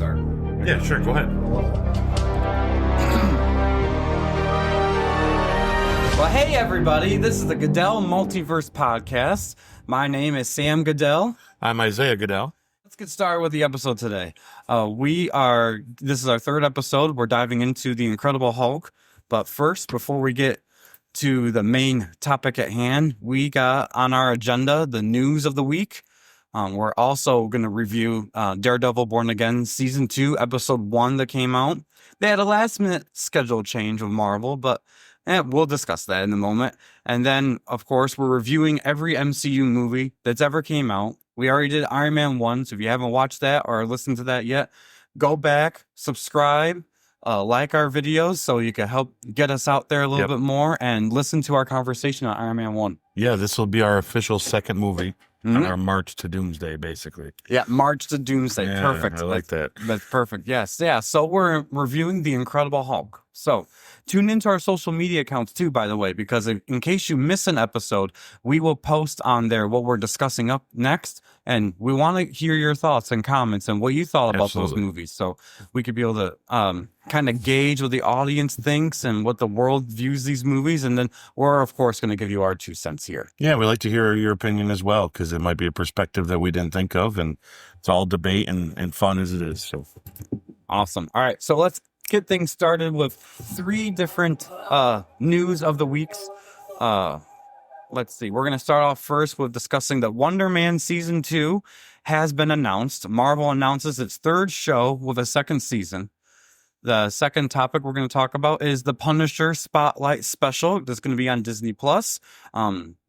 start? Yeah, sure. Go ahead. Well, hey, everybody. This is the Goodell Multiverse podcast. My name is Sam Goodell. I'm Isaiah Goodell. Let's get started with the episode today. This is our third episode. We're diving into the Incredible Hulk. But first, before we get to the main topic at hand, we got on our agenda the news of the week. We're also going to review Daredevil Born Again Season 2, Episode 1 that came out. They had a last-minute schedule change with Marvel, but we'll discuss that in a moment. And then, of course, we're reviewing every MCU movie that's ever came out. We already did Iron Man 1, so if you haven't watched that or listened to that yet, go back, subscribe, like our videos so you can help get us out there a little bit more, and listen to our conversation on Iron Man 1. Yeah, this will be our official second movie on our March to Doomsday, basically. Yeah, March to Doomsday. Yeah, Perfect. I like that. That's perfect. Yes. Yeah. So we're reviewing The Incredible Hulk. So tune into our social media accounts too, by the way, because in case you miss an episode, we will post on there what we're discussing up next. And we want to hear your thoughts and comments and what you thought about those movies. So we could be able to kind of gauge what the audience thinks and what the world views these movies. And then we're, of course, going to give you our 2 cents here. Yeah, we like to hear your opinion as well, because it might be a perspective that we didn't think of. And it's all debate and fun as it is. So awesome. All right. So let's get things started with 3 different news of the weeks. Let's see. We're going to start off first with discussing that Wonder Man Season 2 has been announced. Marvel announces its 3rd show with a 2nd season. The second topic we're going to talk about is the Punisher Spotlight Special. That's going to be on Disney+.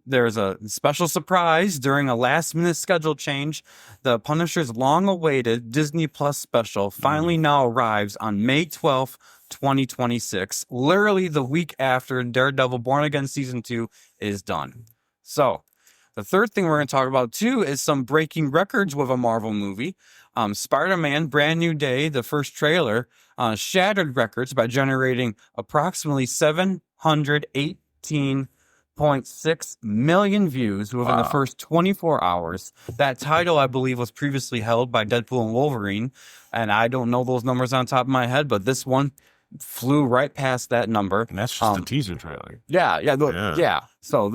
There's a special surprise during a last-minute schedule change. The Punisher's long-awaited Disney Plus special finally now arrives on May 12th, 2026, literally the week after Daredevil Born Again Season 2 is done. So, the third thing we're going to talk about, too, is some breaking records with a Marvel movie. Spider-Man Brand New Day, the first trailer, shattered records by generating approximately 718.6 million views within the first 24 hours. That title, I believe, was previously held by Deadpool and Wolverine, and I don't know those numbers on top of my head, but this one flew right past that number. And that's just a teaser trailer. Yeah. So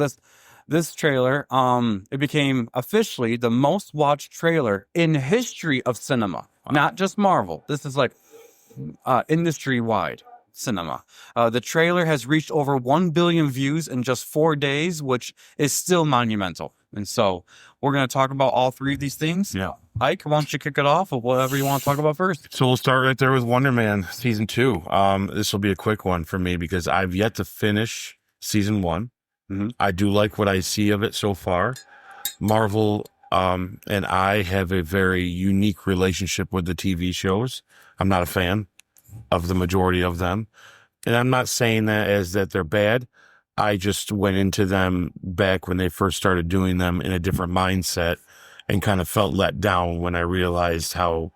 this trailer, it became officially the most watched trailer in history of cinema, not just Marvel. This is like industry-wide cinema. The trailer has reached over 1 billion views in just 4 days, which is still monumental. And so we're going to talk about all 3 of these things. Yeah. Ike, why don't you kick it off with whatever you want to talk about first? So we'll start right there with Wonder Man Season 2. This will be a quick one for me because I've yet to finish Season 1. Mm-hmm. I do like what I see of it so far. Marvel and I have a very unique relationship with the TV shows. I'm not a fan of the majority of them. And I'm not saying that as that they're bad. I just went into them back when they first started doing them in a different mindset and kind of felt let down when I realized how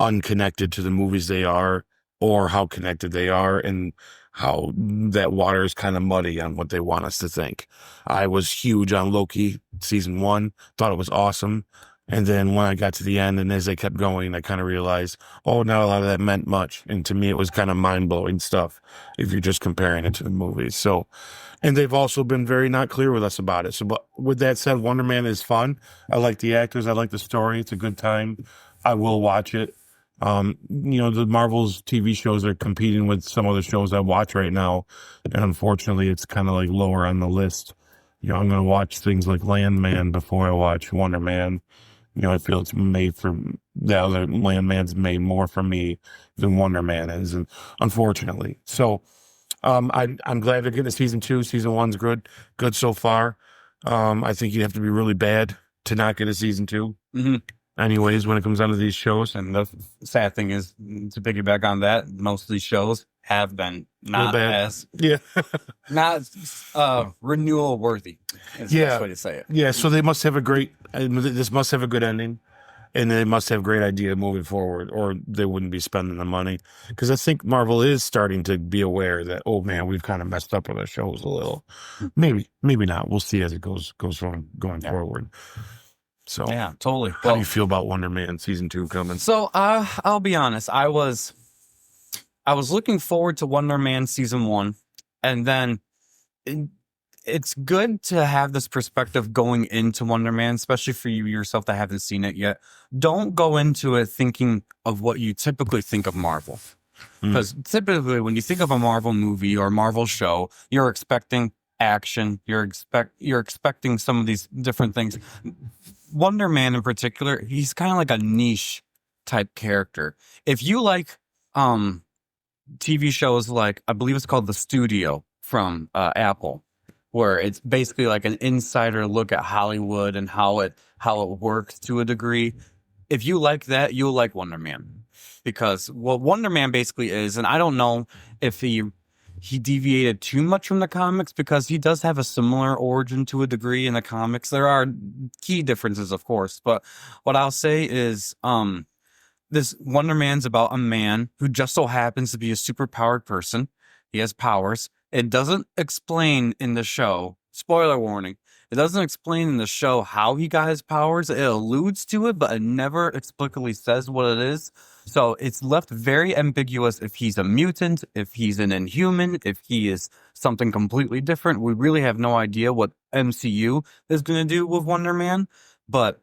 unconnected to the movies they are, or how connected they are, and how that water is kind of muddy on what they want us to think. I was huge on Loki Season 1, thought it was awesome. And then when I got to the end and as they kept going, I kind of realized, not a lot of that meant much. And to me, it was kind of mind-blowing stuff if you're just comparing it to the movies. So, and they've also been very not clear with us about it. So, but with that said, Wonder Man is fun. I like the actors. I like the story. It's a good time. I will watch it. The Marvel's TV shows are competing with some other shows I watch right now. And unfortunately, it's kind of like lower on the list. I'm going to watch things like Landman before I watch Wonder Man. I feel it's made for the other Landman's made more for me than Wonder Man is, and unfortunately. So, I'm glad they're getting to Season 2. Season 1's good so far. I think you have to be really bad to not get a Season 2. Mm-hmm. Anyways, when it comes down to these shows. And the sad thing is, to piggyback on that, most of these shows have been not as not renewal worthy. Is the best way to say it. Yeah, so they must have this must have a good ending, and they must have a great idea moving forward, or they wouldn't be spending the money. Because I think Marvel is starting to be aware that, oh man, we've kind of messed up with our shows a little. Maybe not. We'll see as it goes from going forward. So Yeah, totally. how do you feel about Wonder Man season 2 coming? So I'll be honest. I was looking forward to Wonder Man season 1, and then it, it's good to have this perspective going into Wonder Man, especially for you yourself that haven't seen it yet. Don't go into it thinking of what you typically think of Marvel. Because typically when you think of a Marvel movie or a Marvel show, you're expecting action, you're expecting some of these different things. Wonder Man in particular, he's kind of like a niche type character. If you like TV shows like, I believe it's called The Studio from Apple, where it's basically like an insider look at Hollywood and how it works to a degree. If you like that, you'll like Wonder Man, because what Wonder Man basically is, and I don't know if he deviated too much from the comics, because he does have a similar origin to a degree in the comics. There are key differences, of course, but what I'll say is this Wonder Man's about a man who just so happens to be a super powered person. He has powers. It doesn't explain in the show, spoiler warning, it doesn't explain in the show how he got his powers. It alludes to it, but it never explicitly says what it is. So it's left very ambiguous if he's a mutant, if he's an inhuman, if he is something completely different. We really have no idea what MCU is going to do with Wonder Man, but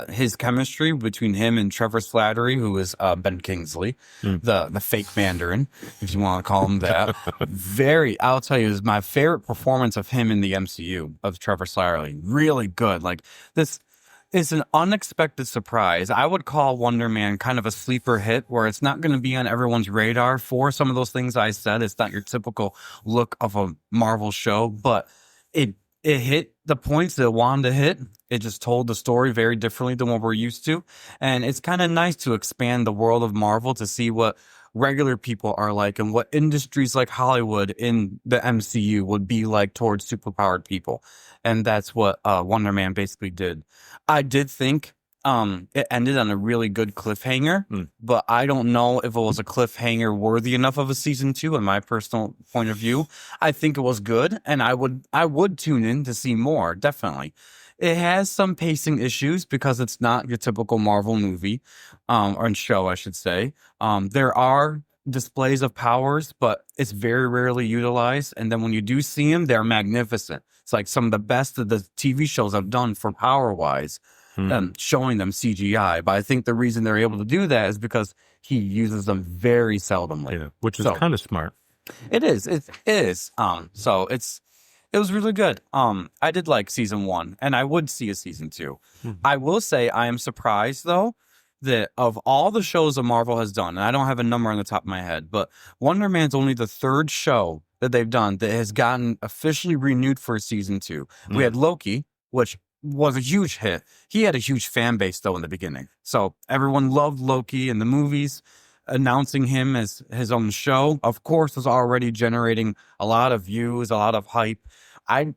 his chemistry between him and Trevor Slattery, who is Ben Kingsley, the fake Mandarin, if you want to call him that. I'll tell you, is my favorite performance of him in the MCU, of Trevor Slattery. Really good. Like, this is an unexpected surprise. I would call Wonder Man kind of a sleeper hit, where it's not going to be on everyone's radar for some of those things I said. It's not your typical look of a Marvel show, but it hit the points that it wanted to hit. It just told the story very differently than what we're used to. And it's kind of nice to expand the world of Marvel to see what regular people are like and what industries like Hollywood in the MCU would be like towards superpowered people. And that's what Wonder Man basically did. I did think it ended on a really good cliffhanger, but I don't know if it was a cliffhanger worthy enough of a season 2 in my personal point of view. I think it was good, and I would tune in to see more, definitely. It has some pacing issues because it's not your typical Marvel movie, or show, I should say. There are displays of powers, but it's very rarely utilized. And then when you do see them, they're magnificent. It's like some of the best of the TV shows I've done for power-wise, showing them CGI. But I think the reason they're able to do that is because he uses them very seldomly. Yeah, which is kind of smart. It is. It is. So it was really good. I did like season 1, and I would see a season 2. I will say I am surprised, though, that of all the shows that Marvel has done, and I don't have a number on the top of my head, but Wonder Man's only the 3rd show that they've done that has gotten officially renewed for season 2. We had Loki, which was a huge hit. He had a huge fan base, though, in the beginning. So everyone loved Loki in the movies. Announcing him as his own show, of course, was already generating a lot of views, a lot of hype. I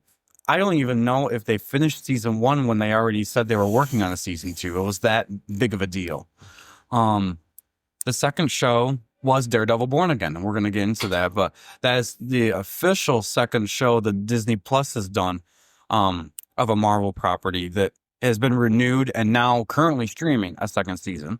don't even know if they finished season 1 when they already said they were working on a season 2. It was that big of a deal. The second show was Daredevil Born Again, and we're going to get into that, but that is the official second show that Disney Plus has done of a Marvel property that has been renewed and now currently streaming a second season.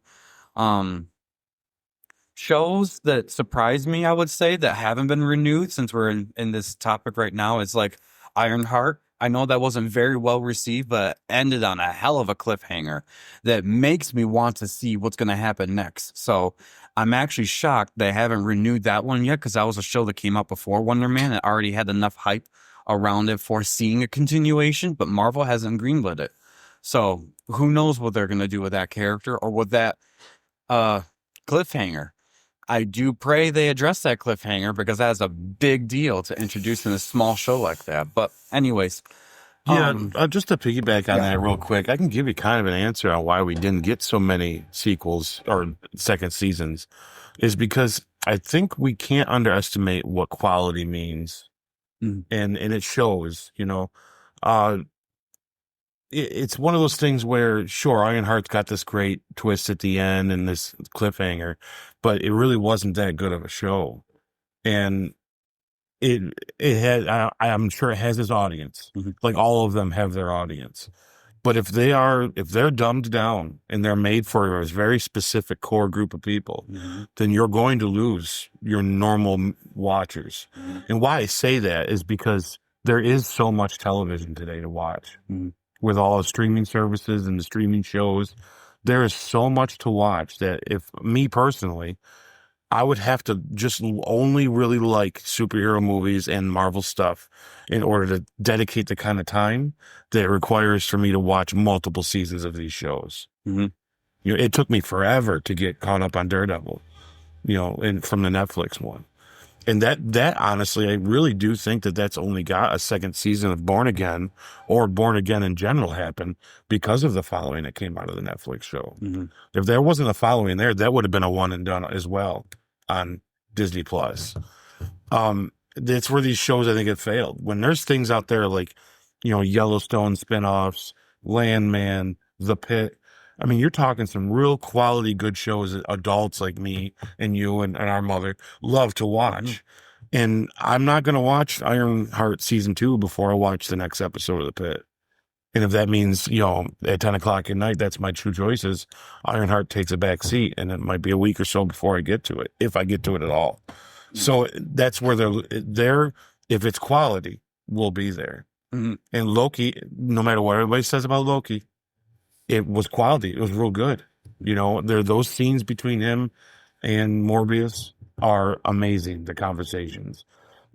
Shows that surprise me, I would say, that haven't been renewed since we're in this topic right now, is like Ironheart. I know that wasn't very well received, but ended on a hell of a cliffhanger that makes me want to see what's going to happen next. So I'm actually shocked they haven't renewed that one yet, because that was a show that came out before Wonder Man. It already had enough hype around it for seeing a continuation, but Marvel hasn't greenlit it. So who knows what they're going to do with that character or with that cliffhanger. I do pray they address that cliffhanger, because that's a big deal to introduce in a small show like that. But anyways. Yeah, just to piggyback on that real quick, I can give you kind of an answer on why we didn't get so many sequels or second seasons, is because I think we can't underestimate what quality means. And it shows, it's one of those things where, sure, Ironheart's got this great twist at the end and this cliffhanger, but it really wasn't that good of a show. And it had, I'm sure it has its audience. Like all of them have their audience. But if they're dumbed down and they're made for a very specific core group of people, then you're going to lose your normal watchers. And why I say that is because there is so much television today to watch with all the streaming services and the streaming shows. There is so much to watch that if me personally, I would have to just only really like superhero movies and Marvel stuff in order to dedicate the kind of time that it requires for me to watch multiple seasons of these shows. It took me forever to get caught up on Daredevil, and from the Netflix one. And that honestly, I really do think that that's only got a second season of Born Again, or Born Again in general, happen because of the following that came out of the Netflix show. If there wasn't a following there, that would have been a one and done as well on Disney Plus. That's where these shows, I think, have failed. When there's things out there like, Yellowstone spinoffs, Landman, The Pit. I mean, you're talking some real quality, good shows that adults like me and you and our mother love to watch. And I'm not going to watch Ironheart season 2 before I watch the next episode of The Pit. And if that means, at 10 o'clock at night, that's my true choices. Ironheart takes a back seat, and it might be a week or so before I get to it, if I get to it at all. So that's where they're if it's quality, we'll be there. And Loki, no matter what everybody says about Loki, it was quality. It was real good. Those scenes between him and Morbius are amazing. The conversations,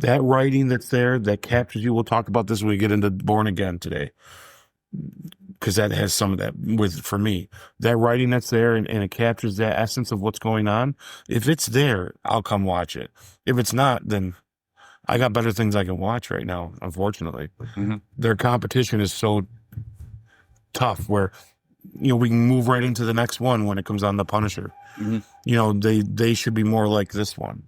that writing that's there, that captures you. We'll talk about this when we get into Born Again today, because that has some of that for me, that writing that's there, and it captures that essence of what's going on. If it's there, I'll come watch it. If it's not, then I got better things I can watch right now, unfortunately. Their competition is so tough where, we can move right into the next one when it comes on The Punisher. They should be more like this one.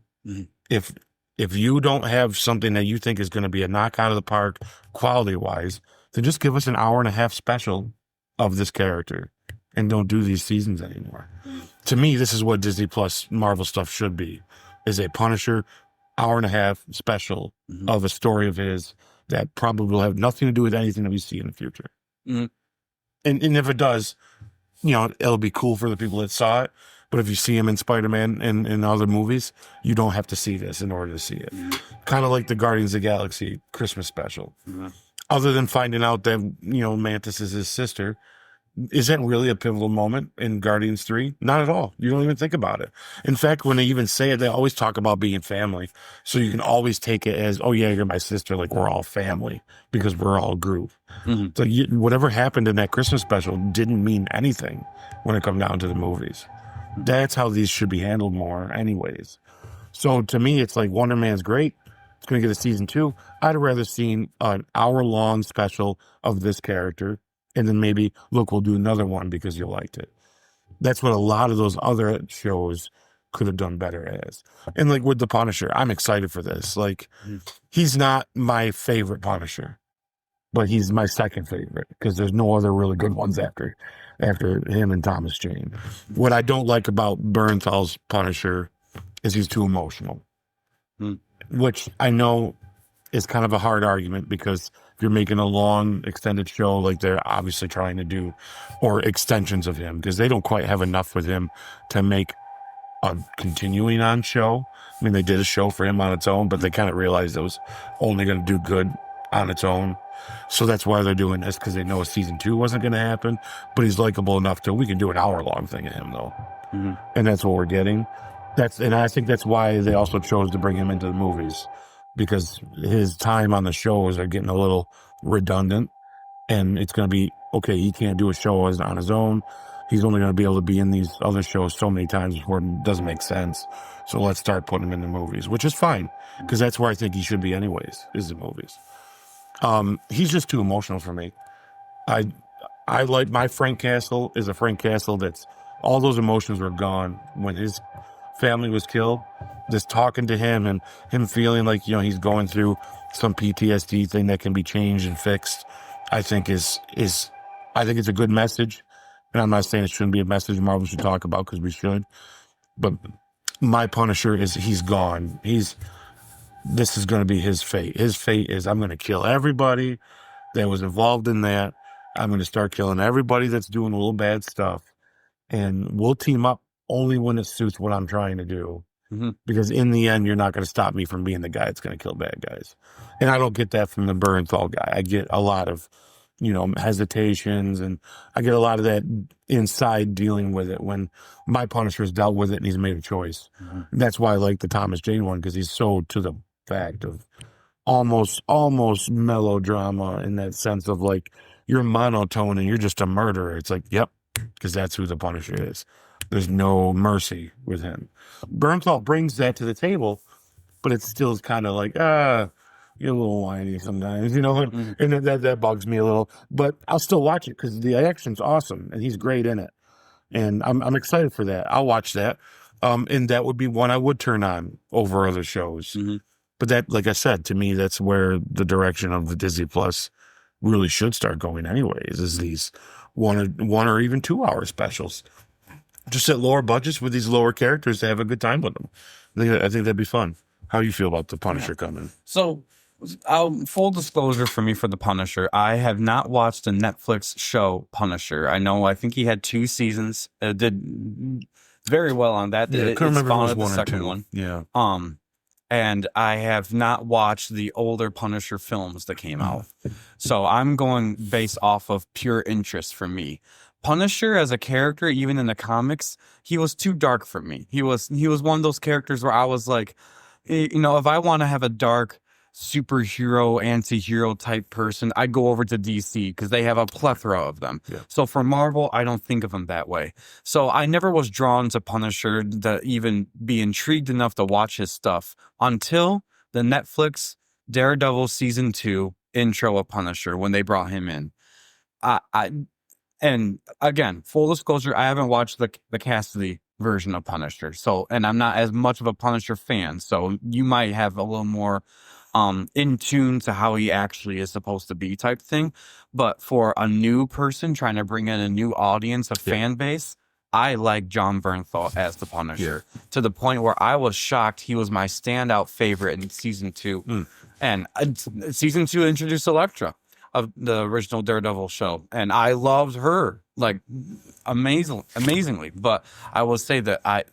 If you don't have something that you think is going to be a knock out of the park quality-wise, then just give us an hour and a half special of this character and don't do these seasons anymore. To me, this is what Disney Plus Marvel stuff should be, is a Punisher hour and a half special of a story of his that probably will have nothing to do with anything that we see in the future. And if it does, it'll be cool for the people that saw it. But if you see him in Spider-Man and in other movies, you don't have to see this in order to see it. Kind of like the Guardians of the Galaxy Christmas special. Other than finding out that, Mantis is his sister, is that really a pivotal moment in Guardians 3? Not at all. You don't even think about it. In fact, when they even say it, they always talk about being family. So you can always take it as, oh yeah, you're my sister. Like, we're all family because we're all a group. So whatever happened in that Christmas special didn't mean anything when it comes down to the movies. That's how these should be handled more anyways. So to me, it's like Wonder Man's great. It's going to get a season 2. I'd have rather seen an hour-long special of this character, and then maybe, look, we'll do another one because you liked it. That's what a lot of those other shows could have done better as. And like with the Punisher, I'm excited for this. Like, he's not my favorite Punisher, but he's my second favorite because there's no other really good ones after him and Thomas Jane. What I don't like about Bernthal's Punisher is he's too emotional, which I know is kind of a hard argument because if you're making a long extended show like they're obviously trying to do, or extensions of him, because they don't quite have enough with him to make a continuing on show. I mean, they did a show for him on its own, but they kind of realized it was only going to do good on its own. So that's why they're doing this, because they know a season 2 wasn't going to happen, but he's likable enough to, we can do an hour-long thing of him, though. And that's what we're getting. And I think that's why they also chose to bring him into the movies, because his time on the shows are getting a little redundant, and it's going to be, okay, he can't do a show on his own. He's only going to be able to be in these other shows so many times before it doesn't make sense. So let's start putting him in the movies, which is fine, because that's where I think he should be anyways, is the movies. He's just too emotional for me. I like, my Frank Castle is a Frank Castle that's, all those emotions were gone when his family was killed. Just talking to him and him feeling like, he's going through some PTSD thing that can be changed and fixed, I think I think it's a good message. And I'm not saying it shouldn't be a message Marvel should talk about, because we should. But my Punisher he's gone. This is going to be his fate. His fate is, I'm going to kill everybody that was involved in that. I'm going to start killing everybody that's doing a little bad stuff, and we'll team up only when it suits what I'm trying to do. Mm-hmm. Because in the end, you're not going to stop me from being the guy that's going to kill bad guys. And I don't get that from the Bernthal guy. I get a lot of, hesitations, and I get a lot of that inside dealing with it when my Punisher's dealt with it and he's made a choice. Mm-hmm. That's why I like the Thomas Jane one, because he's so to the fact of almost melodrama in that sense of like, you're monotone and you're just a murderer. It's like, yep, because that's who the Punisher is. There's no mercy with him. Bernthal brings that to the table, but it still is kind of like, you're a little whiny sometimes, Mm-hmm. and that bugs me a little. But I'll still watch it because the action's awesome and he's great in it. And I'm excited for that. I'll watch that. And that would be one I would turn on over other shows. Mm-hmm. But that, like I said, to me, that's where the direction of the Disney Plus really should start going anyways, is these one or even 2 hour specials. Just at lower budgets with these lower characters to have a good time with them. I think that'd be fun. How do you feel about the Punisher coming? So, full disclosure for me for the Punisher, I have not watched the Netflix show Punisher. I think he had 2 seasons. It did very well on that. Yeah, I couldn't remember if it was 1 or 2. One. Yeah. And I have not watched the older Punisher films that came out. So I'm going based off of pure interest for me. Punisher as a character, even in the comics, he was too dark for me. He was one of those characters where I was like, if I want to have a dark superhero, anti-hero type person, I'd go over to DC because they have a plethora of them. Yeah. So for Marvel, I don't think of them that way. So I never was drawn to Punisher to even be intrigued enough to watch his stuff until the Netflix Daredevil season 2 intro of Punisher when they brought him in. And again, full disclosure, I haven't watched the Cassidy version of Punisher. So, and I'm not as much of a Punisher fan. So you might have a little more in tune to how he actually is supposed to be type thing. But for a new person trying to bring in a new audience, a fan base, I like John Bernthal as the Punisher to the point where I was shocked he was my standout favorite in season 2. And season 2 introduced Elektra of the original Daredevil show, and I loved her like amazingly. But I will say that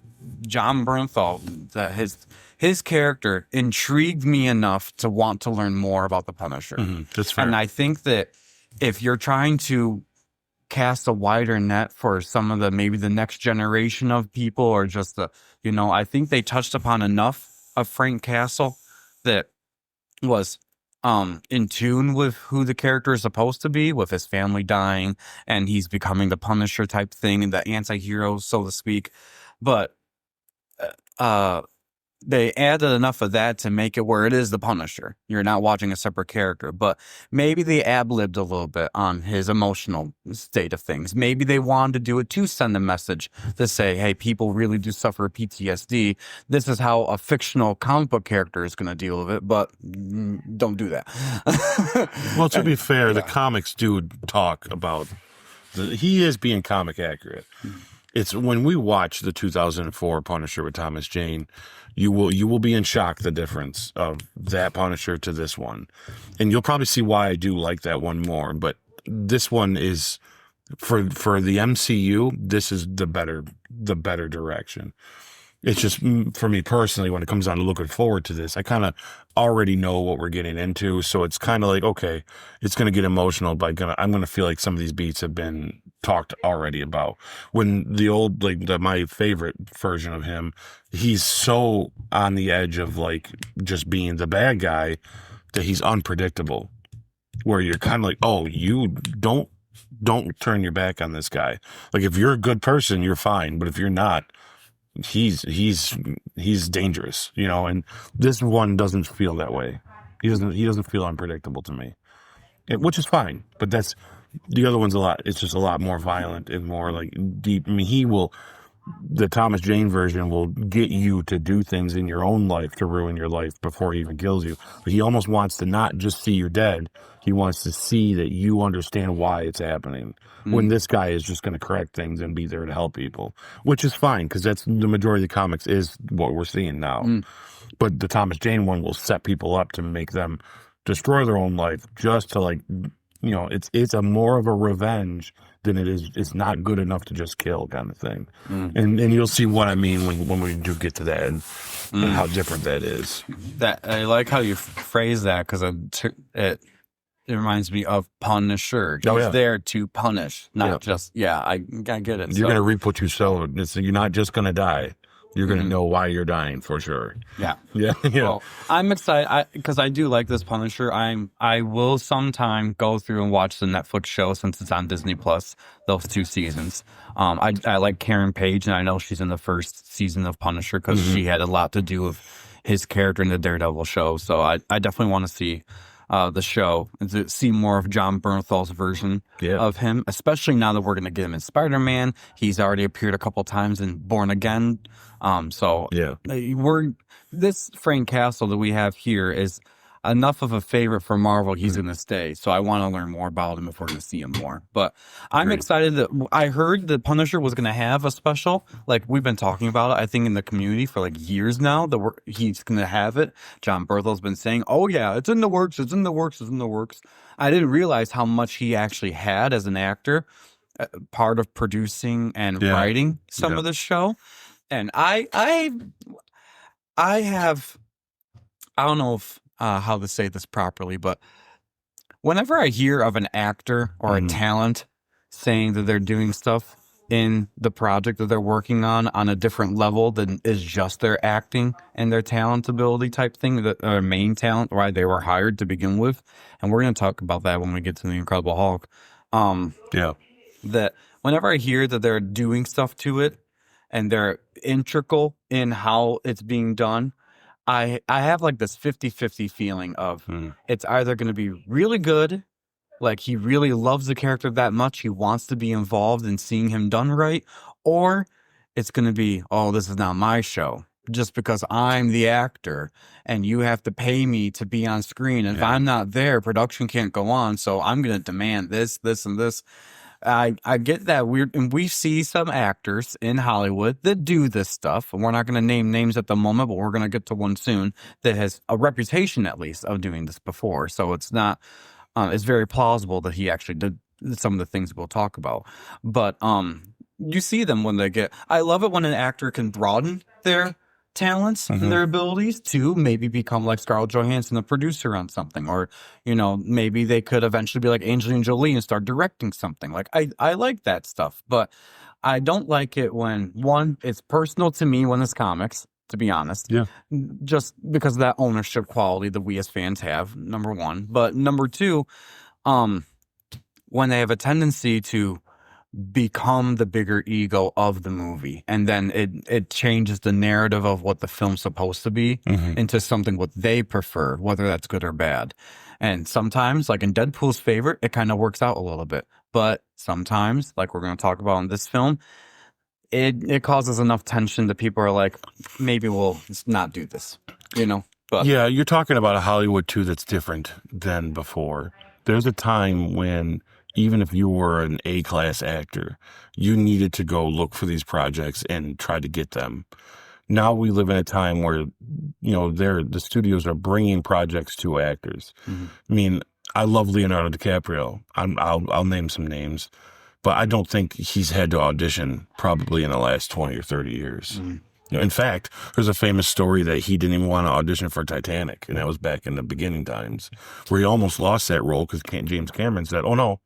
John Bernthal, that his character intrigued me enough to want to learn more about the Punisher. That's fair. And I think that if you're trying to cast a wider net for some of maybe the next generation of people, or just I think they touched upon enough of Frank Castle that was in tune with who the character is supposed to be, with his family dying and he's becoming the Punisher type thing and the anti-hero, so to speak. But they added enough of that to make it where it is the Punisher. You're not watching a separate character, but maybe they ad-libbed a little bit on his emotional state of things. Maybe they wanted to do it to send a message to say, hey, people really do suffer PTSD. This is how a fictional comic book character is going to deal with it, but don't do that. Well, to be fair, the comics do talk about he is being comic accurate. It's when we watch the 2004 Punisher with Thomas Jane, you will be in shock the difference of that Punisher to this one, and you'll probably see why I do like that one more. But this one is for the MCU. This is the better direction. It's just, for me personally, when it comes down to looking forward to this, I kind of already know what we're getting into. So it's kind of like, okay, it's going to get emotional, but I'm going to feel like some of these beats have been talked already about. When the old, my favorite version of him, he's so on the edge of like just being the bad guy that he's unpredictable, where you're kind of like, oh, you don't turn your back on this guy. Like, if you're a good person, you're fine. But if you're not, he's dangerous, and this one doesn't feel that way. He doesn't feel unpredictable to me, which is fine. But that's the other one's it's just a lot more violent and more like deep. I mean, the Thomas Jane version will get you to do things in your own life to ruin your life before he even kills you. But he almost wants to not just see you dead. He wants to see that you understand why it's happening. When this guy is just going to correct things and be there to help people, which is fine, because that's the majority of the comics is what we're seeing now. But the Thomas Jane one will set people up to make them destroy their own life just to it's a more of a revenge than it is. It's not good enough to just kill kind of thing. And you'll see what I mean when we do get to that and how different that is. That I like how you phrase that, because it reminds me of Punisher. He's there to punish, not just I get it. You're gonna reap what you sow. You're not just gonna die. You're going to know why you're dying for sure. Yeah. Yeah. Well, I'm excited because I do like this Punisher. I will sometime go through and watch the Netflix show since it's on Disney Plus, those 2 seasons. I like Karen Page, and I know she's in the first season of Punisher because she had a lot to do with his character in the Daredevil show. So I definitely want to see the show and to see more of John Bernthal's version of him, especially now that we're going to get him in Spider-Man. He's already appeared a couple times in Born Again. This Frank Castle that we have here is enough of a favorite for Marvel. He's going to stay. So I want to learn more about him if we're going to see him more. But I'm excited that I heard the Punisher was going to have a special. Like, we've been talking about it, I think, in the community for like years now, that he's going to have it. John Berthel's been saying, oh yeah, it's in the works. It's in the works. It's in the works. I didn't realize how much he actually had as an actor, part of producing and writing some of the show. And I don't know if, how to say this properly, but whenever I hear of an actor or a talent saying that they're doing stuff in the project that they're working on a different level than is just their acting and their talent ability type thing, that their main talent, why they were hired to begin with. And we're going to talk about that when we get to the Incredible Hulk. That whenever I hear that they're doing stuff to it and they're integral in how it's being done, I have like this 50-50 feeling of it's either going to be really good, like he really loves the character that much, he wants to be involved in seeing him done right, or it's going to be, oh, this is not my show, just because I'm the actor and you have to pay me to be on screen. And if I'm not there, production can't go on, so I'm going to demand this, this, and this. I get that weird, and we see some actors in Hollywood that do this stuff, and we're not going to name names at the moment, but we're going to get to one soon that has a reputation, at least, of doing this before. So it's not, it's very plausible that he actually did some of the things we'll talk about. But you see them when they get, I love it when an actor can broaden their talents and their abilities to maybe become like Scarlett Johansson, the producer on something, or maybe they could eventually be like Angelina Jolie and start directing something. Like I like that stuff, but I don't like it when, one, it's personal to me when it's comics, to be honest, just because of that ownership quality that we as fans have, number one. But number two, when they have a tendency to become the bigger ego of the movie, and then it changes the narrative of what the film's supposed to be into something what they prefer, whether that's good or bad. And sometimes, like in Deadpool's favorite, it kind of works out a little bit, but sometimes, like we're going to talk about in this film, it causes enough tension that people are like, maybe we'll not do this, but yeah, you're talking about a Hollywood too that's different than before. There's a time when even if you were an A-class actor, you needed to go look for these projects and try to get them. Now we live in a time where, the studios are bringing projects to actors. I mean, I love Leonardo DiCaprio. I'll name some names, but I don't think he's had to audition probably in the last 20 or 30 years. In fact, there's a famous story that he didn't even want to audition for Titanic, and that was back in the beginning times, where he almost lost that role because James Cameron said, oh no,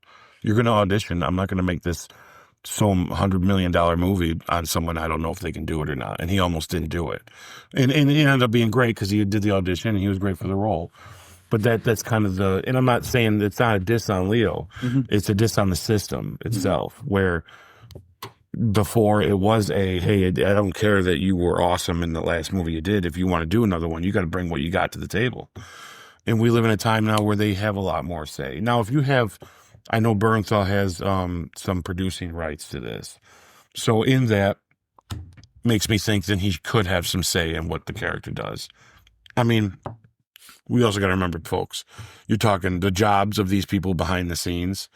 you're going to audition. I'm not going to make this some $100 million movie on someone I don't know if they can do it or not. And he almost didn't do it. And it ended up being great because he did the audition and he was great for the role. But that's kind of and I'm not saying it's not a diss on Leo. It's a diss on the system itself, where before it was hey, I don't care that you were awesome in the last movie you did. If you want to do another one, you got to bring what you got to the table. And we live in a time now where they have a lot more say. Now, if you have, I know Bernthal has some producing rights to this. So in that, makes me think that he could have some say in what the character does. I mean, we also got to remember, folks, you're talking the jobs of these people behind the scenes,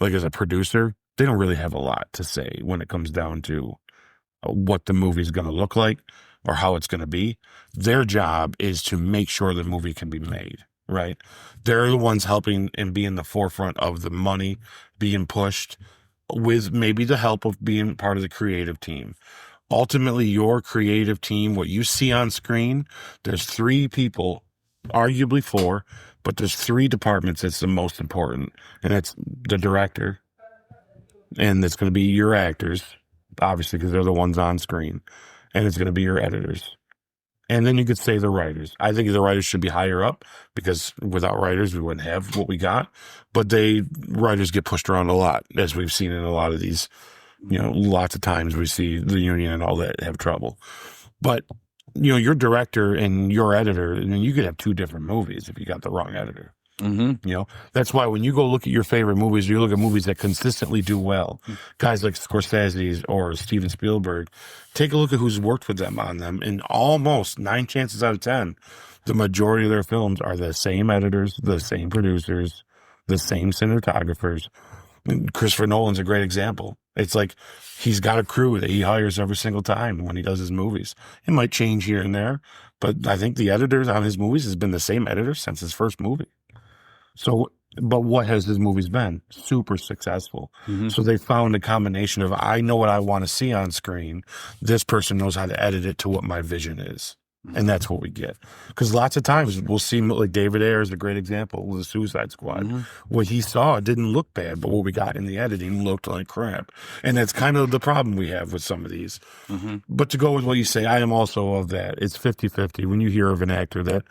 like as a producer, they don't really have a lot to say when it comes down to what the movie's going to look like or how it's going to be. Their job is to make sure the movie can be made. right? They're the ones helping and being the forefront of the money being pushed with maybe the help of being part of the creative team. Ultimately, your creative team, what you see on screen, there's 3 people, arguably 4, but there's 3 departments that's the most important. And it's the director, and it's going to be your actors, obviously, because they're the ones on screen. And it's going to be your editors. And then you could say the writers. I think the writers should be higher up, because without writers, we wouldn't have what we got. But writers get pushed around a lot, as we've seen in a lot of these, lots of times we see the union and all that have trouble. But, your director and your editor, and then you could have 2 different movies if you got the wrong editor. Mm-hmm. That's why when you go look at your favorite movies, you look at movies that consistently do well, guys like Scorsese or Steven Spielberg, take a look at who's worked with them on them, and almost 9 chances out of 10, the majority of their films are the same editors, the same producers, the same cinematographers. And Christopher Nolan's a great example. It's like he's got a crew that he hires every single time when he does his movies. It might change here and there, but I think the editors on his movies has been the same editor since his first movie. So, but what has his movies been? Super successful. Mm-hmm. So they found a combination of, I know what I want to see on screen. This person knows how to edit it to what my vision is. And that's what we get. Because lots of times we'll see, like David Ayer is a great example with the Suicide Squad. Mm-hmm. What he saw didn't look bad, but what we got in the editing looked like crap. And that's kind of the problem we have with some of these. Mm-hmm. But to go with what you say, I am also of that. It's 50-50. When you hear of an actor that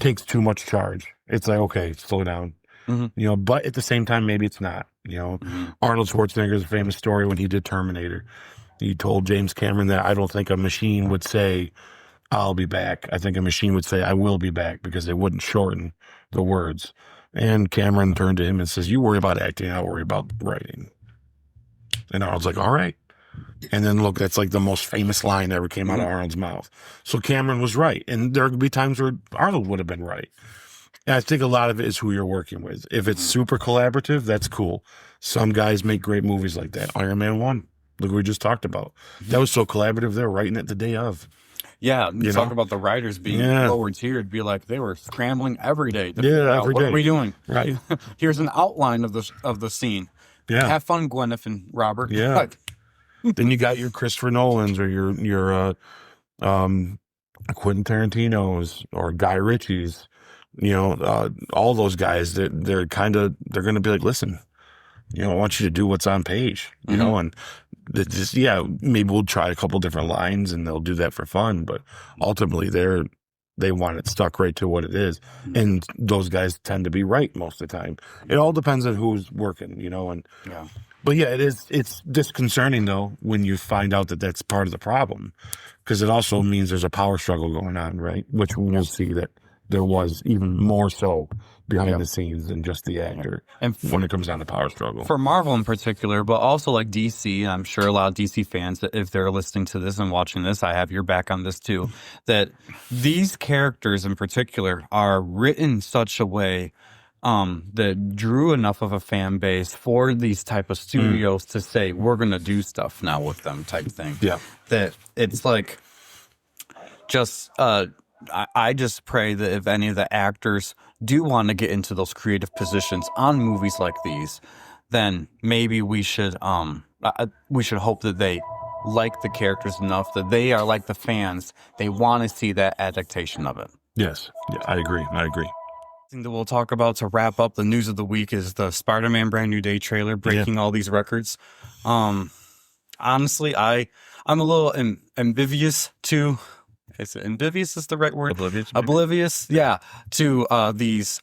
takes too much charge, it's like, okay, slow down. Mm-hmm. But at the same time, maybe it's not. Mm-hmm. Arnold Schwarzenegger's famous story when he did Terminator. He told James Cameron that I don't think a machine would say, I'll be back. I think a machine would say, I will be back, because they wouldn't shorten the words. And Cameron turned to him and says, you worry about acting, I'll worry about writing. And Arnold's like, all right. And then look, that's like the most famous line that ever came out of Arnold's mouth. So Cameron was right. And there would be times where Arnold would have been right. And I think a lot of it is who you're working with. If it's super collaborative, that's cool. Some guys make great movies like that. Iron Man 1, look what we just talked about. That was so collaborative, they're writing it the day of. Yeah, you talk about the writers being lower tiered, be like they were scrambling every day to figure out, what are we doing? Right. Here's an outline of the scene. Yeah. Have fun, Gwyneth and Robert. Yeah. Then you got your Christopher Nolans or your Quentin Tarantino's or Guy Ritchie's, all those guys that they're going to be like, listen, I want you to do what's on page, and just, maybe we'll try a couple different lines and they'll do that for fun, but ultimately they want it stuck right to what it is. And those guys tend to be right most of the time. It all depends on who's working, but it's disconcerting though, when you find out that that's part of the problem, because it also means there's a power struggle going on, right? Which we'll see that there was even more so behind the scenes than just the actor, and when it comes down to power struggle. For Marvel in particular, but also like DC, I'm sure a lot of DC fans, that if they're listening to this and watching this, I have your back on this too, that these characters in particular are written such a way that drew enough of a fan base for these type of studios to say, we're going to do stuff now with them type thing. Yeah. That it's like just... I just pray that if any of the actors do want to get into those creative positions on movies like these, then maybe we should hope that they like the characters enough that they are like the fans. They want to see that adaptation of it. Yes. Yeah, I agree. Thing that we'll talk about to wrap up the news of the week is the Spider-Man Brand New Day trailer breaking all these records. Honestly, I'm a little ambivalent to... Is it oblivious is the right word? Oblivious, yeah, to these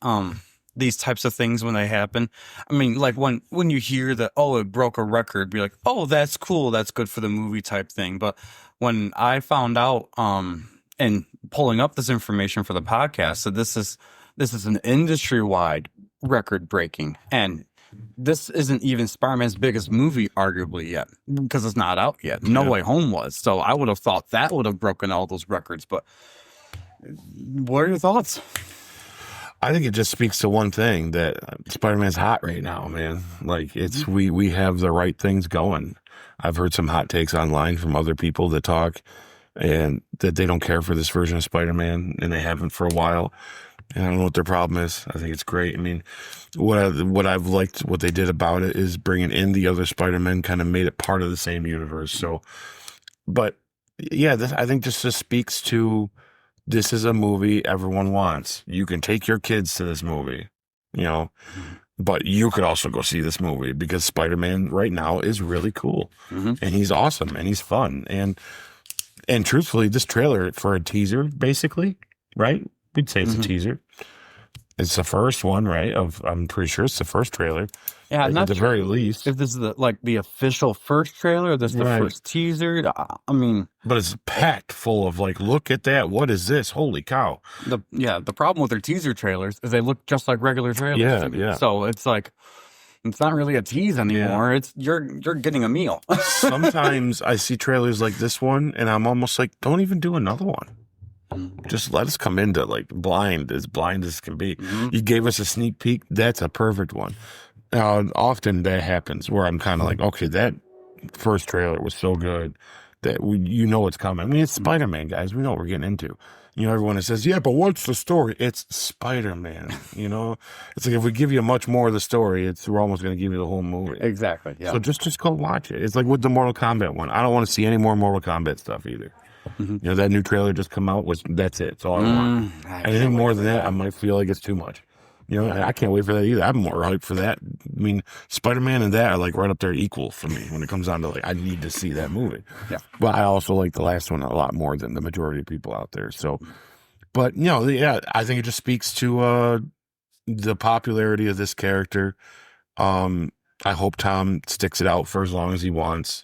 types of things when they happen. I mean, like when you hear that, it broke a record, be like, that's cool, that's good for the movie type thing. But when I found out, and pulling up this information for the podcast, that this is an industry-wide record breaking, and this isn't even Spider-Man's biggest movie, arguably, yet, because it's not out yet. No Way Home was. So I would have thought that would have broken all those records. But what are your thoughts? I think it just speaks to one thing, that Spider-Man's hot right now, man. Like, it's we have the right things going. I've heard some hot takes online from other people that talk and that they don't care for this version of Spider-Man, and they haven't for a while. And I don't know what their problem is. I think it's great. I mean, what I've liked, what they did about it is bringing in the other Spider-Man, kind of made it part of the same universe. So, but yeah, I think this just speaks to, this is a movie everyone wants. You can take your kids to this movie, you know, but you could also go see this movie because Spider-Man right now is really cool, and he's awesome and he's fun. And truthfully, this trailer for a teaser, basically, right? We'd say it's a teaser. It's the first one, right? I'm pretty sure it's the first trailer. Yeah, at not the very least. if this is the official first trailer, or this the first teaser. I mean, but it's packed full of like, look at that. What is this? Holy cow! The problem with their teaser trailers is they look just like regular trailers. Yeah. So it's like, it's not really a tease anymore. It's you're getting a meal. Sometimes I see trailers like this one, and I'm almost like, don't even do another one. Just let us come into like blind as can be. You gave us a sneak peek. That's a perfect one. Now, often that happens where I'm kind of like, okay, that first trailer was so good that you know it's coming. I mean, it's Spider-Man, guys. We know what we're getting into. You know, everyone that says, yeah, but what's the story? It's Spider-Man. You know, it's like if we give you much more of the story, we're almost going to give you the whole movie. Exactly. Yeah. So just go watch it. It's like with the Mortal Kombat one. I don't want to see any more Mortal Kombat stuff either. You know, that new trailer just come out, that's it. That's all I want. Anything more than that, I might feel like it's too much. You know, I can't wait for that either. I'm more hyped for that. I mean, Spider-Man and that are like right up there equal for me when it comes down to like, I need to see that movie. Yeah. But I also like the last one a lot more than the majority of people out there. So, but you know, yeah, I think it just speaks to the popularity of this character. I hope Tom sticks it out for as long as he wants.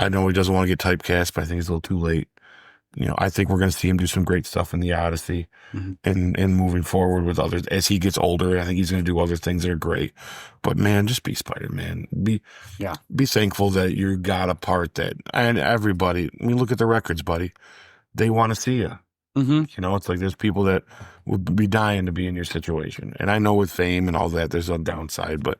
I know he doesn't want to get typecast, but I think it's a little too late. You know, I think we're going to see him do some great stuff in the Odyssey and moving forward with others. As he gets older, I think he's going to do other things that are great. But man, just be Spider-Man. Be thankful that you got a part that, and everybody, I mean, look at the records, buddy. They want to see you. You know, it's like there's people that would be dying to be in your situation. And I know with fame and all that, there's a downside, but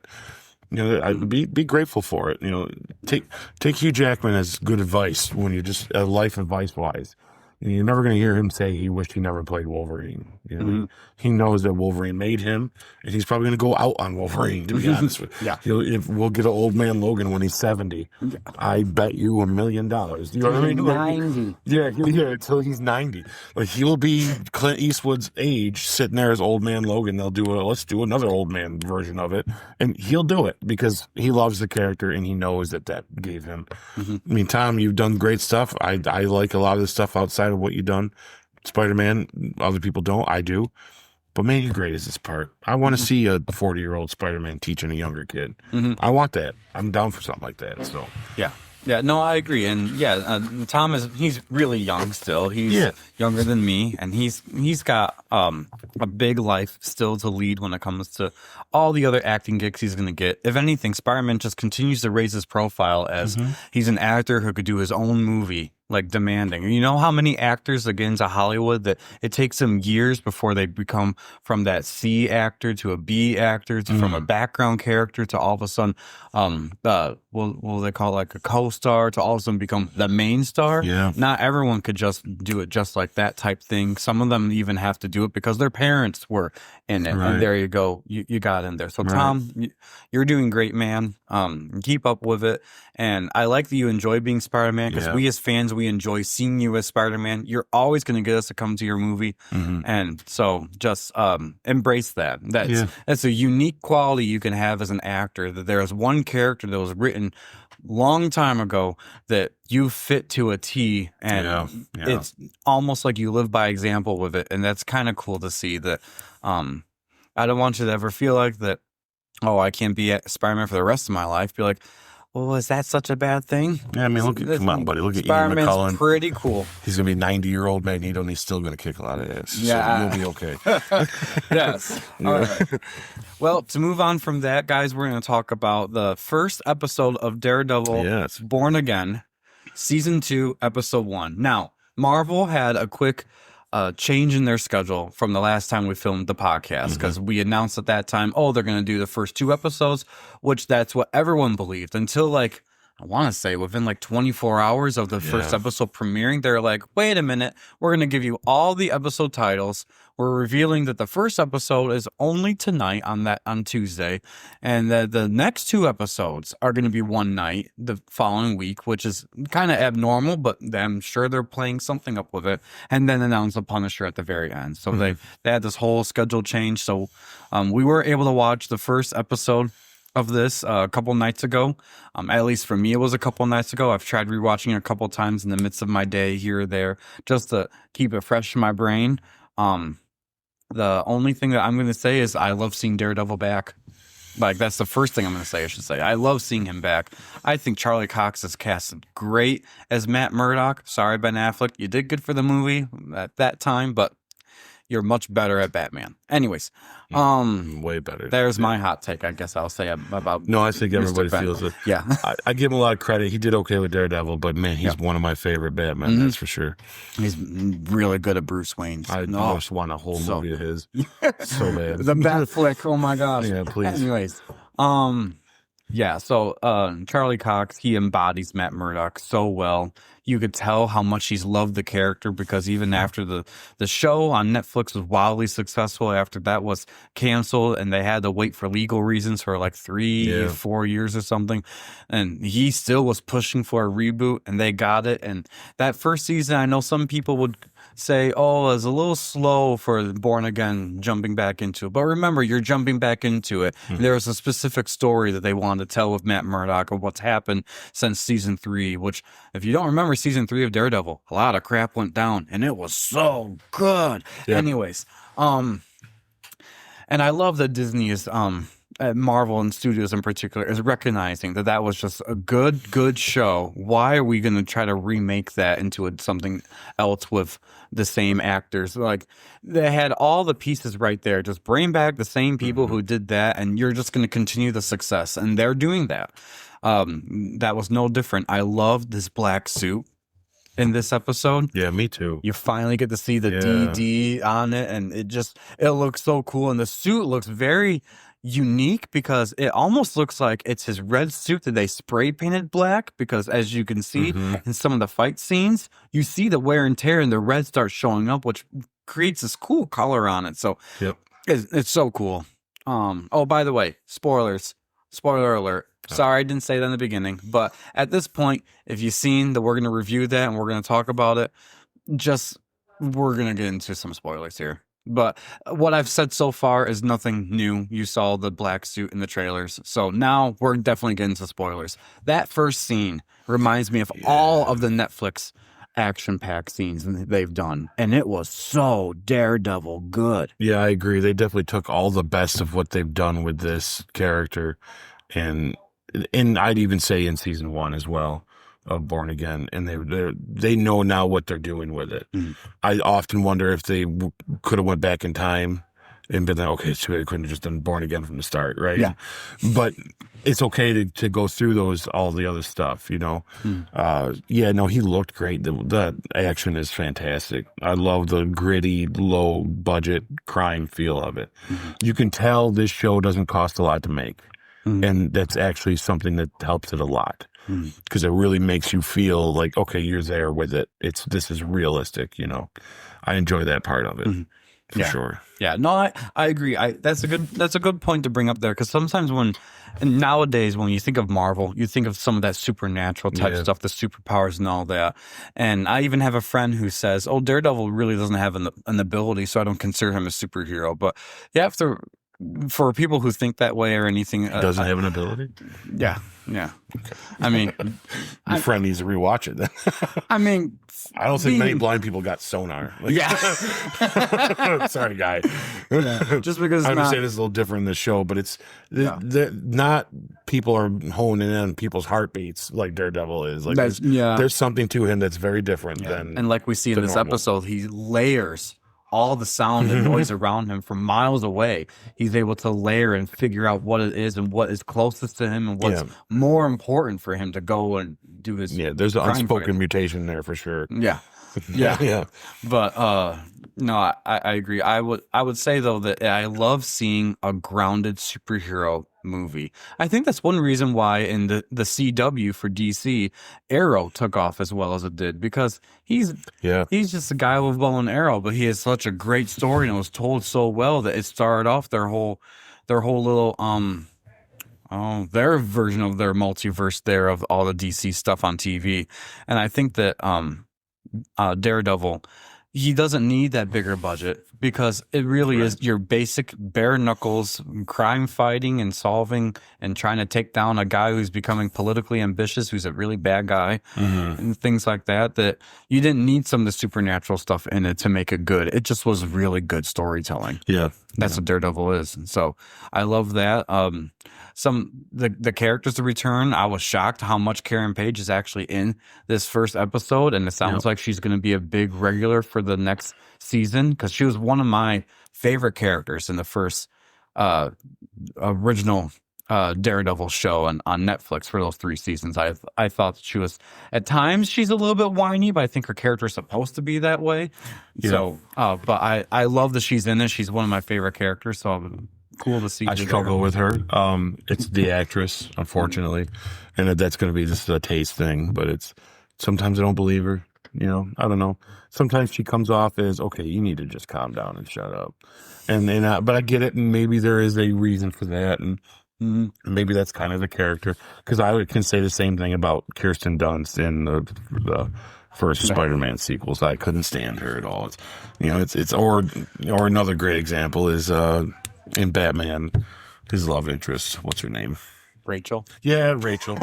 you know, be grateful for it. You know, take Hugh Jackman as good advice when you're just life advice wise. You're never going to hear him say he wished he never played Wolverine. You know, he knows that Wolverine made him, and he's probably going to go out on Wolverine, to be honest with you. If we'll get an old man Logan when he's 70, I bet you $1 million. You know what I mean? 90. Yeah, until he's 90. Like, he'll be Clint Eastwood's age, sitting there as old man Logan. They'll let's do another old man version of it, and he'll do it because he loves the character and he knows that gave him. I mean, Tom, you've done great stuff. I like a lot of the stuff outside of what you've done. Spider-Man, other people don't. I do. But man, you're great as this part. I want to see a 40-year-old Spider-Man teaching a younger kid. I want that. I'm down for something like that. So yeah, no, I agree. And Tom he's really young still. He's younger than me, and he's got a big life still to lead when it comes to all the other acting gigs he's going to get. If anything, Spider-Man just continues to raise his profile as he's an actor who could do his own movie, like demanding. You know how many actors that get into Hollywood that it takes them years before they become from that C actor to a B actor to from a background character to all of a sudden, what will they call it, like a co-star, to all of a sudden become the main star? Yeah. Not everyone could just do it just like that type thing. Some of them even have to do it because their parents were in it. Right. And there you go. You got in there. So Tom, you're doing great, man. Keep up with it. And I like that you enjoy being Spider-Man because we as fans, we enjoy seeing you as Spider-Man. You're always going to get us to come to your movie. And so just embrace that. That's a unique quality you can have as an actor, that there is one character that was written long time ago that you fit to a T, and it's almost like you live by example with it. And that's kind of cool to see that. I don't want you to ever feel like that, oh, I can't be Spider-Man for the rest of my life. Be like, well, is that such a bad thing? Yeah, I mean, come on, buddy. Look at Ian Spider-Man's McKellen. Pretty cool. He's going to be 90-year-old Magneto, and he's still going to kick a lot of ass. Yeah. So you'll be okay. Yes. All right. Well, to move on from that, guys, we're going to talk about the first episode of Daredevil Born Again, Season 2, Episode 1. Now, Marvel had a quick change in their schedule from the last time we filmed the podcast, because we announced at that time, they're going to do the first 2 episodes, which that's what everyone believed until like I want to say within like 24 hours of the first episode premiering, they're like, wait a minute, we're going to give you all the episode titles. We're revealing that the first episode is only tonight on Tuesday, and that the next 2 episodes are going to be one night the following week, which is kind of abnormal, but I'm sure they're playing something up with it, and then announce the Punisher at the very end. So they had this whole schedule change. So we were able to watch the first episode of this a couple nights ago. At least for me, it was a couple nights ago. I've tried rewatching it a couple times in the midst of my day here or there, just to keep it fresh in my brain. The only thing that I'm going to say is I love seeing Daredevil back. Like, that's the first thing I'm going to say, I should say. I love seeing him back. I think Charlie Cox is casted great as Matt Murdock. Sorry, Ben Affleck. You did good for the movie at that time, but you're much better at Batman. Anyways, way better. There's my hot take, I guess I'll say about. No, I think everybody feels it. Yeah, I give him a lot of credit. He did okay with Daredevil, but man, he's one of my favorite Batman. That's for sure. He's really good at Bruce Wayne. I just want a whole movie of his. So bad. The Bat flick. Oh my gosh. Yeah, please. Anyways, yeah. So Charlie Cox, he embodies Matt Murdock so well. You could tell how much he's loved the character, because even after the show on Netflix was wildly successful, after that was canceled and they had to wait for legal reasons for like 4 years or something, and he still was pushing for a reboot, and they got it. And that first season, I know some people would say, oh, it's a little slow for Born Again jumping back into it. But remember, you're jumping back into it. There was a specific story that they wanted to tell with Matt Murdock of what's happened since season 3, which, if you don't remember season 3 of Daredevil, a lot of crap went down, and it was so good. Yeah. Anyways, and I love that Disney is at Marvel and studios in particular is recognizing that that was just a good show. Why are we going to try to remake that into something else with the same actors? Like, they had all the pieces right there. Just bring back the same people who did that, and you're just going to continue the success. And they're doing that. That was no different. I loved this black suit in this episode. Yeah, me too. You finally get to see the DD on it, and it looks so cool. And the suit looks very unique because it almost looks like it's his red suit that they spray painted black, because as you can see in some of the fight scenes, you see the wear and tear and the red starts showing up, which creates this cool color on it. So it's so cool. Oh, by the way, spoiler alert. Sorry, I didn't say that in the beginning, but at this point, if you've seen that, we're going to review that and we're going to talk about it. We're going to get into some spoilers here. But what I've said so far is nothing new. You saw the black suit in the trailers. So now we're definitely getting to spoilers. That first scene reminds me of all of the Netflix action-packed scenes they've done. And it was so Daredevil good. Yeah, I agree. They definitely took all the best of what they've done with this character. And I'd even say in season 1 as well of Born Again, and they know now what they're doing with it. I often wonder if they could have went back in time and been like, okay, so they couldn't have just done Born Again from the start, right? Yeah. But it's okay to go through all the other stuff, you know? He looked great. The action is fantastic. I love the gritty, low budget crime feel of it. You can tell this show doesn't cost a lot to make. And that's actually something that helps it a lot, because it really makes you feel like, okay, you're there with it. This is realistic, you know. I enjoy that part of it for sure. Yeah, no, I agree. That's a good point to bring up there, because sometimes nowadays when you think of Marvel, you think of some of that supernatural type stuff, the superpowers and all that. And I even have a friend who says, "Oh, Daredevil really doesn't have an ability, so I don't consider him a superhero." But you have to. For people who think that way or anything, doesn't have an ability. Yeah. Okay. I mean, your friend needs to rewatch it. Then. I mean, I don't think many blind people got sonar. Sorry, guy. Just because I understand it's a little different in the show, but it's not people are honing in on people's heartbeats like Daredevil is. Like, there's something to him that's very different than. And like we see in this episode, he layers all the sound and noise around him from miles away. He's able to layer and figure out what it is and what is closest to him and what's more important for him to go and do his. Yeah, there's an unspoken mutation there for sure. Yeah. But No, I agree. I would say though that I love seeing a grounded superhero movie. I think that's one reason why in the CW for DC, Arrow took off as well as it did, because Yeah. he's just a guy with bow and arrow, but he has such a great story and it was told so well that it started off their whole little their version of their multiverse there of all the DC stuff on TV. And I think that Daredevil, he doesn't need that bigger budget because it really is your basic bare knuckles crime fighting and solving and trying to take down a guy who's becoming politically ambitious, who's a really bad guy, and things like that. That you didn't need some of the supernatural stuff in it to make it good. It just was really good storytelling. Yeah. That's what Daredevil is. And so I love that. The characters to return, I was shocked how much Karen Page is actually in this first episode, and it sounds like she's going to be a big regular for the next season because she was one of my favorite characters in the first original Daredevil show on Netflix for those 3 seasons. I thought she was, at times she's a little bit whiny, but I think her character is supposed to be that way. Yeah. So, but I love that she's in it. She's one of my favorite characters. So cool to see. I struggle with her. It's the actress, unfortunately, and that's going to be just a taste thing. But it's sometimes I don't believe her. You know, I don't know. Sometimes she comes off as, okay, you need to just calm down and shut up. But I get it, and maybe there is a reason for that, and maybe that's kind of the character. Because I can say the same thing about Kirsten Dunst in the first Spider-Man sequels. I couldn't stand her at all. Or another great example is in Batman, his love interest. What's her name? Rachel. Yeah, Rachel.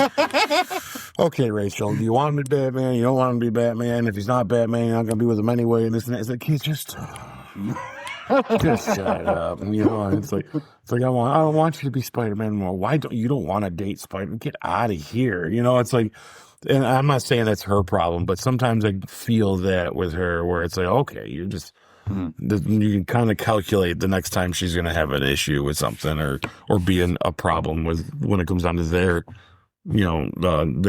Okay, Rachel, do you want him to be Batman? You don't want him to be Batman. If he's not Batman, you're not going to be with him anyway. And this and that. It's like, he's just shut up. And, it's like I don't want you to be Spider-Man more. Why don't you want to date Spider-Man? Get out of here. It's like, and I'm not saying that's her problem, but sometimes I feel that with her where it's like, okay, you're just, you can kind of calculate the next time she's going to have an issue with something or be a problem with when it comes down to their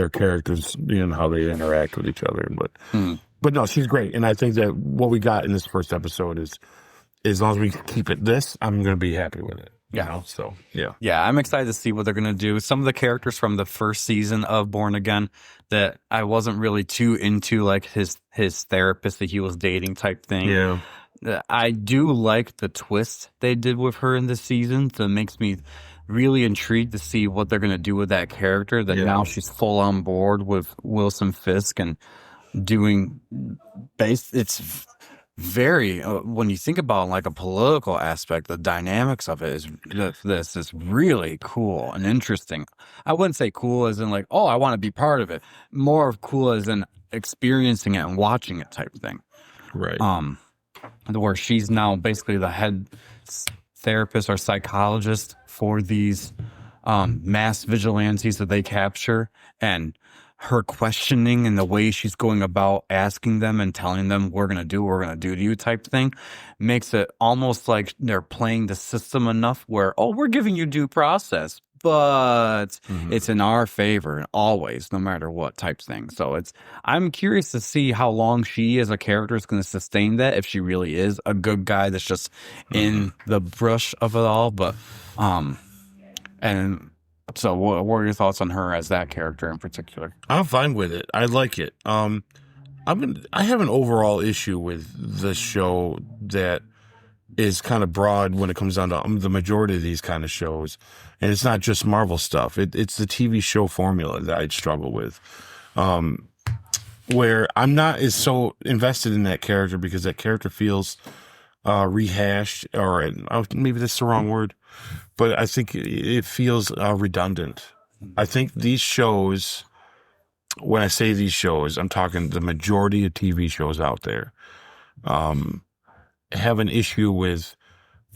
characters and how they interact with each other. But no, she's great. And I think that what we got in this first episode is, as long as we keep it this, I'm going to be happy with it. So, yeah. Yeah, I'm excited to see what they're going to do. Some of the characters from the first season of Born Again that I wasn't really too into, like his therapist that he was dating type thing. Yeah. I do like the twist they did with her in this season. So it makes me really intrigued to see what they're going to do with that character, that now she's full on board with Wilson Fisk and doing it's very, when you think about like a political aspect, the dynamics of it is really cool and interesting. I wouldn't say cool as in like, oh, I want to be part of it. More of cool as in experiencing it and watching it type thing. Right. Where she's now basically the head therapist or psychologist for these mass vigilantes that they capture, and her questioning and the way she's going about asking them and telling them we're going to do to you type thing makes it almost like they're playing the system enough where, oh, we're giving you due process, but it's in our favor always, no matter what type thing. So I'm curious to see how long she as a character is going to sustain that, if she really is a good guy that's just in the brush of it all. But and so what are your thoughts on her as that character in particular? I'm fine with it. I like it. I have an overall issue with the show that is kind of broad when it comes down to the majority of these kind of shows. And it's not just Marvel stuff. It's the TV show formula that I'd struggle with. Where I'm not as so invested in that character because that character feels rehashed, or maybe that's the wrong word, but I think it feels redundant. I think these shows, when I say these shows, I'm talking the majority of TV shows out there, have an issue with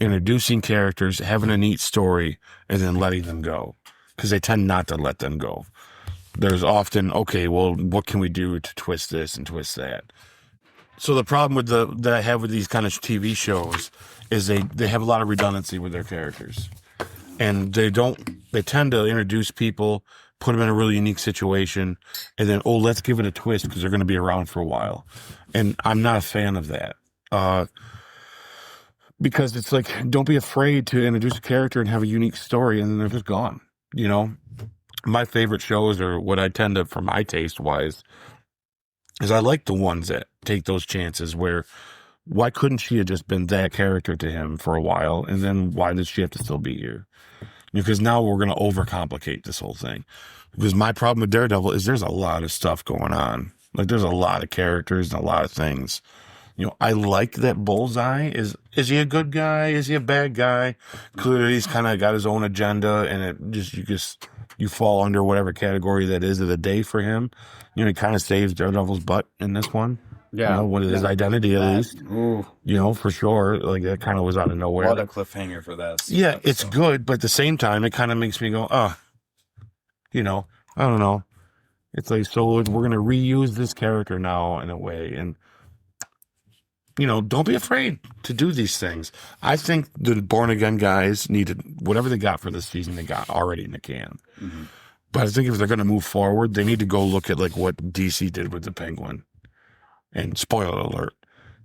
introducing characters, having a neat story, and then letting them go, because they tend not to let them go. There's often, okay, well, what can we do to twist this and twist that? So the problem that I have with these kind of TV shows is they have a lot of redundancy with their characters, and they tend to introduce people, put them in a really unique situation, and then, oh, let's give it a twist because they're going to be around for a while. And I'm not a fan of that. because it's like, don't be afraid to introduce a character and have a unique story, and then they're just gone. You know, my favorite shows, or what I tend to, for my taste wise, is I like the ones that take those chances where, why couldn't she have just been that character to him for a while, and then why does she have to still be here? Because now we're going to overcomplicate this whole thing. Because my problem with Daredevil is there's a lot of stuff going on. Like, there's a lot of characters and a lot of things. You know, I like that Bullseye is he a good guy? Is he a bad guy? Clearly, he's kind of got his own agenda, and you fall under whatever category that is of the day for him. You know, he kind of saves Daredevil's butt in this one. Yeah. You know, with his identity, at least. Ooh. You know, for sure. Like, that kind of was out of nowhere. What a cliffhanger for that. Yeah, it's good, but at the same time, it kind of makes me go, you know, I don't know. It's like, so we're going to reuse this character now in a way, and you know, don't be afraid to do these things. I think the Born Again guys needed whatever they got for this season, they got already in the can. Mm-hmm. But I think if they're going to move forward, they need to go look at like what DC did with the Penguin. And spoiler alert,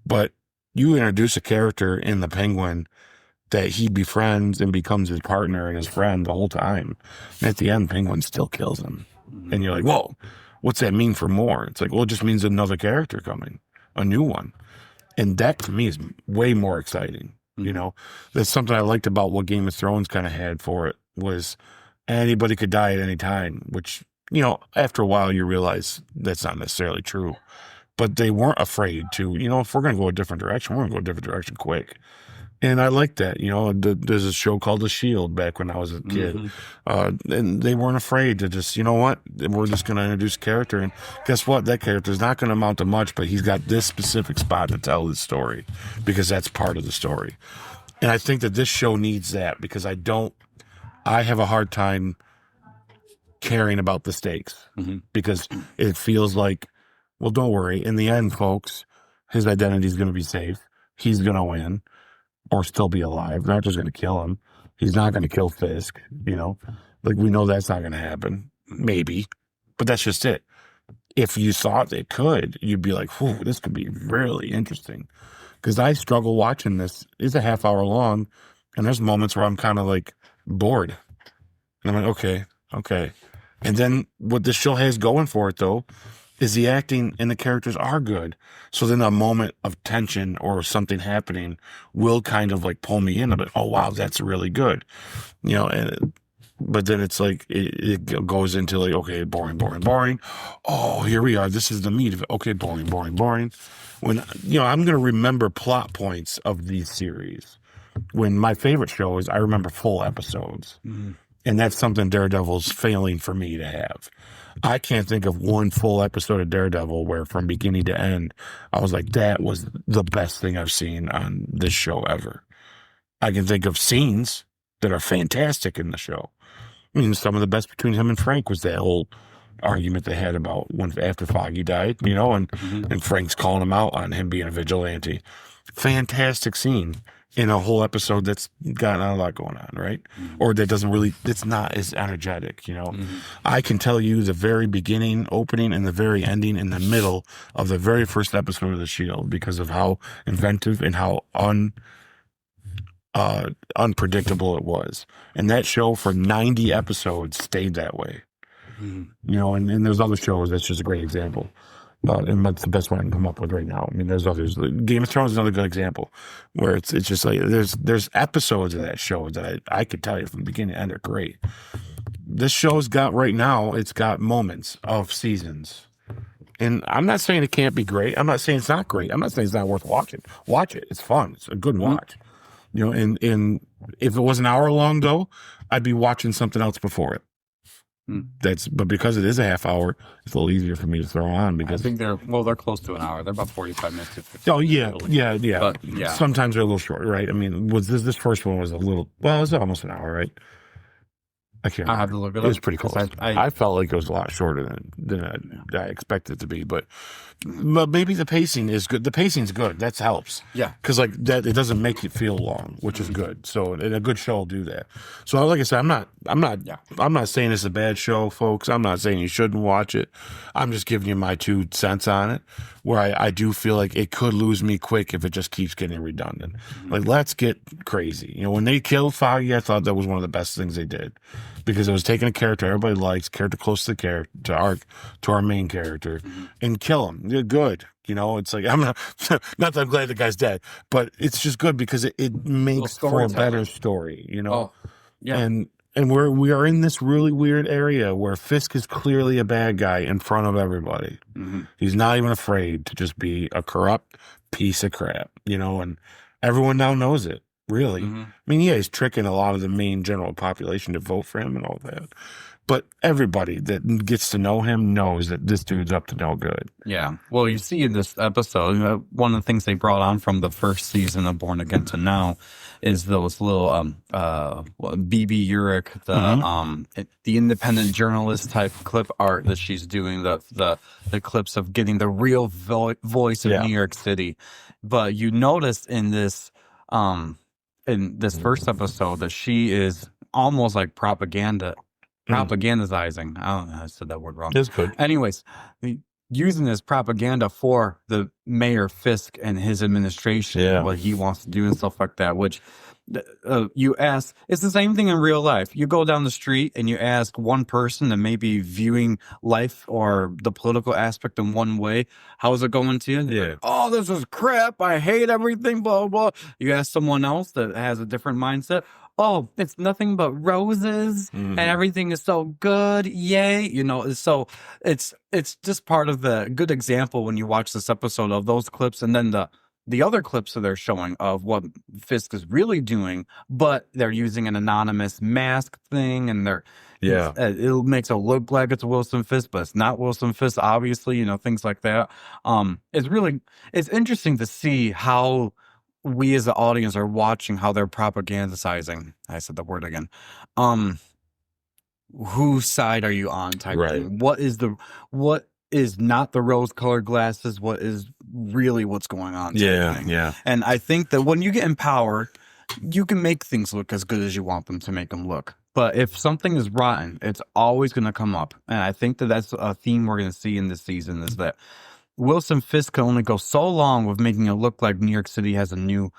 but you introduce a character in the Penguin that he befriends and becomes his partner and his friend the whole time. And at the end, Penguin still kills him. Mm-hmm. And you're like, whoa, what's that mean for more? It's like, well, it just means another character coming, a new one. And that, to me, is way more exciting. You know, that's something I liked about what Game of Thrones kind of had for it, was anybody could die at any time, which, you know, after a while you realize that's not necessarily true. But they weren't afraid to, you know, if we're going to go a different direction, we're going to go a different direction quick. And I like that. You know, there's a show called The Shield back when I was a kid. And they weren't afraid to just, you know what, we're just going to introduce a character. And guess what? That character is not going to amount to much, but he's got this specific spot to tell his story, because that's part of the story. And I think that this show needs that, because I have a hard time caring about the stakes, because it feels like, well, don't worry. In the end, folks, his identity is going to be safe. He's going to win. Or still be alive. They're not just going to kill him. He's not going to kill Fisk, you know? Like, we know that's not going to happen. Maybe. But that's just it. If you thought it could, you'd be like, whew, this could be really interesting. Because I struggle watching this. It's a half hour long, and there's moments where I'm kind of, like, bored. And I'm like, okay. And then what this show has going for it, though, is the acting and the characters are good. So then a moment of tension or something happening will kind of like pull me in a bit. Oh, wow, that's really good. You know, but then it's like, it goes into like, okay, boring. Oh, here we are. This is the meat of it. Okay, boring. When, you know, I'm going to remember plot points of these series. When my favorite show is, I remember full episodes. Mm-hmm. And that's something Daredevil's failing for me to have. I can't think of one full episode of Daredevil where from beginning to end, I was like, that was the best thing I've seen on this show ever. I can think of scenes that are fantastic in the show. I mean, some of the best between him and Frank was that whole argument they had about when after Foggy died, you know, and Frank's calling him out on him being a vigilante. Fantastic scene in a whole episode that's got not a lot going on, right? Or that doesn't really, it's not as energetic, you know? I can tell you the very beginning, opening, and the very ending, in the middle of the very first episode of The Shield, because of how inventive and how unpredictable it was. And that show for 90 episodes stayed that way. You know, and there's other shows that's just a great example. And that's the best one I can come up with right now. I mean, there's others. Game of Thrones is another good example, where it's just like there's episodes of that show that I could tell you from the beginning to end are great. This show's got right now, it's got moments of seasons. And I'm not saying it can't be great. I'm not saying it's not great. I'm not saying it's not worth watching. Watch it. It's fun. It's a good watch. You know, and if it was an hour long though, I'd be watching something else before it. But because it is a half hour, it's a little easier for me to throw on, because I think they're close to an hour. They're about 45 minutes to 50. Oh yeah. But, yeah. Sometimes they're a little short, right? I mean, was this first one was a little, well, it was almost an hour, right? I can't remember. I have to look it up. It was pretty close. I felt like it was a lot shorter than I expected it to be, but But maybe the pacing is good. The pacing's good. That helps. Yeah. Because like that, it doesn't make you feel long, which is good. So and a good show will do that. So like I said, I'm not saying it's a bad show, folks. I'm not saying you shouldn't watch it. I'm just giving you my 2 cents on it, where I do feel like it could lose me quick if it just keeps getting redundant. Like, let's get crazy. You know, when they killed Foggy, I thought that was one of the best things they did, because it was taking a character everybody likes, character close to the character, to our main character, and kill him. You're good. You know, it's like, I'm not that I'm glad the guy's dead, but it's just good because it makes for a better story, you know? Oh, yeah. And we are in this really weird area where Fisk is clearly a bad guy in front of everybody. He's not even afraid to just be a corrupt piece of crap, you know, and everyone now knows it, really. I mean, yeah, he's tricking a lot of the main general population to vote for him and all that. But everybody that gets to know him knows that this dude's up to no good. Yeah. Well, you see in this episode, one of the things they brought on from the first season of Born Again to now is those little BB Urich, the independent journalist type clip art that she's doing, the clips of getting the real voice of New York City. But you notice in this first episode that she is almost like propagandizing. I don't know, I said that word wrong. That's good. Anyways, using this propaganda for the Mayor Fisk and his administration, what he wants to do and stuff like that, which you ask, it's the same thing in real life. You go down the street and you ask one person that may be viewing life or the political aspect in one way, how's it going to you? Like, oh, this is crap. I hate everything, blah, blah. You ask someone else that has a different mindset. Oh, it's nothing but roses and everything is so good. Yay. You know, so it's just part of the good example when you watch this episode of those clips, and then the other clips that they're showing of what Fisk is really doing, but they're using an anonymous mask thing, and it makes it look like it's Wilson Fisk, but it's not Wilson Fisk, obviously, you know, things like that. It's interesting to see how we as the audience are watching how they're propagandizing. I said the word again. Whose side are you on type thing? What is not the rose-colored glasses? What is really what's going on? Yeah. And I think that when you get in power, you can make things look as good as you want them to make them look. But if something is rotten, it's always going to come up. And I think that that's a theme we're going to see in this season, is that Wilson Fisk can only go so long with making it look like New York City has a new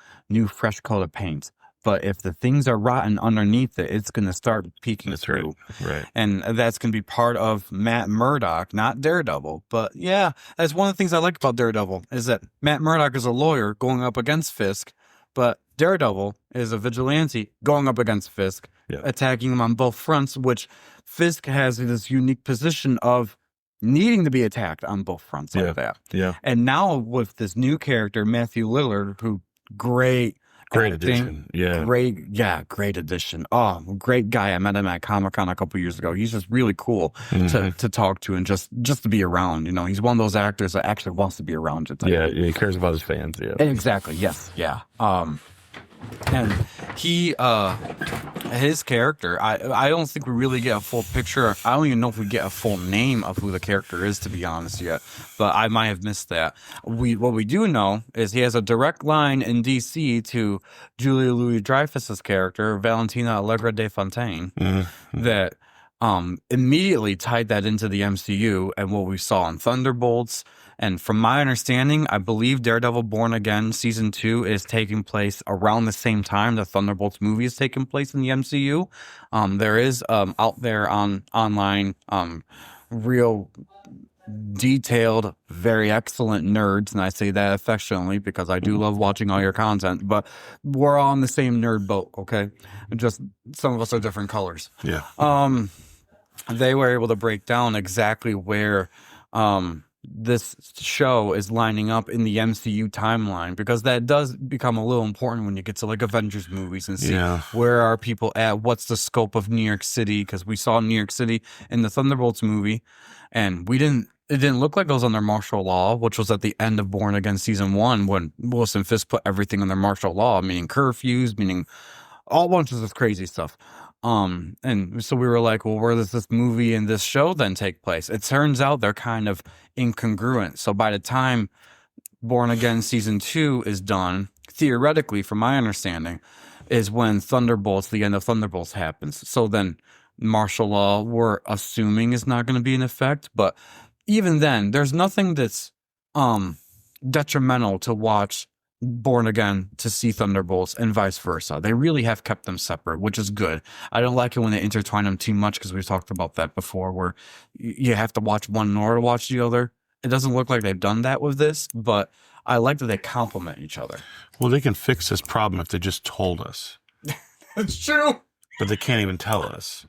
fresh coat of paint. But if the things are rotten underneath it, it's going to start peeking through. Right. And that's going to be part of Matt Murdock, not Daredevil. But yeah, that's one of the things I like about Daredevil, is that Matt Murdock is a lawyer going up against Fisk, but Daredevil is a vigilante going up against Fisk, attacking him on both fronts, which Fisk has this unique position of needing to be attacked on both fronts like that. Yeah. And now with this new character, Matthew Lillard, who great addition. Yeah. Great addition. Oh, great guy. I met him at Comic-Con a couple years ago. He's just really cool to talk to and just to be around. You know, he's one of those actors that actually wants to be around you. Yeah, he cares about his fans. Yeah. Exactly. Yes. Yeah. And he, his character, I don't think we really get a full picture. I don't even know if we get a full name of who the character is, to be honest, yet. But I might have missed that. What we do know is he has a direct line in DC to Julia Louis-Dreyfus's character, Valentina Allegra de Fontaine, that immediately tied that into the MCU and what we saw in Thunderbolts. And from my understanding, I believe Daredevil Born Again Season 2 is taking place around the same time the Thunderbolts movie is taking place in the MCU. There is out there online real detailed, very excellent nerds, and I say that affectionately because I do love watching all your content, but we're all on the same nerd boat, okay? Just some of us are different colors. Yeah. They were able to break down exactly where this show is lining up in the MCU timeline, because that does become a little important when you get to like Avengers movies and see where are people at, what's the scope of New York City, because we saw New York City in the Thunderbolts movie and it didn't look like it was under martial law, which was at the end of Born Again Season 1 when Wilson Fisk put everything under martial law, meaning curfews, meaning all bunches of crazy stuff. And so we were like, well, where does this movie and this show then take place? It turns out they're kind of incongruent. So by the time Born Again season 2 is done, theoretically, from my understanding, is when Thunderbolts, the end of Thunderbolts happens. So then martial law, we're assuming, is not going to be in effect. But even then, there's nothing that's detrimental to watch Born Again to see Thunderbolts and vice versa. They really have kept them separate, which is good. I don't like it when they intertwine them too much because we've talked about that before, where you have to watch one in order to watch the other. It doesn't look like they've done that with this, but I like that they complement each other. Well, they can fix this problem if they just told us. It's true. But they can't even tell us.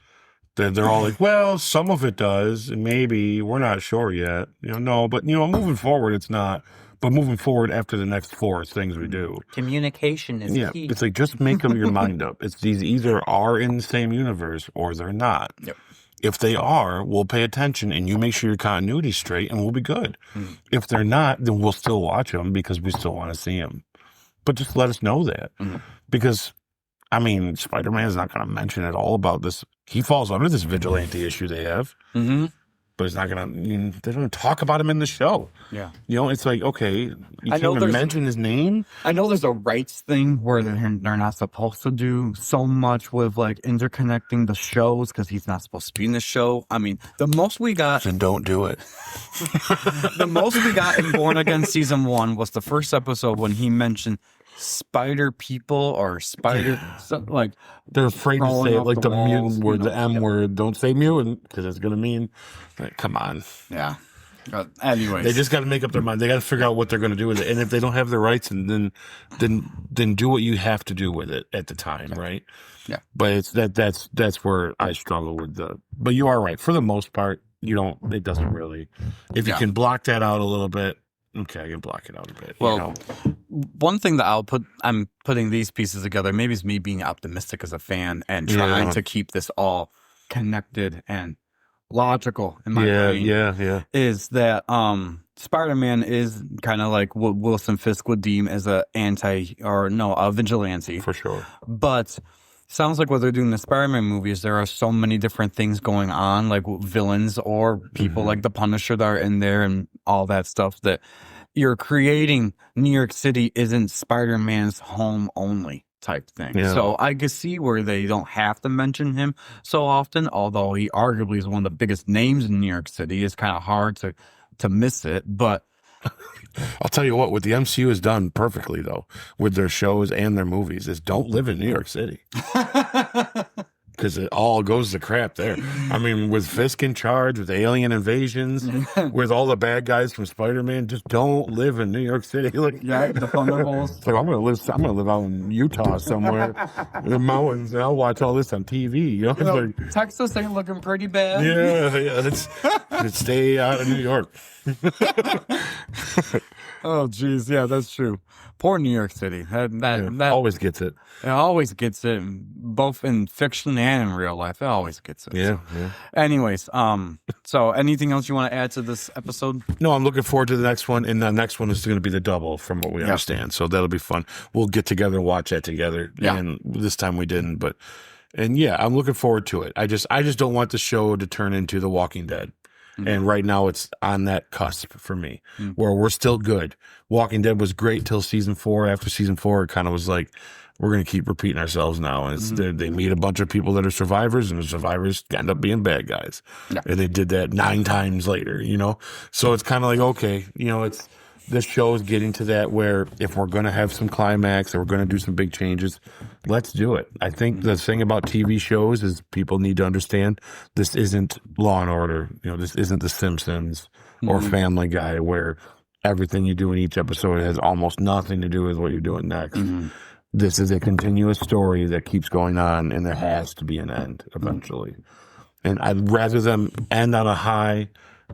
They're all like, well, some of it does, and maybe we're not sure yet. No, but moving forward, it's not. But moving forward after the next 4 things we do. Communication is key. It's like, just make up your mind up. It's these either are in the same universe or they're not. Yep. If they are, we'll pay attention and you make sure your continuity's straight and we'll be good. Mm-hmm. If they're not, then we'll still watch them because we still want to see them. But just let us know that. Mm-hmm. Because, Spider-Man is not going to mention at all about this. He falls under this vigilante issue they have. Mm-hmm. But it's not going to, they don't talk about him in the show. Yeah. It's like, okay, you can't even mention his name. I know there's a rights thing where they're not supposed to do so much with like interconnecting the shows because he's not supposed to be in the show. The most we got. Then don't do it. The most we got in Born Again season 1 was the first episode when he mentioned spider people or spider, like they're afraid to say it, like the mutant word, the M word. Don't say mutant because it's gonna mean. Like, come on. Yeah. Anyways, they just got to make up their mind. They got to figure out what they're going to do with it, and if they don't have the rights, and then do what you have to do with it at the time, right? Yeah. But it's that's where I struggle with the. But you are right. For the most part, you don't. It doesn't really. If you can block that out a little bit. Okay, I can block it out a bit. Well, one thing that I'm putting these pieces together, maybe it's me being optimistic as a fan and trying to keep this all connected and logical in my brain. Is that Spider-Man is kind of like what Wilson Fisk would deem as a vigilante. For sure. But sounds like what they're doing in the Spider-Man movies, there are so many different things going on, like villains or people like the Punisher that are in there and all that stuff, that you're creating New York City isn't Spider-Man's home only type thing. Yeah. So I can see where they don't have to mention him so often, although he arguably is one of the biggest names in New York City. It's kind of hard to miss it, but I'll tell you what the MCU has done perfectly, though, with their shows and their movies, is don't live in New York City. Because it all goes to crap there. With Fisk in charge, with alien invasions, with all the bad guys from Spider-Man, just don't live in New York City. The Thunderbolts. So I'm gonna live out in Utah somewhere, in the mountains, and I'll watch all this on TV. Texas ain't looking pretty bad. Yeah. Let's stay out of New York. Oh, geez. Yeah, that's true. Poor New York City. That always gets it. It always gets it, both in fiction and in real life. It always gets it. Yeah. Anyways, so anything else you want to add to this episode? No, I'm looking forward to the next one, and the next one is going to be the double, from what we understand. So that'll be fun. We'll get together and watch that together. Yeah. And this time we didn't, I'm looking forward to it. I just don't want the show to turn into The Walking Dead. And right now it's on that cusp for me, where we're still good. Walking Dead was great till season 4. After season 4, it kind of was like, we're going to keep repeating ourselves now. And they meet a bunch of people that are survivors, and the survivors end up being bad guys. Yeah. And they did that 9 times later, So it's kind of like, okay, this show is getting to that where if we're going to have some climax or we're going to do some big changes, let's do it. I think the thing about TV shows is people need to understand this isn't Law and Order. This isn't The Simpsons or Family Guy, where everything you do in each episode has almost nothing to do with what you're doing next. This is a continuous story that keeps going on, and there has to be an end eventually. And I'd rather them end on a high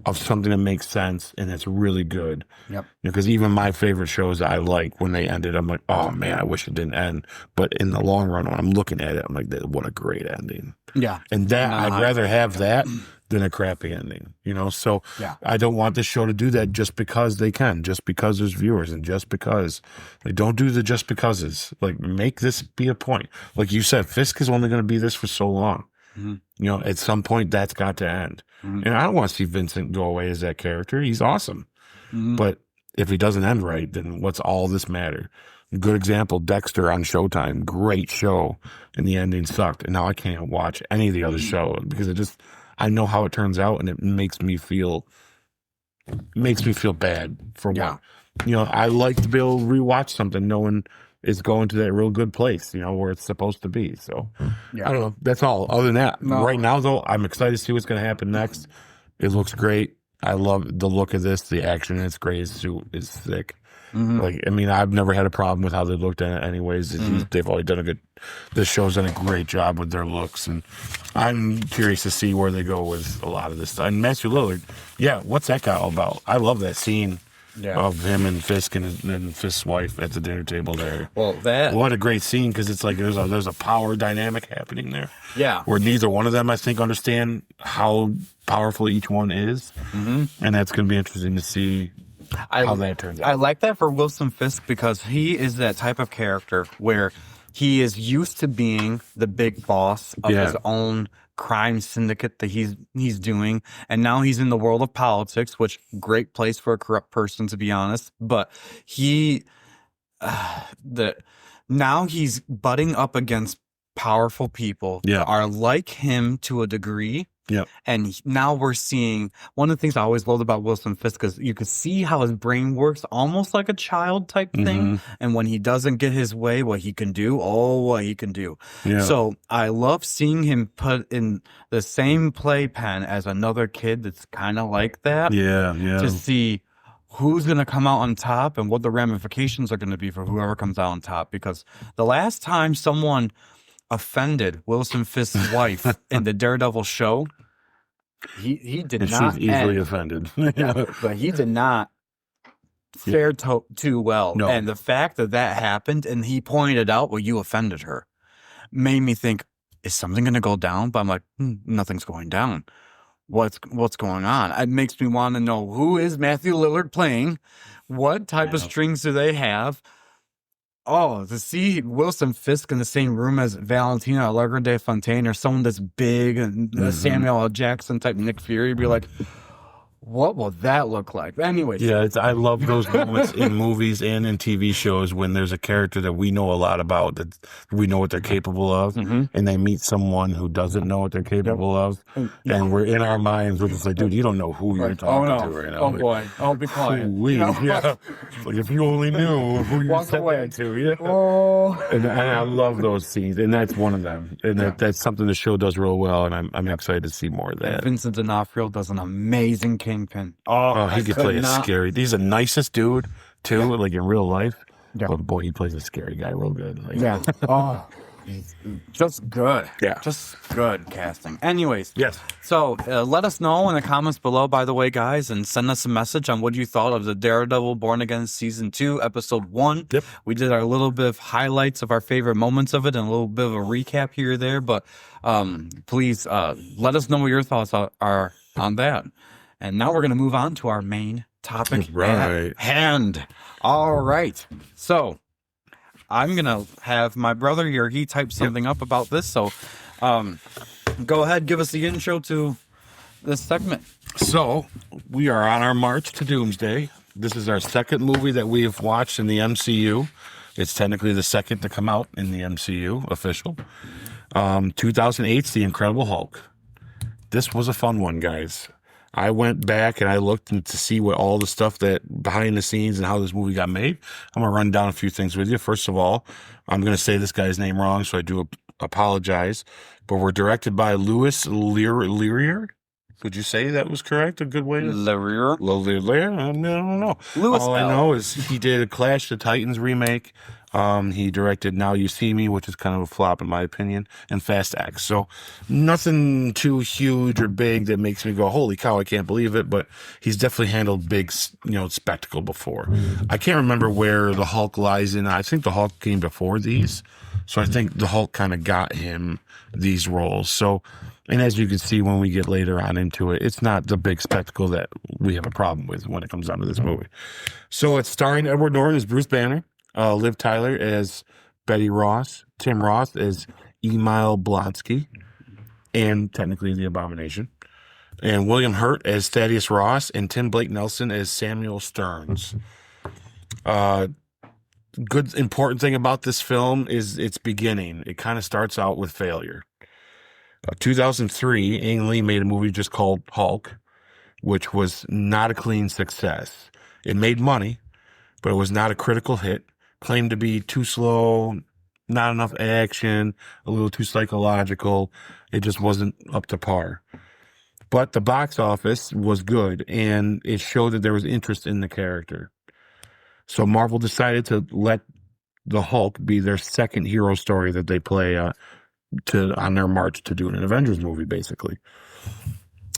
of something that makes sense and it's really good. Yep. Because even my favorite shows I like, when they ended, I'm like, oh man, I wish it didn't end. But in the long run, when I'm looking at it, I'm like, what a great ending. Yeah. And I'd rather have that than a crappy ending, So Yeah. I don't want the show to do that just because they can, just because there's viewers, and just because they don't do the just becauses. Like, make this be a point. Like you said, Fisk is only going to be this for so long. At some point that's got to end. And I don't want to see Vincent go away as that character. He's awesome. But if he doesn't end right, then what's all this matter? Good example, Dexter on Showtime. Great show. And the ending sucked. And now I can't watch any of the other show because I know how it turns out, and it makes me feel bad for one. I like to be able to rewatch something knowing it's going to that real good place, where it's supposed to be. So I don't know. That's all. Other than that, right now though, I'm excited to see what's going to happen next. It looks great. I love the look of this. The action in its gray suit is sick. I've never had a problem with how they looked at it anyways. They've always done this show's done a great job with their looks, and I'm curious to see where they go with a lot of this stuff. And Matthew Lillard, what's that guy all about? I love that scene of him and Fisk and Fisk's wife at the dinner table there. Well, what a great scene, because it's like there's a power dynamic happening there. Yeah. Where neither one of them, I think, understand how powerful each one is. And that's going to be interesting to see how that turns out. I like that for Wilson Fisk because he is that type of character where he is used to being the big boss of his own crime syndicate that he's doing, and now he's in the world of politics, which great place for a corrupt person, to be honest. But now he's butting up against powerful people that are like him to a degree. And now we're seeing one of the things I always loved about Wilson Fisk is you could see how his brain works almost like a child type thing. And when he doesn't get his way, what he can do. So I love seeing him put in the same playpen as another kid that's kind of like that. To see who's going to come out on top and what the ramifications are going to be for whoever comes out on top. Because the last time someone offended Wilson Fisk's wife in the Daredevil show, he did not. She's easily offended. But he did not fare too well. No. And the fact that happened, and he pointed out, well, you offended her, made me think, is something going to go down? But I'm like, nothing's going down. What's going on? It makes me want to know, who is Matthew Lillard playing? What type of strings do they have? Oh, to see Wilson Fisk in the same room as Valentina Allegra de Fontaine or someone that's big and Samuel L. Jackson type Nick Fury, be like, what will that look like? Anyways. I love those moments in movies and in TV shows when there's a character that we know a lot about, that we know what they're capable of, and they meet someone who doesn't know what they're capable of, and we're in our minds, we're just like, dude, you don't know who you're talking to right now. Oh, boy. Oh, be quiet. Like, if you only knew who you said that to. And I love those scenes, and that's one of them. And that's something the show does real well, and I'm excited to see more of that. And Vincent D'Onofrio does an amazing Kingpin. He could play a scary. He's the nicest dude too, like in real life. But boy, he plays a scary guy real good. Just good. Just good casting. Anyways, so let us know in the comments below, by the way, guys, and send us a message on what you thought of the Daredevil Born Again Season 2, Episode 1. We did our little bit of highlights of our favorite moments of it and a little bit of a recap here or there, but please let us know what your thoughts are on that. And now we're going to move on to our main topic at hand. All right. So I'm going to have my brother here. He typed something up about this. So go ahead, give us the intro to this segment. So we are on our march to Doomsday. This is our second movie that we have watched in the MCU. It's technically the second to come out in the MCU, official. 2008's The Incredible Hulk. This was a fun one, guys. I went back and I looked to see what all the stuff that behind the scenes and how this movie got made. I'm going to run down a few things with you. First of all, I'm going to say this guy's name wrong, so I do apologize. But we're directed by Louis Leterrier. Could you say that was correct? A good way to... Leterrier? I don't know. Louis all I know is he did a Clash of the Titans remake. He directed Now You See Me, which is kind of a flop in my opinion, and Fast X. So nothing too huge or big that makes me go, holy cow, I can't believe it. But he's definitely handled big, spectacle before. I can't remember where the Hulk lies in. I think the Hulk came before these. So I think the Hulk kind of got him these roles. So, and as you can see when we get later on into it, it's not the big spectacle that we have a problem with when it comes down to this movie. So it's starring Edward Norton as Bruce Banner, Liv Tyler as Betty Ross, Tim Roth as Emil Blonsky, and technically the Abomination, and William Hurt as Thaddeus Ross, and Tim Blake Nelson as Samuel Stearns. Good important thing about this film is its beginning. It kind of starts out with failure. 2003, Ang Lee made a movie just called Hulk, which was not a clean success. It made money, but it was not a critical hit. Claimed to be too slow, not enough action, a little too psychological. It just wasn't up to par. But the box office was good, and it showed that there was interest in the character. So Marvel decided to let the Hulk be their second hero story that they play on their march to doing an Avengers movie, basically.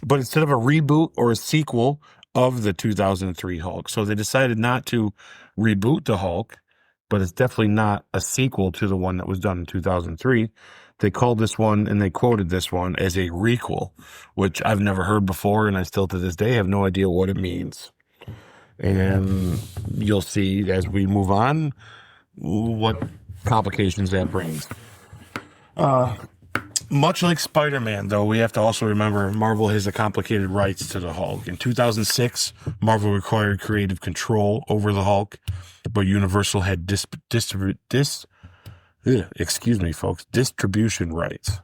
But instead of a reboot or a sequel of the 2003 Hulk, so they decided not to reboot the Hulk, but it's definitely not a sequel to the one that was done in 2003. They called this one, and they quoted this one as a requel, which I've never heard before, and I still to this day have no idea what it means. And you'll see as we move on what complications that brings. Much like Spider-Man, though, we have to also remember Marvel has the complicated rights to the Hulk. In 2006, Marvel acquired creative control over the Hulk, but Universal had distribution rights.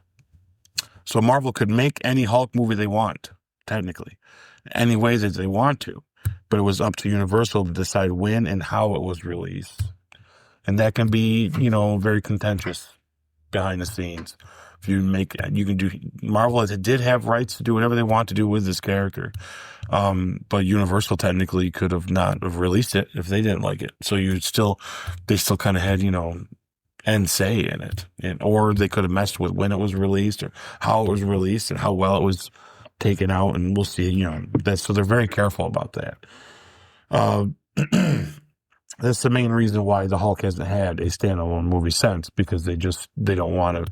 So Marvel could make any Hulk movie they want, technically, any way that they want to, but it was up to Universal to decide when and how it was released. And that can be, very contentious behind the scenes. Marvel did have rights to do whatever they want to do with this character. But Universal technically could have not have released it if they didn't like it. So they still kind of had, end say in it. Or they could have messed with when it was released or how it was released and how well it was taken out. And we'll see, so they're very careful about that. That's the main reason why the Hulk hasn't had a standalone movie since, because they don't want to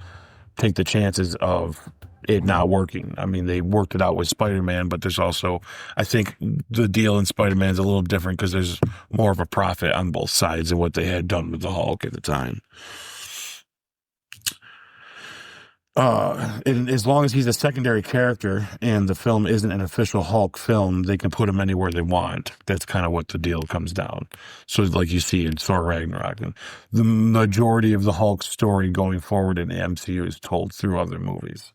take the chances of it not working. I mean, they worked it out with Spider-Man, but there's also, I think the deal in Spider-Man is a little different because there's more of a profit on both sides of what they had done with the Hulk at the time. And as long as he's a secondary character and the film isn't an official Hulk film, they can put him anywhere they want. That's kind of what the deal comes down. So like you see in Thor Ragnarok, and the majority of the Hulk story going forward in the MCU is told through other movies,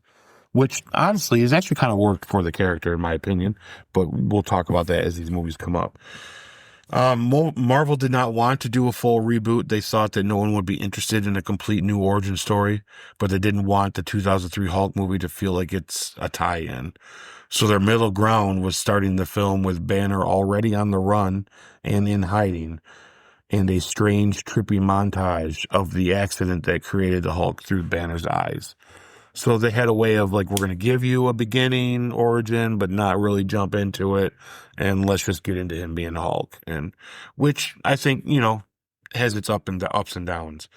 which honestly has actually kind of worked for the character in my opinion, but we'll talk about that as these movies come up. Marvel did not want to do a full reboot. They thought that no one would be interested in a complete new origin story, but they didn't want the 2003 Hulk movie to feel like it's a tie-in. So their middle ground was starting the film with Banner already on the run and in hiding, and a strange, trippy montage of the accident that created the Hulk through Banner's eyes. So they had a way of like, we're going to give you a beginning origin, but not really jump into it. And let's just get into him being Hulk. And which I think, has its ups and downs.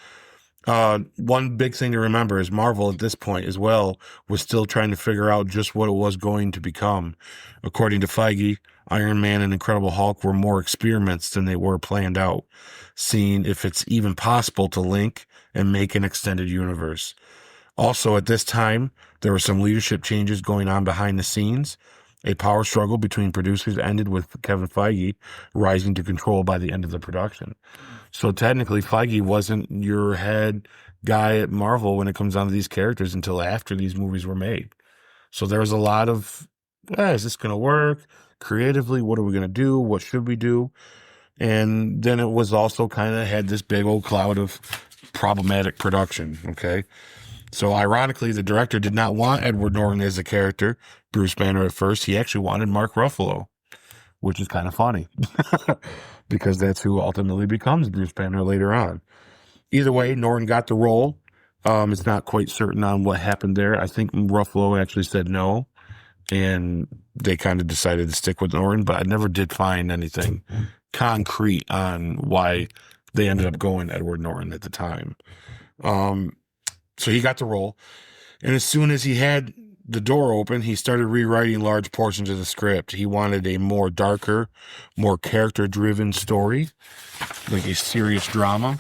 One big thing to remember is Marvel at this point as well was still trying to figure out just what it was going to become. According to Feige, Iron Man and Incredible Hulk were more experiments than they were planned out, seeing if it's even possible to link and make an extended universe. Also, at this time, there were some leadership changes going on behind the scenes. A power struggle between producers ended with Kevin Feige rising to control by the end of the production. So technically, Feige wasn't your head guy at Marvel when it comes down to these characters until after these movies were made. So there was a lot of, is this going to work? Creatively, what are we going to do? What should we do? And then it was also kind of had this big old cloud of problematic production, okay? So ironically, the director did not want Edward Norton as a character, Bruce Banner at first. He actually wanted Mark Ruffalo, which is kind of funny because that's who ultimately becomes Bruce Banner later on. Either way, Norton got the role. It's not quite certain on what happened there. I think Ruffalo actually said no, and they kind of decided to stick with Norton, but I never did find anything concrete on why they ended up going Edward Norton at the time. So he got the role, and as soon as he had the door open, he started rewriting large portions of the script. He wanted a more darker, more character-driven story, like a serious drama.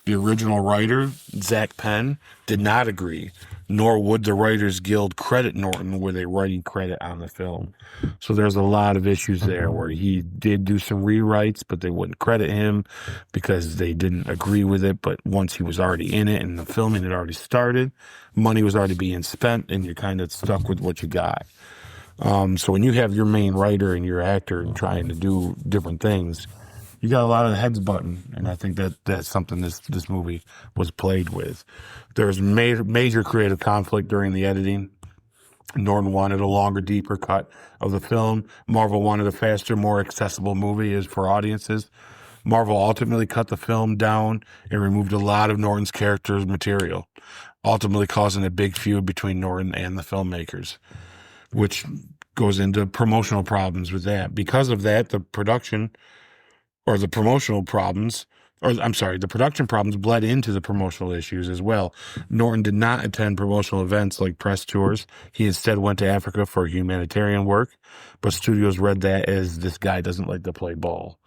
The original writer, Zach Penn, did not agree, nor would the Writers Guild credit Norton with a writing credit on the film. So there's a lot of issues there where he did do some rewrites, but they wouldn't credit him because they didn't agree with it. But once he was already in it and the filming had already started, money was already being spent, and you're kind of stuck with what you got. So when you have your main writer and your actor trying to do different things, you got a lot of heads button, and I think that's something this movie was played with. There's major creative conflict during the editing. Norton wanted a longer, deeper cut of the film. Marvel wanted a faster, more accessible movie as for audiences. Marvel ultimately cut the film down and removed a lot of Norton's character's material, ultimately causing a big feud between Norton and the filmmakers, which goes into promotional problems with that. Because of that, the production problems bled into the promotional issues as well. Norton did not attend promotional events like press tours. He instead went to Africa for humanitarian work, but studios read that as this guy doesn't like to play ball.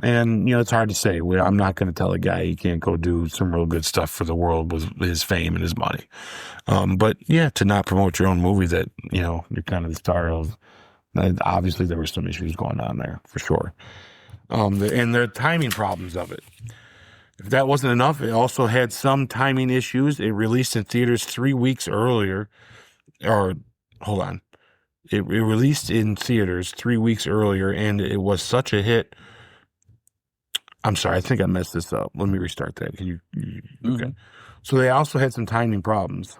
And, it's hard to say. I'm not going to tell a guy he can't go do some real good stuff for the world with his fame and his money. But yeah, to not promote your own movie that, you're kind of the star of, obviously there were some issues going on there for sure. And the timing problems of it. If that wasn't enough, it also had some timing issues. It released in theaters 3 weeks earlier, It released in theaters 3 weeks earlier, and it was such a hit. I'm sorry, I think I messed this up. Let me restart that. Can you okay. So they also had some timing problems.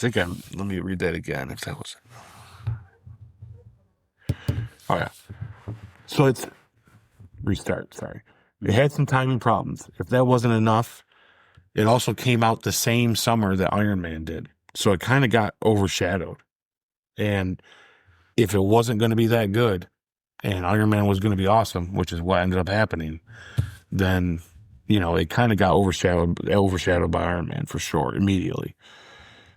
Let me read that again if that was. Oh, yeah. So it's restart. Sorry. It had some timing problems. If that wasn't enough, it also came out the same summer that Iron Man did. So it kind of got overshadowed. And if it wasn't going to be that good and Iron Man was going to be awesome, which is what ended up happening, then, it kind of got overshadowed by Iron Man for sure, immediately.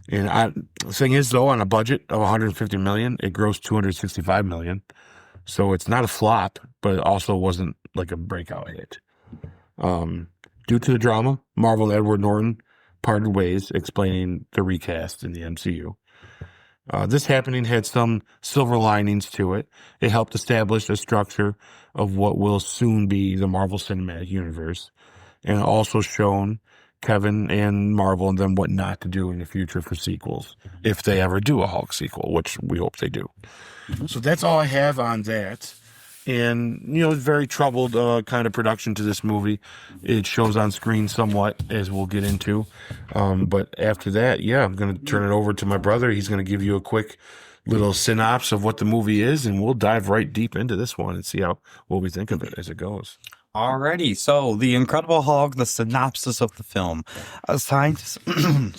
And the thing is, though, on a budget of $150 million, it grossed $265 million. So it's not a flop, but it also wasn't like a breakout hit. Due to the drama, Marvel and Edward Norton parted ways, explaining the recast in the MCU. This happening had some silver linings to it. It helped establish a structure of what will soon be the Marvel Cinematic Universe, and also shown Kevin and Marvel and them what not to do in the future for sequels, if they ever do a Hulk sequel, which we hope they do. So that's all I have on that. And, it's very troubled kind of production to this movie. It shows on screen somewhat, as we'll get into. But after that, I'm going to turn it over to my brother. He's going to give you a quick little synopsis of what the movie is, and we'll dive right deep into this one and see what we think of it as it goes. Alrighty, so The Incredible Hulk, the synopsis of the film. A scientist, a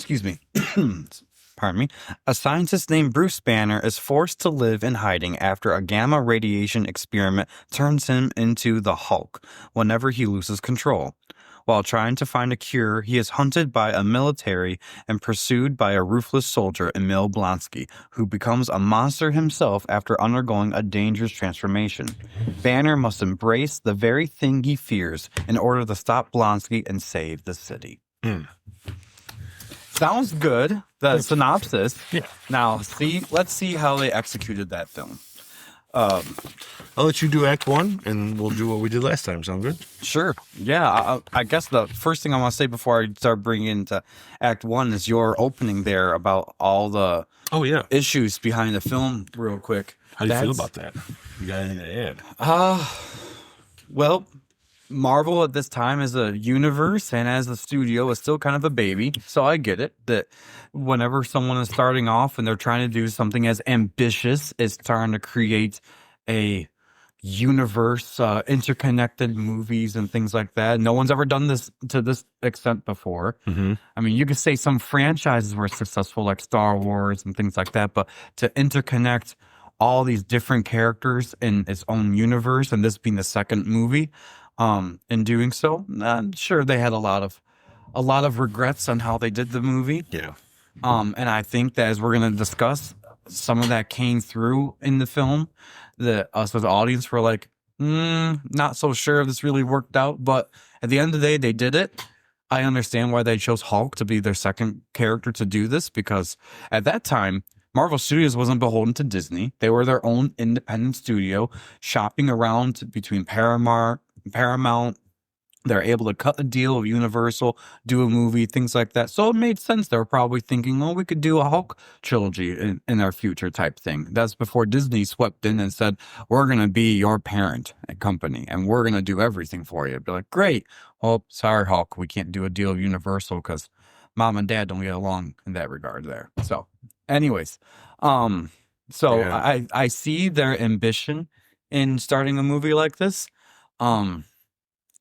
scientist named Bruce Banner is forced to live in hiding after a gamma radiation experiment turns him into the Hulk whenever he loses control. While trying to find a cure, he is hunted by a military and pursued by a ruthless soldier, Emil Blonsky, who becomes a monster himself after undergoing a dangerous transformation. Banner must embrace the very thing he fears in order to stop Blonsky and save the city. Sounds good, the synopsis. Yeah. Now, let's see how they executed that film. I'll let you do Act 1, and we'll do what we did last time. Sound good? Sure. Yeah, I guess the first thing I want to say before I start bringing into Act 1 is your opening there about all the issues behind the film real quick. How do you feel about that? You got anything to add? Well, Marvel at this time as a universe and as a studio is still kind of a baby, so I get it that whenever someone is starting off and they're trying to do something as ambitious as trying to create a universe, interconnected movies and things like that. No one's ever done this to this extent before. Mm-hmm. I mean, you could say some franchises were successful, like Star Wars and things like that, but to interconnect all these different characters in its own universe, and this being the second movie, in doing so, I'm sure they had a lot of regrets on how they did the movie. Yeah. And I think that as we're going to discuss, some of that came through in the film, that us as the audience were like, not so sure if this really worked out. But at the end of the day, they did it. I understand why they chose Hulk to be their second character to do this, because at that time, Marvel Studios wasn't beholden to Disney. They were their own independent studio, shopping around between Paramount. They're able to cut a deal with Universal, do a movie, things like that. So it made sense. They were probably thinking, oh, we could do a Hulk trilogy in our future type thing. That's before Disney swept in and said, we're going to be your parent company and we're going to do everything for you. Be like, great. Oh, sorry, Hulk. We can't do a deal with Universal because mom and dad don't get along in that regard there. So anyways, I see their ambition in starting a movie like this.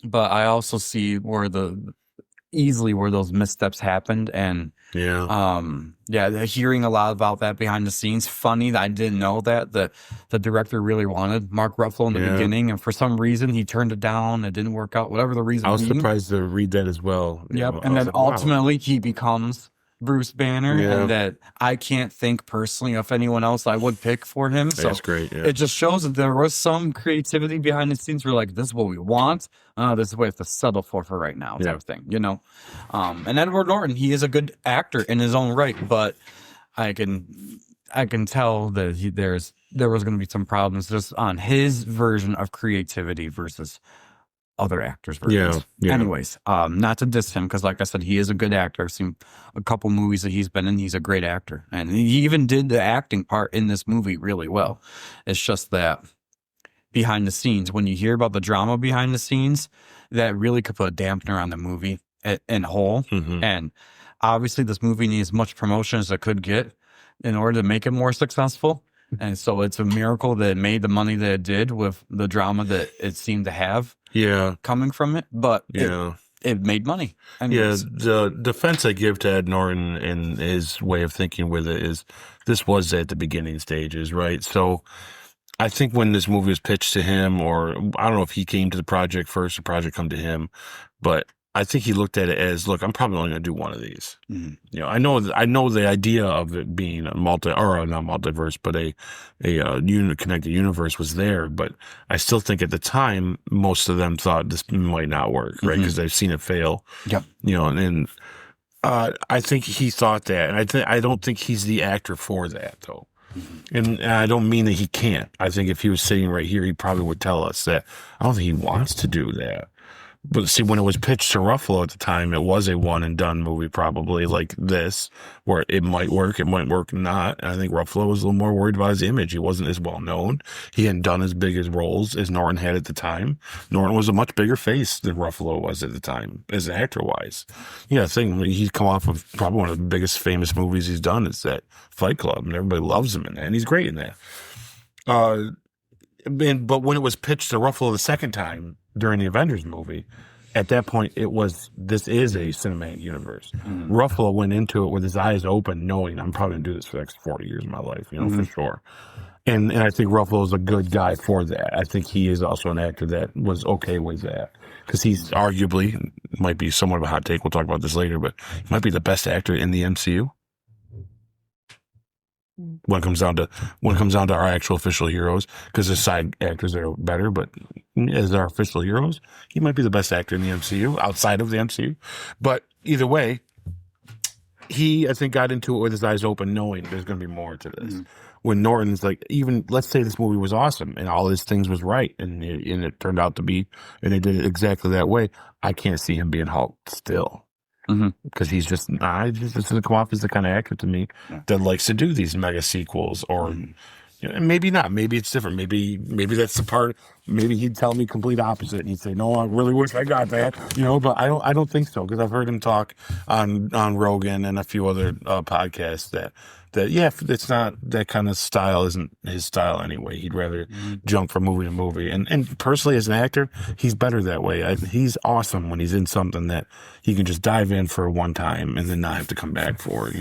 But I also see where those missteps happened, and hearing a lot about that behind the scenes. Funny that I didn't know that the director really wanted Mark Ruffalo in the beginning, and for some reason he turned it down. It didn't work out, whatever the reason. I was surprised to read that as well. Yep, and then ultimately he becomes Bruce Banner, and that I can't think personally of anyone else I would pick for him. So that's great. Yeah. It just shows that there was some creativity behind the scenes. We're like, this is what we want. This is what we have to settle for right now, type of thing, you know? And Edward Norton, he is a good actor in his own right, but I can tell that there was going to be some problems just on his version of creativity versus other actors' versions. Yeah. Anyways, not to diss him, because like I said, he is a good actor. I've seen a couple movies that he's been in. He's a great actor. And he even did the acting part in this movie really well. It's just that behind the scenes, when you hear about the drama behind the scenes, that really could put a dampener on the movie in whole. Mm-hmm. And obviously this movie needs as much promotion as it could get in order to make it more successful. And so it's a miracle that it made the money that it did with the drama that it seemed to have coming from it. But it made money. Anyways. Yeah, the defense I give to Ed Norton and his way of thinking with it is this was at the beginning stages, right? So I think when this movie was pitched to him, or I don't know if he came to the project first or project come to him, but I think he looked at it as, look, I'm probably only going to do one of these. Mm-hmm. You know, I know the idea of it being a not multiverse, but a connected universe was there. But I still think at the time, most of them thought this might not work, right? Because they've seen it fail. Yep. You know, and I think he thought that, and I don't think he's the actor for that, though. And I don't mean that he can't. I think if he was sitting right here, he probably would tell us that. I don't think he wants to do that. But see, when it was pitched to Ruffalo at the time, it was a one and done movie, probably like this, where it might work, it might work not. And I think Ruffalo was a little more worried about his image. He wasn't as well known. He hadn't done as big as roles as Norton had at the time. Norton was a much bigger face than Ruffalo was at the time, as actor wise. Yeah, I think he's come off of probably one of the biggest famous movies he's done. It's that Fight Club, and everybody loves him in that, and he's great in that. But when it was pitched to Ruffalo the second time during the Avengers movie, at that point this is a cinematic universe. Mm-hmm. Ruffalo went into it with his eyes open, knowing I'm probably gonna do this for the next 40 years of my life, you know, for sure. And I think Ruffalo is a good guy for that. I think he is also an actor that was okay with that, because he's arguably, might be somewhat of a hot take, we'll talk about this later, but he might be the best actor in the MCU. When it comes down to our actual official heroes, because the side actors are better, but as our official heroes, he might be the best actor in the MCU, outside of the MCU. But either way, he, I think, got into it with his eyes open, knowing there's going to be more to this. Mm-hmm. When Norton's like, even, let's say this movie was awesome and all his things was right, and it turned out to be, and they did it exactly that way, I can't see him being Hulk still. Because he's just doesn't come off as the kind of actor to me that likes to do these mega sequels, or you know, maybe not. Maybe it's different. Maybe that's the part maybe he'd tell me complete opposite, and he'd say, "No, I really wish I got that," But I don't think so, because I've heard him talk on Rogan and a few other podcasts that yeah, it's not that kind of style, isn't his style anyway. He'd rather jump from movie to movie, and personally, as an actor, he's better that way. He's awesome when he's in something that he can just dive in for one time and then not have to come back for.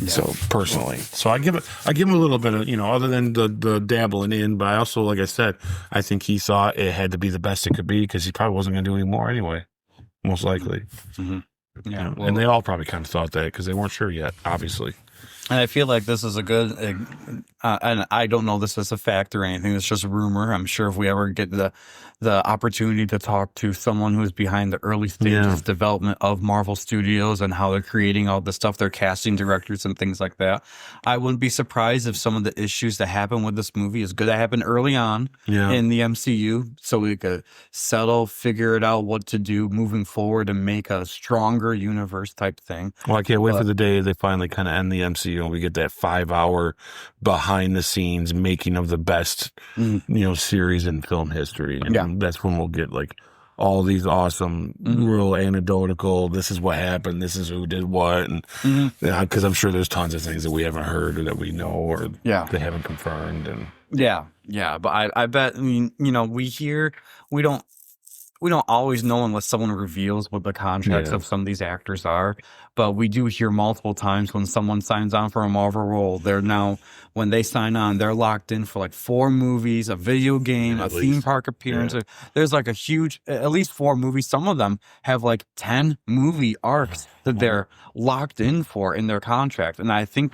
So personally, I give him a little bit of, other than the dabbling in, but I also, like I said, I think he saw it had to be the best it could be, because he probably wasn't going to do any more anyway, most likely. Yeah, and they all probably kind of thought that, because they weren't sure yet, obviously. And I feel like this is a good, and I don't know this as a fact or anything. It's just a rumor. I'm sure if we ever get the opportunity to talk to someone who's behind the early stages of development of Marvel Studios and how they're creating all the stuff, they're casting directors and things like that, I wouldn't be surprised if some of the issues that happen with this movie is good that happened early on in the MCU, so we could figure it out what to do moving forward and make a stronger universe type thing. Well, I can't wait for the day they finally kind of end the MCU and we get that 5-hour behind the scenes making of the best, series in film history. And that's when we'll get like all these awesome, real anecdotal, this is what happened, this is who did what. And because I'm sure there's tons of things that we haven't heard or that we know or they haven't confirmed. And but I bet, we don't always know unless someone reveals what the contracts of some of these actors are, but we do hear multiple times when someone signs on for a Marvel role, when they sign on, they're locked in for like 4 movies, a video game, a theme park appearance. There's like at least 4 movies. Some of them have like 10 movie arcs that they're locked in for in their contract. And I think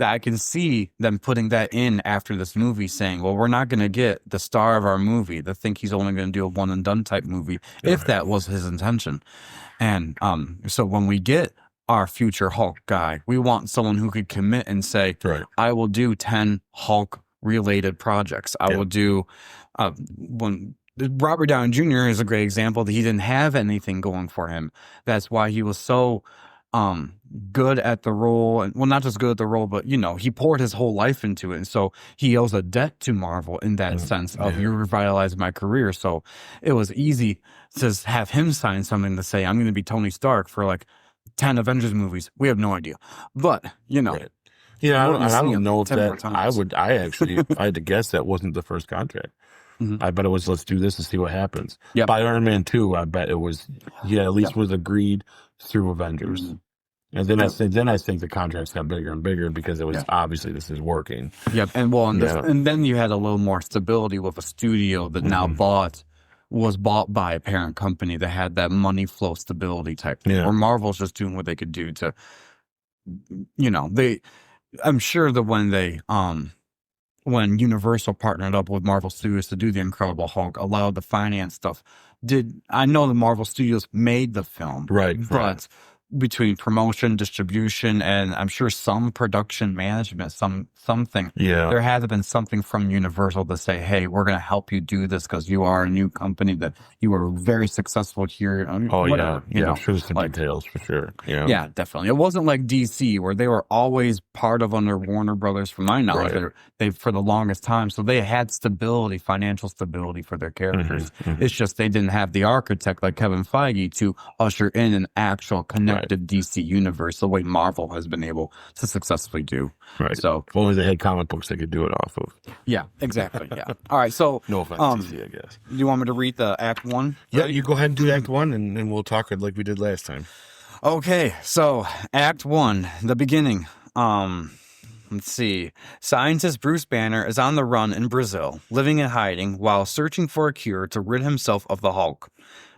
I can see them putting that in after this movie, saying, well, we're not going to get the star of our movie to think he's only going to do a one and done type movie, if that was his intention. And so when we get our future Hulk guy, we want someone who could commit and say, I will do 10 Hulk related projects. I will do when Robert Downey Jr. is a great example that he didn't have anything going for him. That's why he was so good at the role, and well, not just good at the role, but he poured his whole life into it, and so he owes a debt to Marvel in that sense of you revitalized my career. So it was easy to have him sign something to say, I'm going to be Tony Stark for like 10 Avengers movies. We have no idea, but I don't know if that I had to guess that wasn't the first contract. I bet it was, let's do this and see what happens. By Iron Man 2, I bet it was, at least was agreed through Avengers. And then I think the contracts got bigger and bigger because it was obviously this is working. And then you had a little more stability with a studio that now was bought by a parent company that had that money flow stability type thing. Or Marvel's just doing what they could do to, I'm sure that when Universal partnered up with Marvel Studios to do the Incredible Hulk, allowed the finance stuff. I know the Marvel Studios made the film, but between promotion, distribution, and I'm sure some production management, something. There had to have been something from Universal to say, hey, we're going to help you do this because you are a new company that you were very successful here. I'm sure there's some details for sure. Yeah, definitely. It wasn't like DC where they were always part of under Warner Brothers, from my knowledge. They for the longest time. So they had stability, financial stability for their characters. It's just they didn't have the architect like Kevin Feige to usher in an actual connected DC universe the way Marvel has been able to successfully do. So if only they had comic books they could do it off of. Yeah, exactly. All right. So no offense, DC, I guess. Do you want me to read the Act 1? Yeah, you go ahead and do Act 1 and we'll talk it like we did last time. Okay. So Act 1, the beginning. Let's see. Scientist Bruce Banner is on the run in Brazil, living in hiding while searching for a cure to rid himself of the Hulk.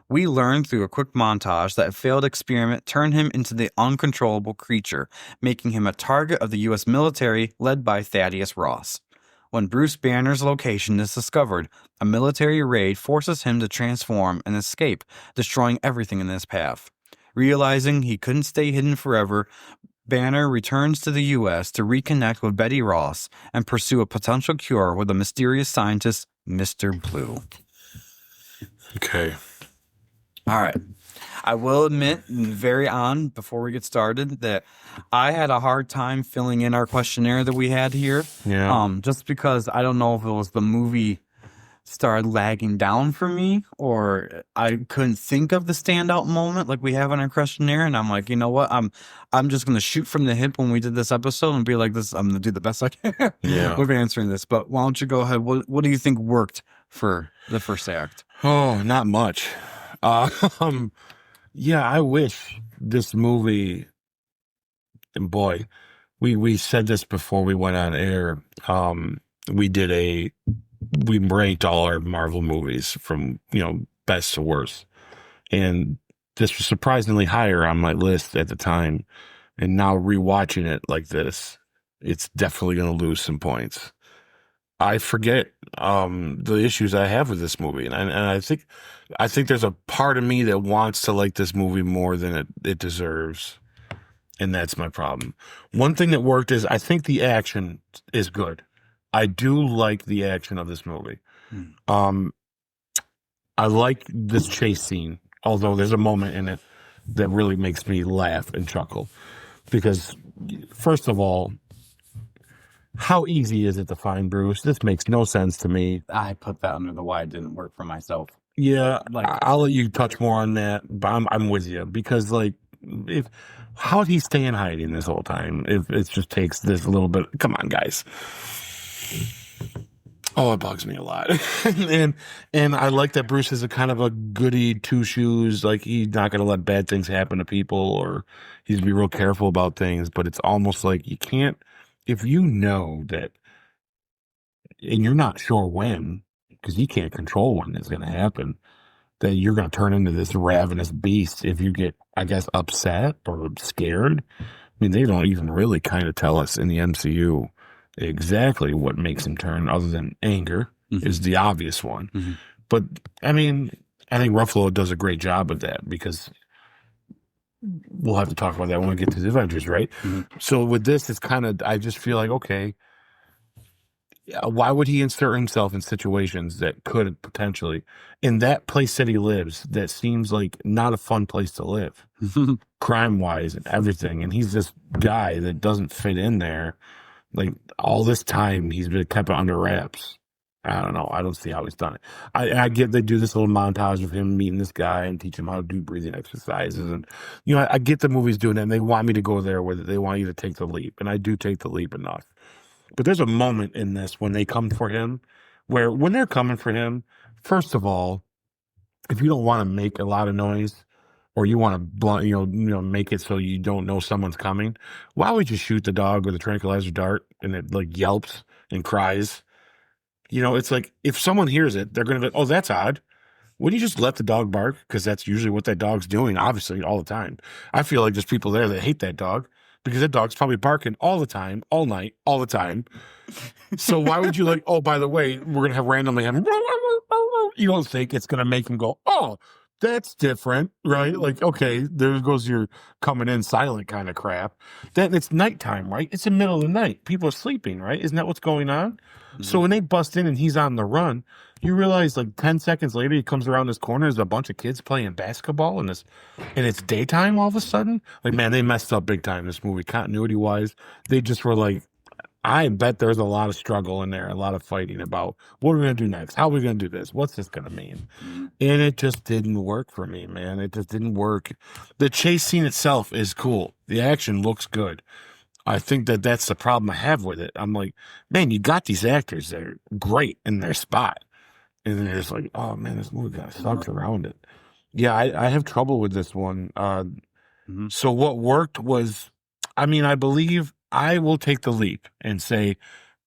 We learn through a quick montage that a failed experiment turned him into the uncontrollable creature, making him a target of the U.S. military led by Thaddeus Ross. When Bruce Banner's location is discovered, a military raid forces him to transform and escape, destroying everything in his path. Realizing he couldn't stay hidden forever, Banner returns to the U.S. to reconnect with Betty Ross and pursue a potential cure with the mysterious scientist, Mr. Blue. Okay. All right. I will admit, before we get started, that I had a hard time filling in our questionnaire that we had here. Just because I don't know if it was the movie started lagging down for me, or I couldn't think of the standout moment like we have in our questionnaire. And I'm like, you know what? I'm just gonna shoot from the hip when we did this episode and be like, this. I'm gonna do the best I can with answering this. But why don't you go ahead? What do you think worked for the first act? Oh, not much. Yeah, I wish this movie. And boy, we said this before we went on air. We ranked all our Marvel movies from, best to worst. And this was surprisingly higher on my list at the time. And now rewatching it like this, it's definitely going to lose some points. I forget the issues I have with this movie. And I think there's a part of me that wants to like this movie more than it deserves. And that's my problem. One thing that worked is I think the action is good. I do like the action of this movie. I like this chase scene, although there's a moment in it that really makes me laugh and chuckle. Because, first of all, how easy is it to find Bruce? This makes no sense to me. I put that under the why it didn't work for myself. Yeah, I'll let you touch more on that, but I'm with you. Because, how did he stay in hiding this whole time? If it just takes this a little bit. Come on, guys. Oh, it bugs me a lot. and I like that Bruce is a kind of a goody two shoes. Like, he's not going to let bad things happen to people, or he's going to be real careful about things. But it's almost like you can't, if you know that, and you're not sure when, because you can't control when it's going to happen, that you're going to turn into this ravenous beast if you get, I guess, upset or scared. I mean, they don't even really kind of tell us in the MCU exactly what makes him turn, other than anger is the obvious one. But, I mean, I think Ruffalo does a great job of that, because we'll have to talk about that when we get to the Avengers, right? So with this, it's kind of, I just feel like, okay, why would he insert himself in situations that could potentially, in that place that he lives, that seems like not a fun place to live, crime-wise and everything, and he's this guy that doesn't fit in there. Like, all this time, he's been kept under wraps. I don't know. I don't see how he's done it. I get they do this little montage of him meeting this guy and teach him how to do breathing exercises. And, I get the movies doing that, and they want me to go there with it. They want you to take the leap. And I do take the leap enough. But there's a moment in this when they come for him, where when they're coming for him, first of all, if you don't want to make a lot of noise, or you want to make it so you don't know someone's coming, why would you shoot the dog with a tranquilizer dart and it yelps and cries? It's like, if someone hears it, they're going to be, oh, that's odd. Wouldn't you just let the dog bark? Because that's usually what that dog's doing, obviously, all the time. I feel like there's people there that hate that dog, because that dog's probably barking all the time, all night, all the time. So why would you oh, by the way, we're going to have randomly him. You don't think it's going to make him go, oh, that's different, right? Like, okay, there goes your coming in silent kind of crap. Then it's nighttime, right? It's the middle of the night. People are sleeping, right? Isn't that what's going on? So when they bust in and he's on the run, you realize 10 seconds later, he comes around this corner, there's a bunch of kids playing basketball, and it's daytime all of a sudden. Man, they messed up big time, this movie, continuity wise. They just were I bet there's a lot of struggle in there, a lot of fighting about what are we going to do next? How are we going to do this? What's this going to mean? And it just didn't work for me, man. It just didn't work. The chase scene itself is cool. The action looks good. I think that's the problem I have with it. I'm like, man, you got these actors that are great in their spot. And then there's oh, man, this movie kind of sucks around it. Yeah, I have trouble with this one. So what worked was, I believe I will take the leap and say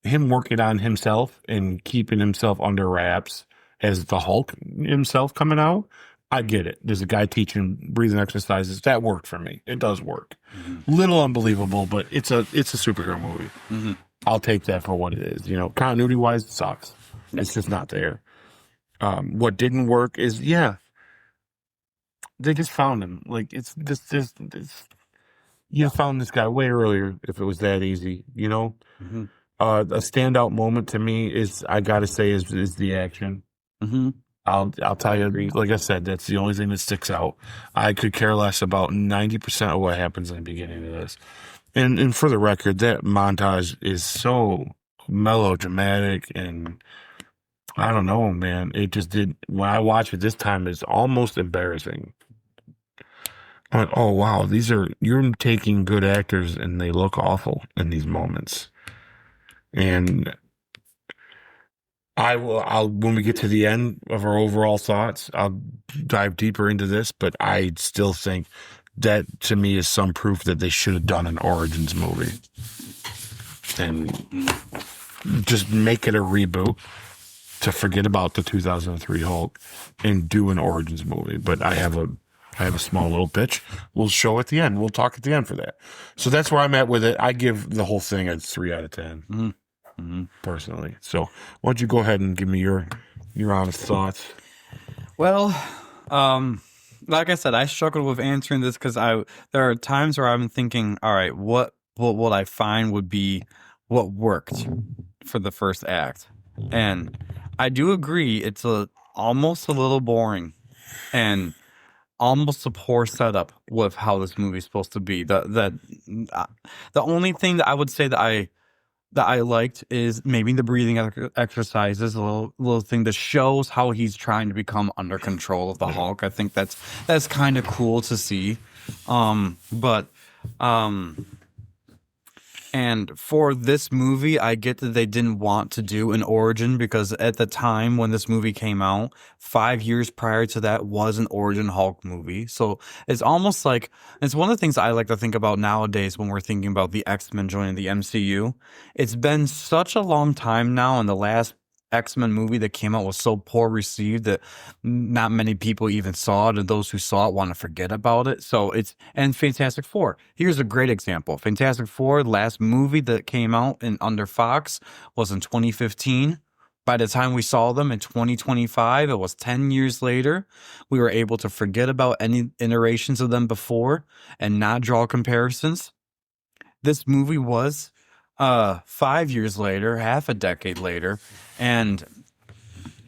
him working on himself and keeping himself under wraps as the Hulk himself coming out. I get it. There's a guy teaching breathing exercises. That worked for me. It does work. Little unbelievable, but it's a superhero movie. I'll take that for what it is. Continuity wise, it sucks. It's just not there. What didn't work is, they just found him. It's this. You found this guy way earlier if it was that easy, A standout moment to me is, I got to say, is the action. I'll tell you, like I said, that's the only thing that sticks out. I could care less about 90% of what happens in the beginning of this. And for the record, that montage is so melodramatic and I don't know, man. It just did. When I watch it this time, it's almost embarrassing. I'm like, oh wow, you're taking good actors and they look awful in these moments. And I'll when we get to the end of our overall thoughts, I'll dive deeper into this, but I still think that to me is some proof that they should have done an Origins movie and just make it a reboot to forget about the 2003 Hulk and do an Origins movie. But I have a small little pitch. We'll show at the end. We'll talk at the end for that. So that's where I'm at with it. I give the whole thing a 3 out of 10, personally. So why don't you go ahead and give me your honest thoughts? Well, like I said, I struggled with answering this because there are times where I'm thinking, all right, what would I find would be what worked for the first act? And I do agree it's almost a little boring and almost a poor setup with how this movie's supposed to be. The only thing that I would say that I liked is maybe the breathing exercises, a little thing that shows how he's trying to become under control of the Hulk. I think that's kind of cool to see. And for this movie, I get that they didn't want to do an origin because at the time when this movie came out, 5 years prior to that was an origin Hulk movie. So it's almost like, it's one of the things I like to think about nowadays when we're thinking about the X-Men joining the MCU. It's been such a long time now, and the last X-Men movie that came out was so poor received that not many people even saw it, and those who saw it want to forget about it. So and Fantastic Four. Here's a great example. Fantastic Four, the last movie that came out under Fox was in 2015. By the time we saw them in 2025, it was 10 years later. We were able to forget about any iterations of them before and not draw comparisons. This movie was 5 years later, half a decade later, and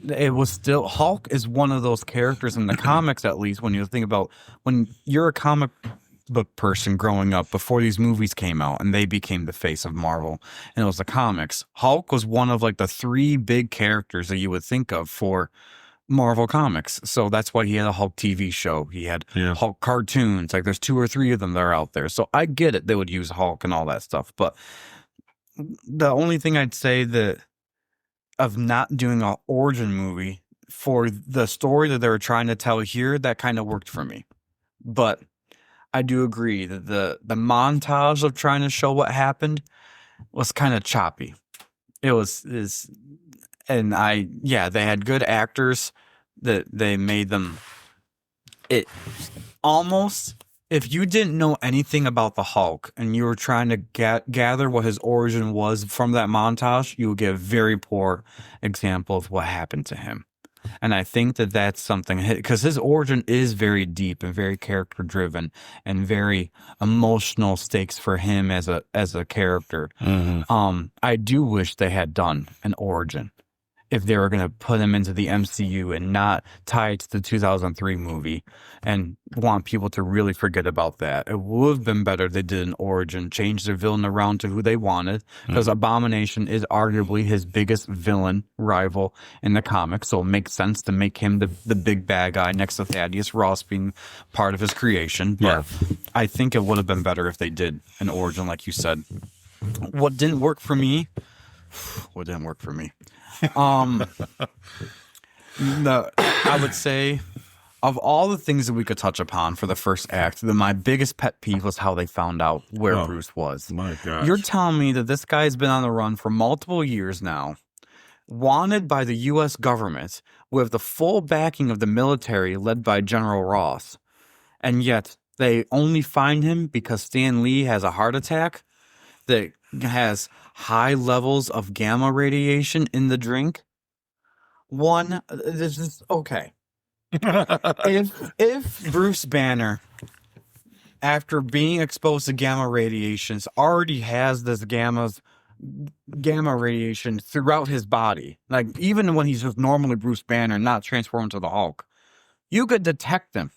it was still, Hulk is one of those characters in the comics, at least when you think about when you're a comic book person growing up before these movies came out and they became the face of Marvel, and it was the comics. Hulk was one of like the 3 big characters that you would think of for Marvel Comics. So that's why he had a Hulk TV show. He had Hulk cartoons. Like there's 2 or 3 of them that are out there. So I get it. They would use Hulk and all that stuff. But the only thing I'd say that of not doing an origin movie for the story that they were trying to tell here, that kind of worked for me. But I do agree that the montage of trying to show what happened was kind of choppy. They had good actors that they made them. It almost, if you didn't know anything about the Hulk and you were trying to gather what his origin was from that montage, you would get a very poor example of what happened to him. And I think that that's something, because his origin is very deep and very character driven and very emotional stakes for him as a character. Mm-hmm. I do wish they had done an origin if they were going to put him into the MCU and not tie it to the 2003 movie and want people to really forget about that. It would have been better if they did an origin, change their villain around to who they wanted, because Abomination is arguably his biggest villain rival in the comics, so it makes sense to make him the big bad guy next to Thaddeus Ross being part of his creation. But I think it would have been better if they did an origin, like you said. What didn't work for me? I would say, of all the things that we could touch upon for the first act, my biggest pet peeve was how they found out where Bruce was. My gosh. You're telling me that this guy's been on the run for multiple years now, wanted by the U.S. government, with the full backing of the military led by General Ross, and yet they only find him because Stan Lee has a heart attack that has high levels of gamma radiation in the drink? This is okay. If Bruce Banner, after being exposed to gamma radiations, already has this gamma radiation throughout his body, like even when he's just normally Bruce Banner, not transformed to the Hulk, you could detect them.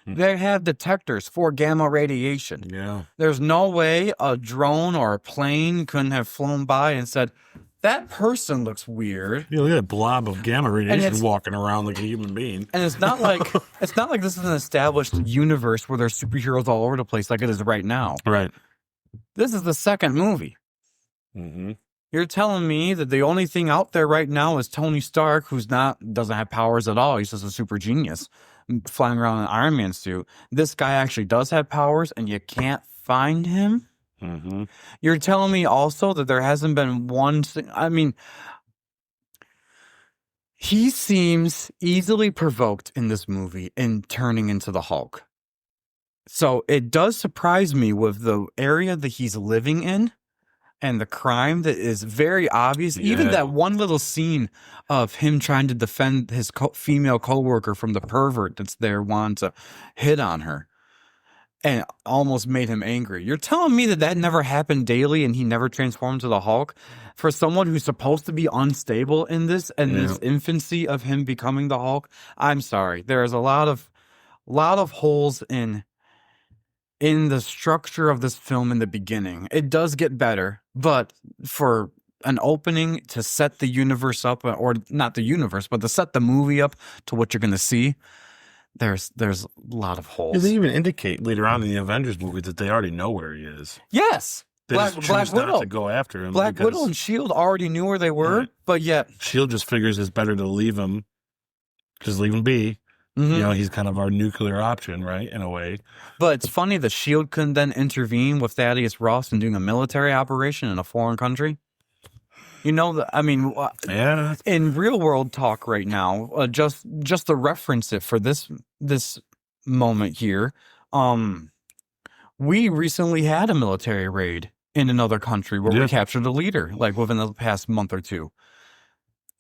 They have detectors for gamma radiation. Yeah. There's no way a drone or a plane couldn't have flown by and said, that person looks weird. You look at a blob of gamma radiation it's- walking around like a human being. And it's not like this is an established universe where there's superheroes all over the place like it is right now. Right. This is the second movie. Mm-hmm. You're telling me that the only thing out there right now is Tony Stark, doesn't have powers at all. He's just a super genius flying around in an Iron Man suit. This guy actually does have powers, and you can't find him. Mm-hmm. You're telling me also that there hasn't been one thing. I mean, he seems easily provoked in this movie in turning into the Hulk. So it does surprise me with the area that he's living in and the crime that is very obvious. Yeah. Even that one little scene of him trying to defend his female coworker from the pervert that's there wanting to hit on her and almost made him angry. You're telling me that never happened daily and he never transformed to the Hulk? For someone who's supposed to be unstable in this and this infancy of him becoming the Hulk, I'm sorry. There's a lot of holes in the structure of this film in the beginning. It does get better, but for an opening to set the universe up, or not the universe, but to set the movie up to what you're going to see, there's a lot of holes. They even indicate later on in the Avengers movie that they already know where he is. Yes. They Black choose not Widow. to go after him. Black because Widow and S.H.I.E.L.D. already knew where they were, Right. but yet... S.H.I.E.L.D. just figures it's better to leave him. Just leave him be. Mhm. You know, he's kind of our nuclear option, right? In a way. But it's funny that S.H.I.E.L.D. couldn't then intervene with Thaddeus Ross in doing a military operation in a foreign country. You know, Yeah. in real world talk right now, just to reference it for this moment here, we recently had a military raid in another country where we captured a leader, like within the past month or two.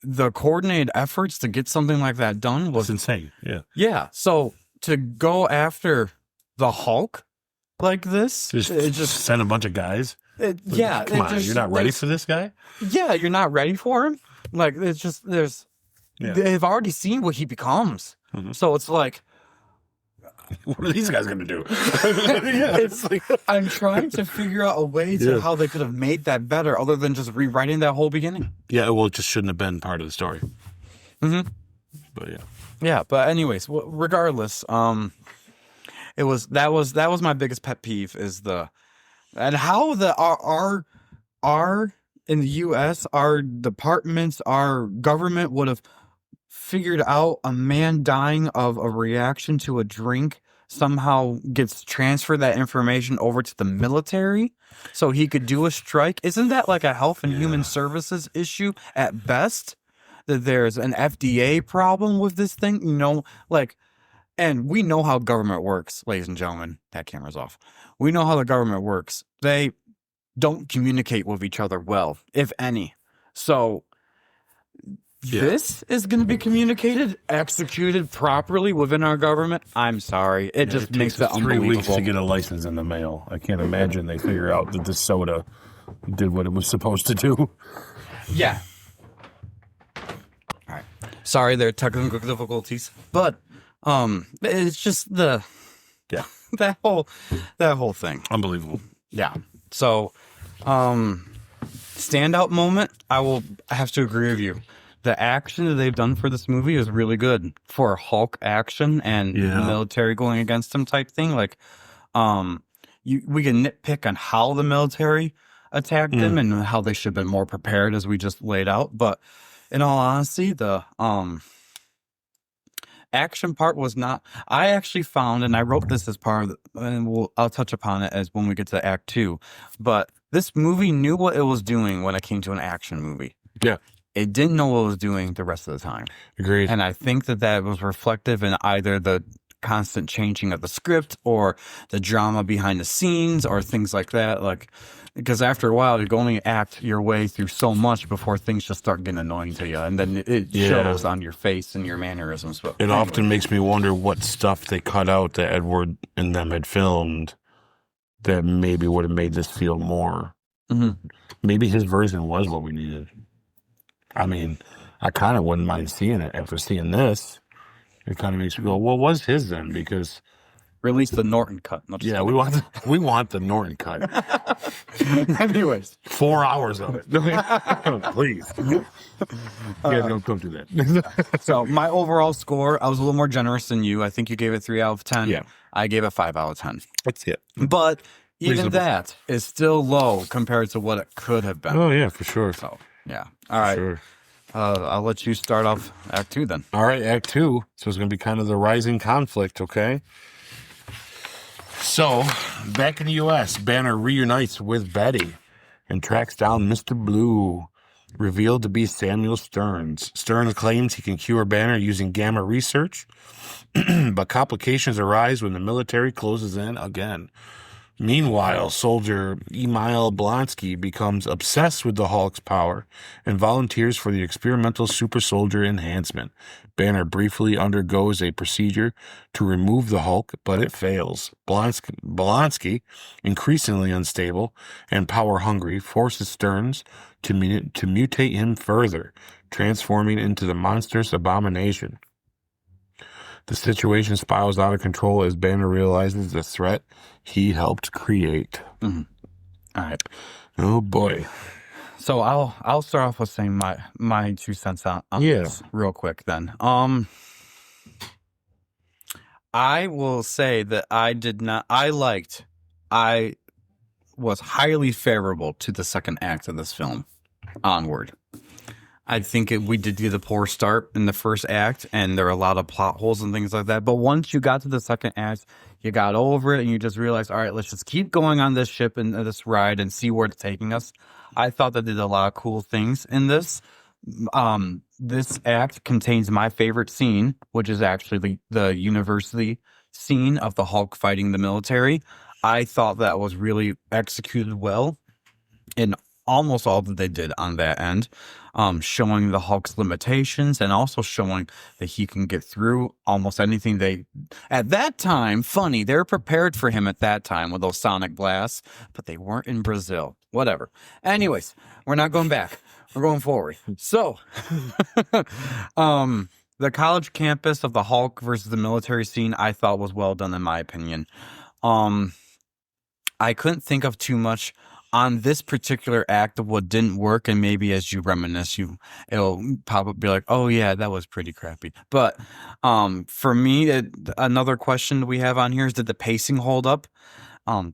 The coordinated efforts to get something like that done was insane. Yeah. Yeah. So to go after the Hulk like this, Just send a bunch of guys. Come on, you're not ready for this guy? Yeah, you're not ready for him. Like, it's just, they've already seen what he becomes. Mm-hmm. So it's like, what are these guys going to do? it's like, I'm trying to figure out a way to how they could have made that better other than just rewriting that whole beginning. Yeah, well, it just shouldn't have been part of the story. Mm-hmm. But yeah. Yeah, but anyways, regardless, that was my biggest pet peeve is how our in the U.S., our departments, our government would have figured out a man dying of a reaction to a drink somehow gets transferred that information over to the military so he could do a strike. Isn't that like a health and human services issue at best? That there's an FDA problem with this thing, you know, like, and we know how government works, ladies and gentlemen. That camera's off. We know how the government works. They don't communicate with each other well, if any. So this is going to be executed properly within our government. I'm sorry. It just makes it 3 weeks unbelievable. to get a license in the mail. I can't imagine they figure out that this soda did what it was supposed to do. Yeah. All right. Sorry, there are technical difficulties, but it's just that whole thing. Unbelievable. Yeah. So, standout moment, I have to agree with you. The action that they've done for this movie is really good for Hulk action and military going against him type thing. Like, we can nitpick on how the military attacked him and how they should have been more prepared, as we just laid out. But in all honesty, the action part was not. I actually found, and I wrote this as part of the, and I'll touch upon it as when we get to Act 2. But this movie knew what it was doing when it came to an action movie. Yeah. It didn't know what it was doing the rest of the time. Agreed. And I think that was reflective in either the constant changing of the script or the drama behind the scenes or things like that. Like, because after a while, you can only act your way through so much before things just start getting annoying to you. And then it shows on your face and your mannerisms. But it often makes me wonder what stuff they cut out that Edward and them had filmed that maybe would have made this feel more. Mm-hmm. Maybe his version was what we needed. I mean, I kind of wouldn't mind seeing it after seeing this. It kind of makes me go, what was his then? Because Release the Norton cut. No, just Yeah, kidding. we want the Norton cut. Anyways, 4 hours of it. Please. Yeah, don't do that. so my overall score, I was a little more generous than you. I think you gave it 3 out of 10. Yeah. I gave it 5 out of 10. That's it. But even Reasonable. that is still low compared to what it could have been. Oh, yeah, for sure. So, yeah. All right. Sure. I'll let you start off Act 2 then. All right, Act 2. So it's going to be kind of the rising conflict, okay? So, back in the U.S., Banner reunites with Betty and tracks down Mr. Blue, revealed to be Samuel Stearns. Stearns claims he can cure Banner using gamma research, but complications arise when the military closes in again. Meanwhile, soldier Emil Blonsky becomes obsessed with the Hulk's power and volunteers for the experimental super soldier enhancement. Banner briefly undergoes a procedure to remove the Hulk, but it fails. Blonsky, increasingly unstable and power-hungry, forces Stearns to mutate him further, transforming into the monstrous abomination. The situation spirals out of control as Banner realizes the threat he helped create. Mm-hmm. All right. Oh boy. So I'll start off with saying my 2 cents on this real quick then. I will say that I was highly favorable to the second act of this film onward. I think we did get a poor start in the first act, and there are a lot of plot holes and things like that. But once you got to the second act, you got over it, and you just realized, all right, let's just keep going on this ship and this ride and see where it's taking us. I thought they did a lot of cool things in this. This act contains my favorite scene, which is actually the university scene of the Hulk fighting the military. I thought that was really executed well in almost all that they did on that end, showing the Hulk's limitations and also showing that he can get through almost anything. At that time, funny, they were prepared for him at that time with those sonic blasts, but they weren't in Brazil. Whatever. Anyways, we're not going back. We're going forward. So, the college campus of the Hulk versus the military scene, I thought was well done in my opinion. I couldn't think of too much on this particular act of what didn't work, and maybe as you reminisce, it'll probably be like, oh yeah, that was pretty crappy. But for me, another question we have on here is, did the pacing hold up?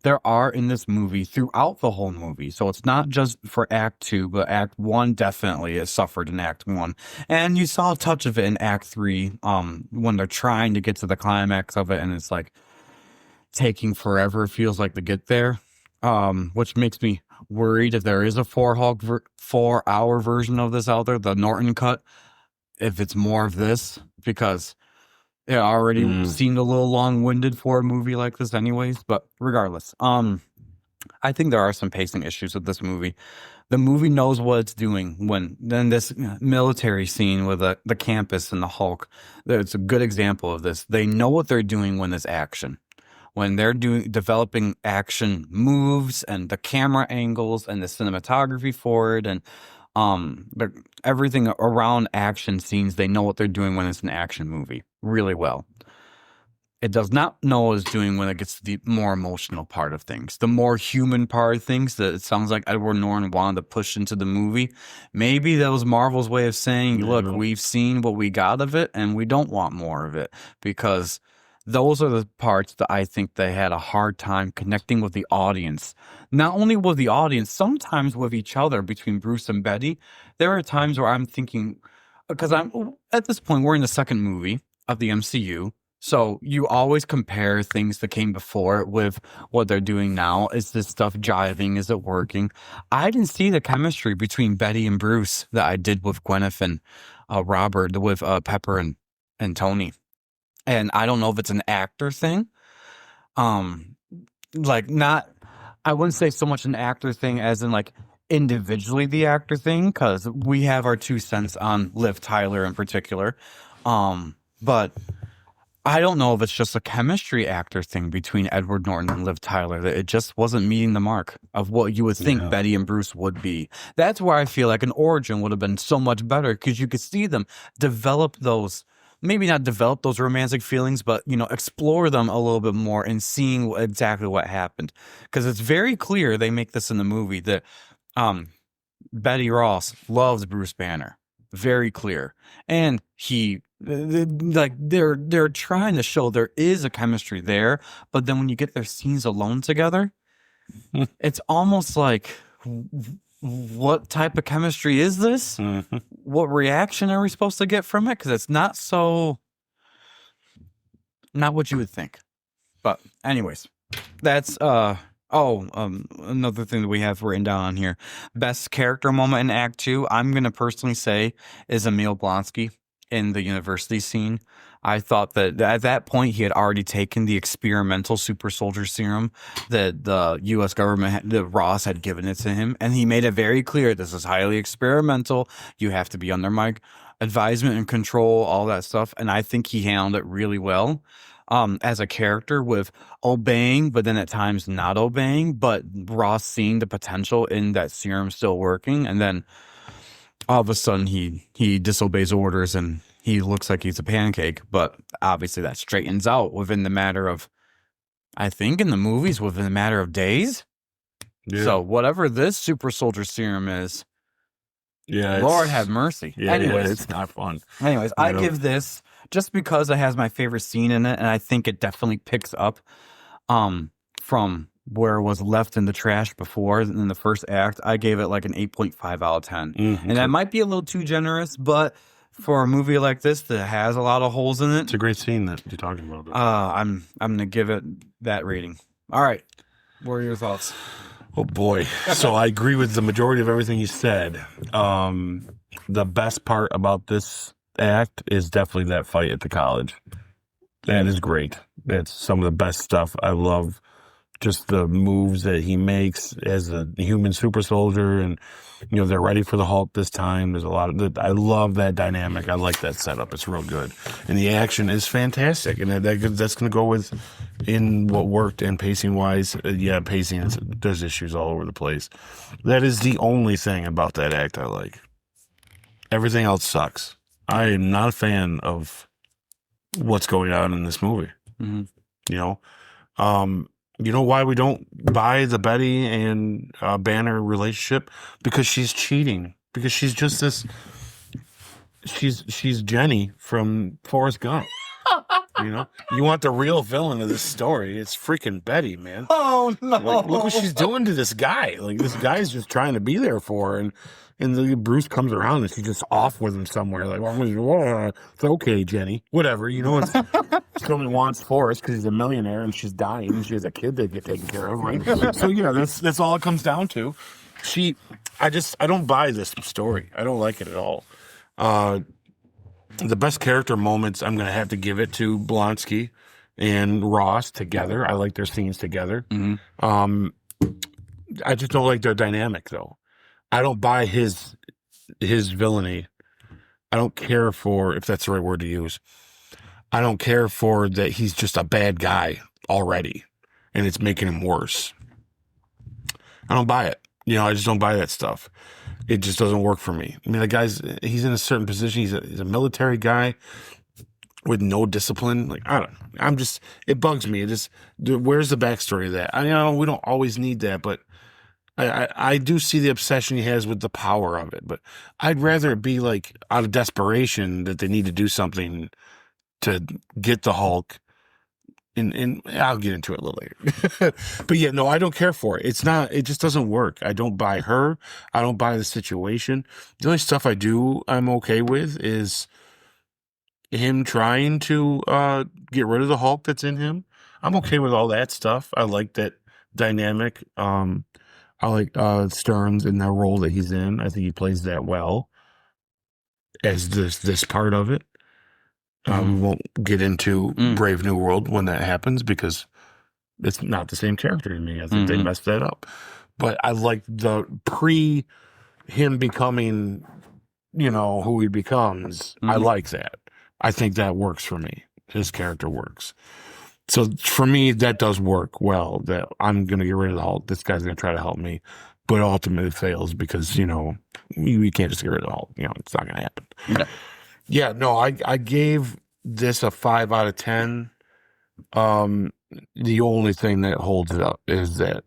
There are in this movie throughout the whole movie, so it's not just for Act 2, but Act 1 definitely it suffered in Act 1, and you saw a touch of it in Act 3 when they're trying to get to the climax of it, and it's like taking forever, it feels like, to get there. Which makes me worried if there is a 4-hour version of this out there, the Norton cut, if it's more of this, because it already seemed a little long-winded for a movie like this anyways. But regardless, I think there are some pacing issues with this movie. The movie knows what it's doing then this military scene with the campus and the Hulk, it's a good example of this. They know what they're doing when there's action. When they're developing action moves and the camera angles and the cinematography for it and everything around action scenes, they know what they're doing when it's an action movie really well. It does not know what it's doing when it gets to the more emotional part of things, the more human part of things that it sounds like Edward Norton wanted to push into the movie. Maybe that was Marvel's way of saying, look, we've seen what we got of it and we don't want more of it, because those are the parts that I think they had a hard time connecting with the audience. Not only with the audience, sometimes with each other, between Bruce and Betty. There are times where I'm thinking, because at this point, we're in the second movie of the MCU. So you always compare things that came before with what they're doing now. Is this stuff jiving? Is it working? I didn't see the chemistry between Betty and Bruce that I did with Gwyneth and Robert, with Pepper and Tony. And I don't know if it's an actor thing. I wouldn't say so much an actor thing as in like individually the actor thing, because we have our 2 cents on Liv Tyler in particular. But I don't know if it's just a chemistry actor thing between Edward Norton and Liv Tyler, that it just wasn't meeting the mark of what you would think Betty and Bruce would be. That's where I feel like an origin would have been so much better, because you could see them develop those maybe not develop those romantic feelings, but explore them a little bit more and seeing exactly what happened. Because it's very clear, they make this in the movie, that Betty Ross loves Bruce Banner. Very clear. And they're trying to show there is a chemistry there, but then when you get their scenes alone together, it's almost like, what type of chemistry is this? Mm-hmm. What reaction are we supposed to get from it? Because it's not what you would think. But anyways, that's another thing that we have written down on here. Best character moment in Act 2, I'm going to personally say, is Emil Blonsky in the university scene. I thought that at that point he had already taken the experimental super soldier serum that the U.S. government, the Ross had given it to him, and he made it very clear, this is highly experimental. You have to be under my advisement and control, all that stuff. And I think he handled it really well. As a character, with obeying, but then at times not obeying, but Ross seeing the potential in that serum still working, and then all of a sudden he disobeys orders and he looks like he's a pancake. But obviously that straightens out within the matter of, I think in the movies, within a matter of days. Yeah. So whatever this super soldier serum is, Lord have mercy. Yeah, anyways, it's not fun. Anyways, I give this, just because it has my favorite scene in it, and I think it definitely picks up from where it was left in the trash before in the first act, I gave it like an 8.5 out of 10. Mm-hmm. And that might be a little too generous, but for a movie like this that has a lot of holes in it, it's a great scene that you're talking about. I'm gonna give it that rating. All right, what are your thoughts? Oh boy. So I agree with the majority of everything you said. The best part about this act is definitely that fight at the college. That is great. That's some of the best stuff. I love just the moves that he makes as a human super soldier, and they're ready for the Hulk this time. There's a lot of I love that dynamic. I like that setup. It's real good, and the action is fantastic. And that's going to go with in what worked. And pacing wise, pacing there's issues all over the place. That is the only thing about that act I like. Everything else sucks. I am not a fan of what's going on in this movie. Mm-hmm. You know why we don't buy the Betty and Banner relationship? Because she's cheating. Because she's just this. She's Jenny from Forrest Gump. You want the real villain of this story? It's freaking Betty, man. Oh no! Like, look what she's doing to this guy. Like, this guy's just trying to be there for her, and Bruce comes around and she's just off with him somewhere. Like, it's okay, Jenny. Whatever. She only wants Forrest because he's a millionaire and she's dying and she has a kid that get taken care of, right? So yeah, that's all it comes down to. I don't buy this story. I don't like it at all. The best character moments, I'm going to have to give it to Blonsky and Ross together. I like their scenes together. Mm-hmm. I just don't like their dynamic, though. I don't buy his villainy. I don't care for, if that's the right word to use, I don't care for that he's just a bad guy already, and it's making him worse. I don't buy it. I just don't buy that stuff. It just doesn't work for me. I mean, he's in a certain position. He's a military guy with no discipline. Like, I don't know. It bugs me. Where's the backstory of that? I know we don't always need that, but I do see the obsession he has with the power of it. But I'd rather it be like out of desperation that they need to do something to get the Hulk. And I'll get into it a little later. But yeah, no, I don't care for it. It just doesn't work. I don't buy her. I don't buy the situation. The only stuff I'm okay with is him trying to get rid of the Hulk that's in him. I'm okay with all that stuff. I like that dynamic. I like Stearns in that role that he's in. I think he plays that well as this part of it. We won't get into Brave New World when that happens because it's not the same character to me. I think they messed that up. But I like the him becoming, who he becomes. I like that. I think that works for me. His character works. So for me, that does work well. That I'm going to get rid of the Hulk. This guy's going to try to help me, but ultimately fails because, we can't just get rid of the Hulk. It's not going to happen. Okay. Yeah, no, I gave this a 5 out of 10. The only thing that holds it up is that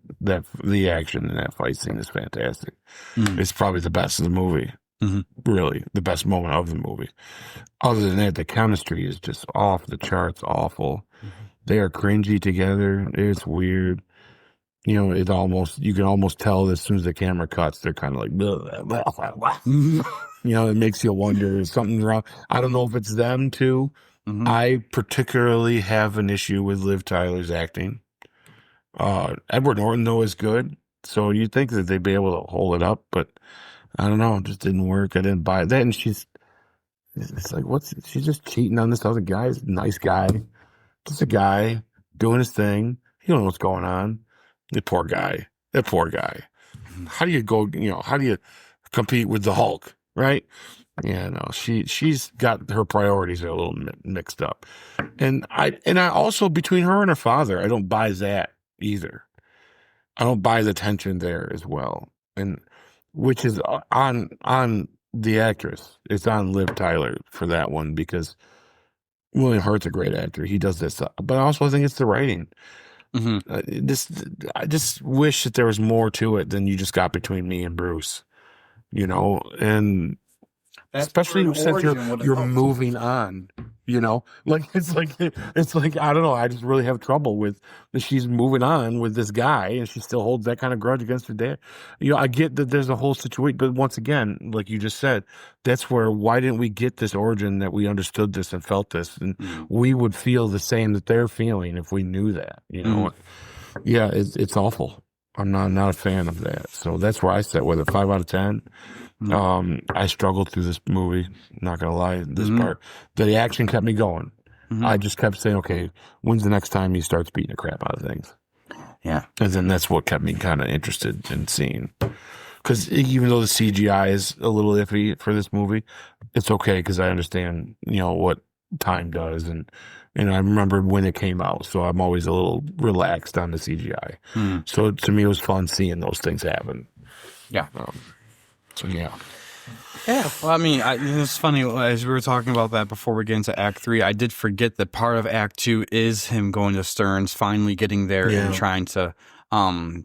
the action in that fight scene is fantastic. It's probably the best of the movie. Really, the best moment of the movie. Other than that, the chemistry is just off the charts, awful. They are cringy together. It's weird. You know, you can almost tell as soon as the camera cuts, they're kind of like, blah, blah, blah, blah. You know, it makes you wonder, is something wrong? I don't know if it's them too. I particularly have an issue with Liv Tyler's acting. Edward Norton, though, is good. So you'd think that they'd be able to hold it up, but I don't know. It just didn't work. I didn't buy that. And it's like, she's just cheating on this other guy. He's a nice guy. Just a guy doing his thing. He don't know what's going on. That poor guy. How do you how do you compete with the Hulk, right? Yeah, no, she's got her priorities are a little mixed up. And I also, between her and her father, I don't buy that either. I don't buy the tension there as well. And which is on the actress. It's on Liv Tyler for that one, because William Hurt's a great actor. He does this, but I also think it's the writing. I just wish that there was more to it than you just got between me and Bruce, you know, and especially since you're moving on, you know, it's like I don't know. I just really have trouble with that she's moving on with this guy and she still holds that kind of grudge against her dad. You know, I get that there's a whole situation, but once again, like you just said, that's why didn't we get this origin that we understood this and felt this, and we would feel the same that they're feeling if we knew that, you know. Yeah, it's awful. I'm not a fan of that. So that's where I sit with it. 5 out of 10. I struggled through this movie, not gonna lie. This part, the action kept me going. I just kept saying, okay, when's the next time he starts beating the crap out of things? Yeah. And then that's what kept me kind of interested in seeing. Because even though the CGI is a little iffy for this movie, it's okay because I understand, you know, what time does. And I remember when it came out, so I'm always a little relaxed on the CGI. So to me, it was fun seeing those things happen. Yeah. So yeah. Yeah, well, I mean, it's funny, as we were talking about that before we get into Act 3, I did forget that part of Act 2 is him going to Stearns, finally getting there and trying to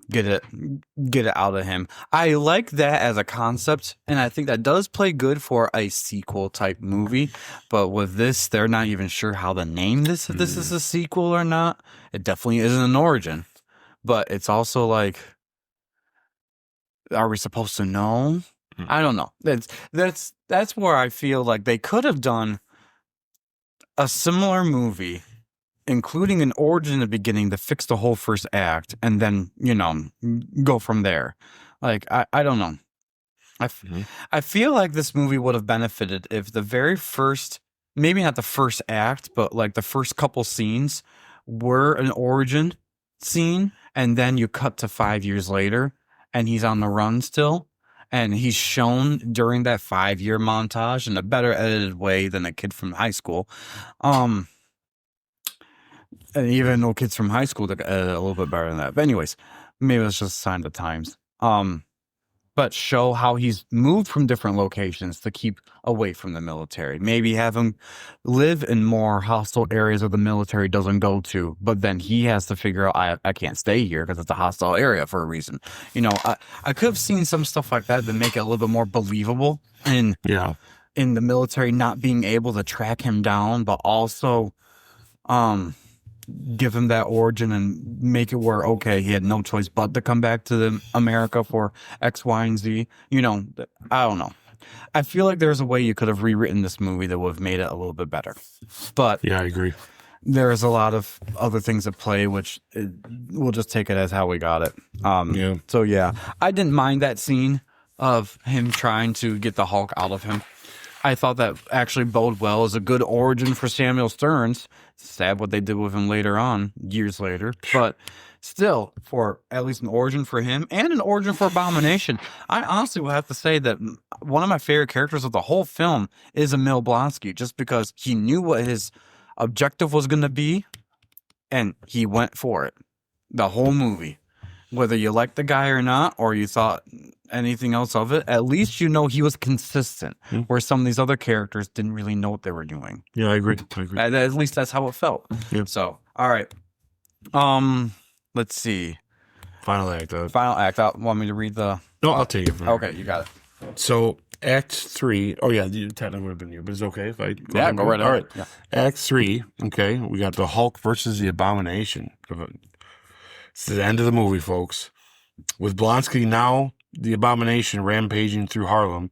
get it out of him. I like that as a concept, and I think that does play good for a sequel type movie. But with this, they're not even sure how to name this, if this is a sequel or not. It definitely isn't an origin, but it's also like, are we supposed to know? I don't know. That's where I feel like they could have done a similar movie, including an origin in the beginning to fix the whole first act, and then, you know, go from there. Like, I don't know. I feel like this movie would have benefited if the very first, maybe not the first act, but like the first couple scenes were an origin scene, and then you cut to 5 years later, and he's on the run still. And he's shown during that 5-year montage in a better edited way than a kid from high school. And even though kids from high school took a little bit better than that. But anyways, maybe it's just a sign of the times. But show how he's moved from different locations to keep away from the military. Maybe have him live in more hostile areas of the military doesn't go to, but then he has to figure out, I can't stay here because it's a hostile area for a reason. You know, I could have seen some stuff like that to make it a little bit more believable in the military not being able to track him down, but also give him that origin and make it where, okay, he had no choice but to come back to America for X, Y, and Z. You know, I don't know. I feel like there's a way you could have rewritten this movie that would have made it a little bit better. But yeah, I agree. There's a lot of other things at play, which we'll just take it as how we got it. So yeah, I didn't mind that scene of him trying to get the Hulk out of him. I thought that actually bode well as a good origin for Samuel Stearns. Sad what they did with him later on, years later. But still, for at least an origin for him and an origin for Abomination. I honestly will have to say that one of my favorite characters of the whole film is Emil Blonsky, just because he knew what his objective was going to be, and he went for it the whole movie. whether you liked the guy or not, or you thought anything else of it, at least you know he was consistent, where some of these other characters didn't really know what they were doing. Yeah, I agree. At least that's how it felt. Yeah. So, all right. Let's see. Final act. Want me to read the... No, I'll take it. Okay, you got it. So, Act 3. Oh, yeah, technically would have been you, but it's okay if I... Go right ahead. All right. Yeah. Act 3, okay, we got the Hulk versus the Abomination. It's the end of the movie, folks. With Blonsky now, the Abomination rampaging through Harlem,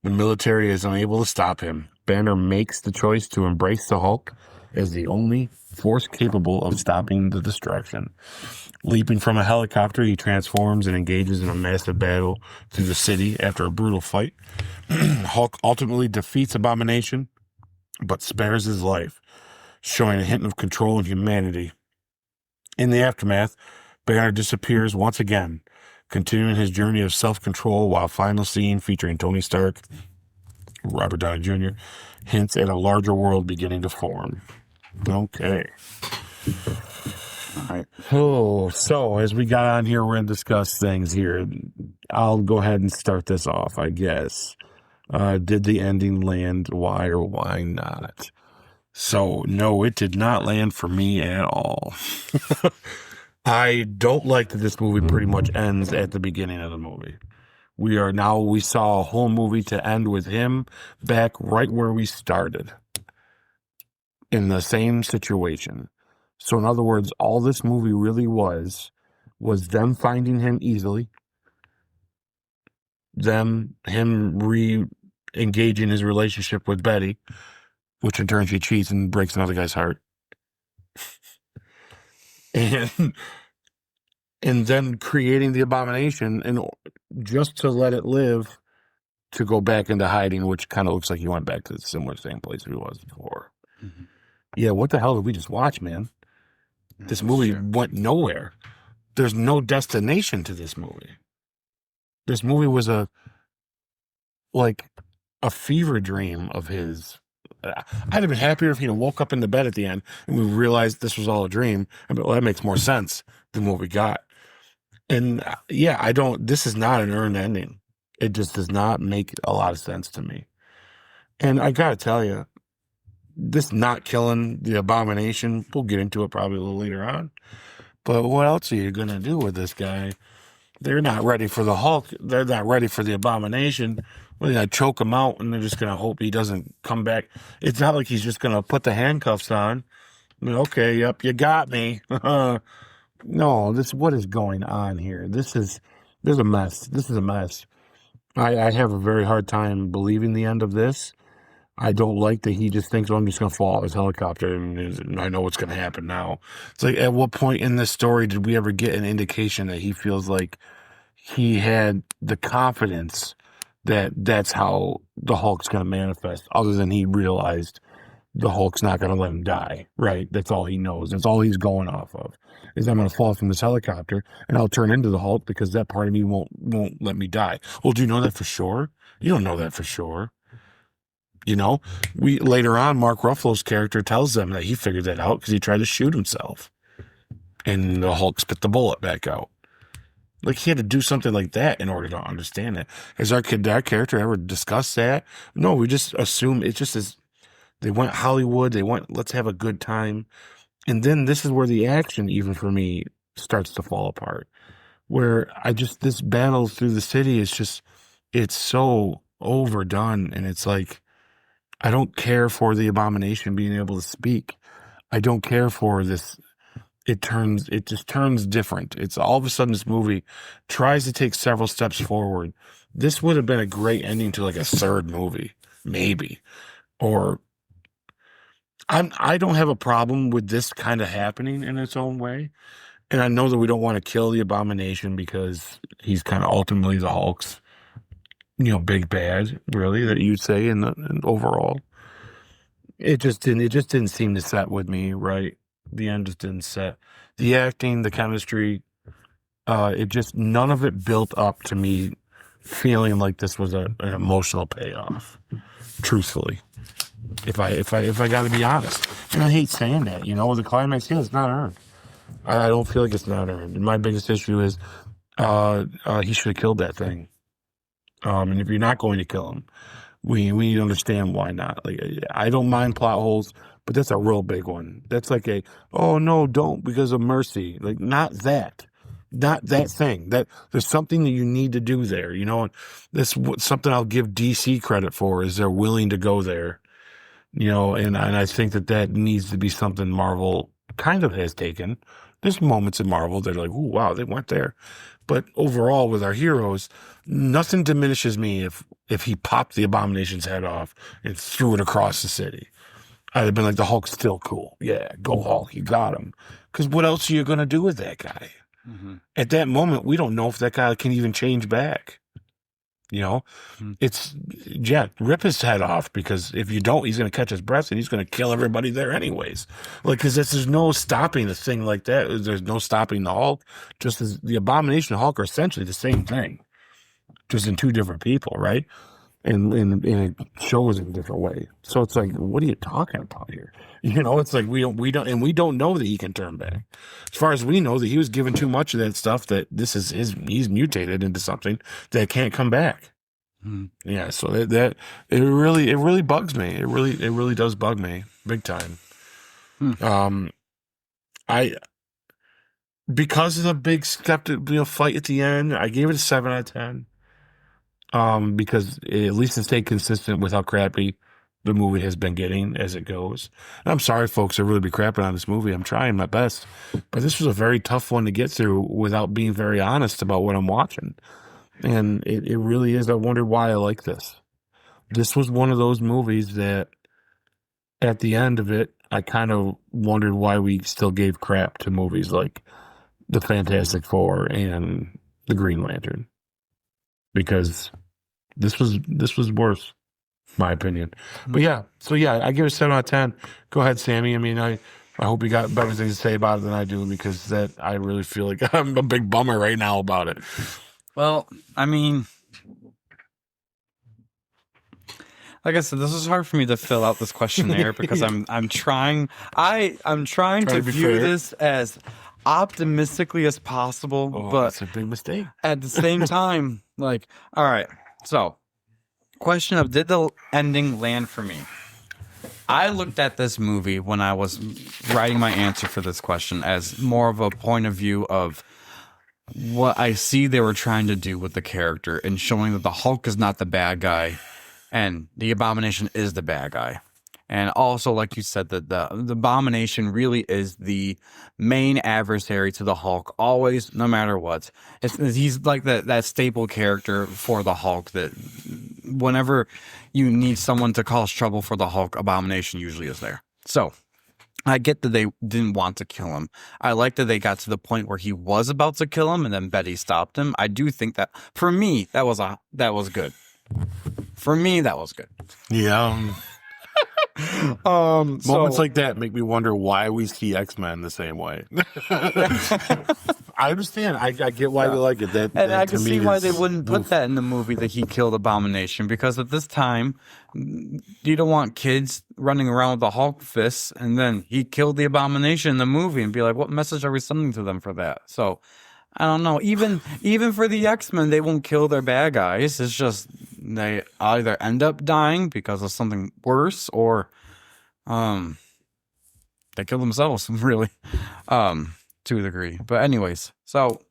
the military is unable to stop him. Banner makes the choice to embrace the Hulk as the only force capable of stopping the destruction. Leaping from a helicopter, he transforms and engages in a massive battle through the city after a brutal fight. Hulk ultimately defeats Abomination, but spares his life, showing a hint of control and humanity. In the aftermath, Banner disappears once again, continuing his journey of self-control, while final scene featuring Tony Stark, Robert Downey Jr., hints at a larger world beginning to form. Okay. All right. Oh, so as we got on here, we're going to discuss things here. I'll go ahead and start this off, I guess. Did the ending land? Why or why not? So, no, it did not land for me at all. I don't like that this movie pretty much ends at the beginning of the movie. We saw a whole movie to end with him back right where we started, in the same situation. So in other words, all this movie really was them finding him easily, him re-engaging his relationship with Betty, which in turn she cheats and breaks another guy's heart. And then creating the Abomination and just to let it live, to go back into hiding, which kind of looks like he went back to the same place he was before. Mm-hmm. Yeah, what the hell did we just watch, man? This movie went nowhere. There's no destination to this movie. This movie was a fever dream of his. I'd have been happier if he woke up in the bed at the end and we realized this was all a dream. Well, that makes more sense than what we got. And yeah, this is not an earned ending. It just does not make a lot of sense to me. And I gotta tell you, this not killing the Abomination, we'll get into it probably a little later on. But what else are you gonna do with this guy? They're not ready for the Hulk. They're not ready for the Abomination. Well, they're gonna choke him out, and they're just gonna hope he doesn't come back. It's not like he's just gonna put the handcuffs on. I mean, okay, yep, you got me. No, what is going on here? There's a mess. This is a mess. I have a very hard time believing the end of this. I don't like that he just thinks, I'm just going to fall out of his helicopter and I know what's going to happen now. It's like, at what point in this story did we ever get an indication that he feels like he had the confidence that that's how the Hulk's going to manifest, other than he realized the Hulk's not going to let him die, right? That's all he knows. That's all he's going off of, is I'm going to fall from this helicopter and I'll turn into the Hulk because that part of me won't let me die. Well, do you know that for sure? You don't know that for sure. You know, later on, Mark Ruffalo's character tells them that he figured that out because he tried to shoot himself and the Hulk spit the bullet back out. Like, he had to do something like that in order to understand it. Has our character ever discussed that? No, we just assume it just is. They went Hollywood. They went, let's have a good time. And then this is where the action, even for me, starts to fall apart. Where this battle through the city is just, it's so overdone. And it's like, I don't care for the Abomination being able to speak. I don't care for this. It just turns different. It's all of a sudden this movie tries to take several steps forward. This would have been a great ending to like a third movie, maybe. Or I don't have a problem with this kind of happening in its own way. And I know that we don't want to kill the Abomination because he's kind of ultimately the Hulk's, big bad, really, that you'd say in overall. It just didn't seem to set with me, right? The end just didn't set. The acting, the chemistry, none of it built up to me feeling like this was an emotional payoff. Truthfully, if I got to be honest, and I hate saying that, the climax here is not earned. I don't feel like it's not earned. My biggest issue is he should have killed that thing. And if you're not going to kill him, we need to understand why not. Like, I don't mind plot holes, but that's a real big one. That's like oh no, don't, because of mercy. Like, not that thing. That there's something that you need to do there. You know, and that's something I'll give DC credit for, is they're willing to go there. You know, and I think that needs to be something Marvel kind of has taken. There's moments in Marvel that are like, ooh, wow, they went there. But overall, with our heroes, nothing diminishes me if he popped the Abomination's head off and threw it across the city. I'd have been like, the Hulk's still cool. Yeah, go Hulk, you got him. Because what else are you going to do with that guy? Mm-hmm. At that moment, we don't know if that guy can even change back. You know, rip his head off, because if you don't, he's going to catch his breath and he's going to kill everybody there anyways. Like, because there's no stopping a thing like that. There's no stopping the Hulk. Just as the Abomination and Hulk are essentially the same thing, just in two different people, right? And it shows in a different way. So it's like, what are you talking about here? You know, it's like we don't know that he can turn back. As far as we know, that he was given too much of that stuff, that he's mutated into something that can't come back. Yeah, so that it really bugs me. It really does bug me big time. Because of the big skeptic fight at the end, I gave it a 7 out of 10. Because at least it stayed consistent with how crappy the movie has been getting as it goes. And I'm sorry, folks, I really be crapping on this movie. I'm trying my best, but this was a very tough one to get through without being very honest about what I'm watching. And it really is. I wondered why I like this. This was one of those movies that at the end of it, I kind of wondered why we still gave crap to movies like the Fantastic Four and the Green Lantern, because this was worse, my opinion. But yeah, I give it a 7 out of 10. Go ahead, Sammy. I mean, I hope you got better things to say about it than I do, because I really feel like I'm a big bummer right now about it. Well, I mean, like I said, this is hard for me to fill out this questionnaire because I'm trying to view this as optimistically as possible, but that's a big mistake. At the same time, like, all right, so question of, did the ending land for me? I looked at this movie when I was writing my answer for this question as more of a point of view of what I see they were trying to do with the character, and showing that the Hulk is not the bad guy and the Abomination is the bad guy. And also, like you said, that the Abomination really is the main adversary to the Hulk, always, no matter what. He's like that staple character for the Hulk, that whenever you need someone to cause trouble for the Hulk, Abomination usually is there. So I get that they didn't want to kill him. I like that they got to the point where he was about to kill him and then Betty stopped him. I do think that, for me, that was good. For me, that was good. Yeah. Moments like that make me wonder why we see X-Men the same way. I understand. I get why they like it. And I can see why they wouldn't put that in the movie, that he killed Abomination, because at this time, you don't want kids running around with the Hulk fists, and then he killed the Abomination in the movie, and be like, what message are we sending to them for that? So, I don't know. Even for the X-Men, they won't kill their bad guys. It's just they either end up dying because of something worse, or they kill themselves, really, to a degree. But anyways, so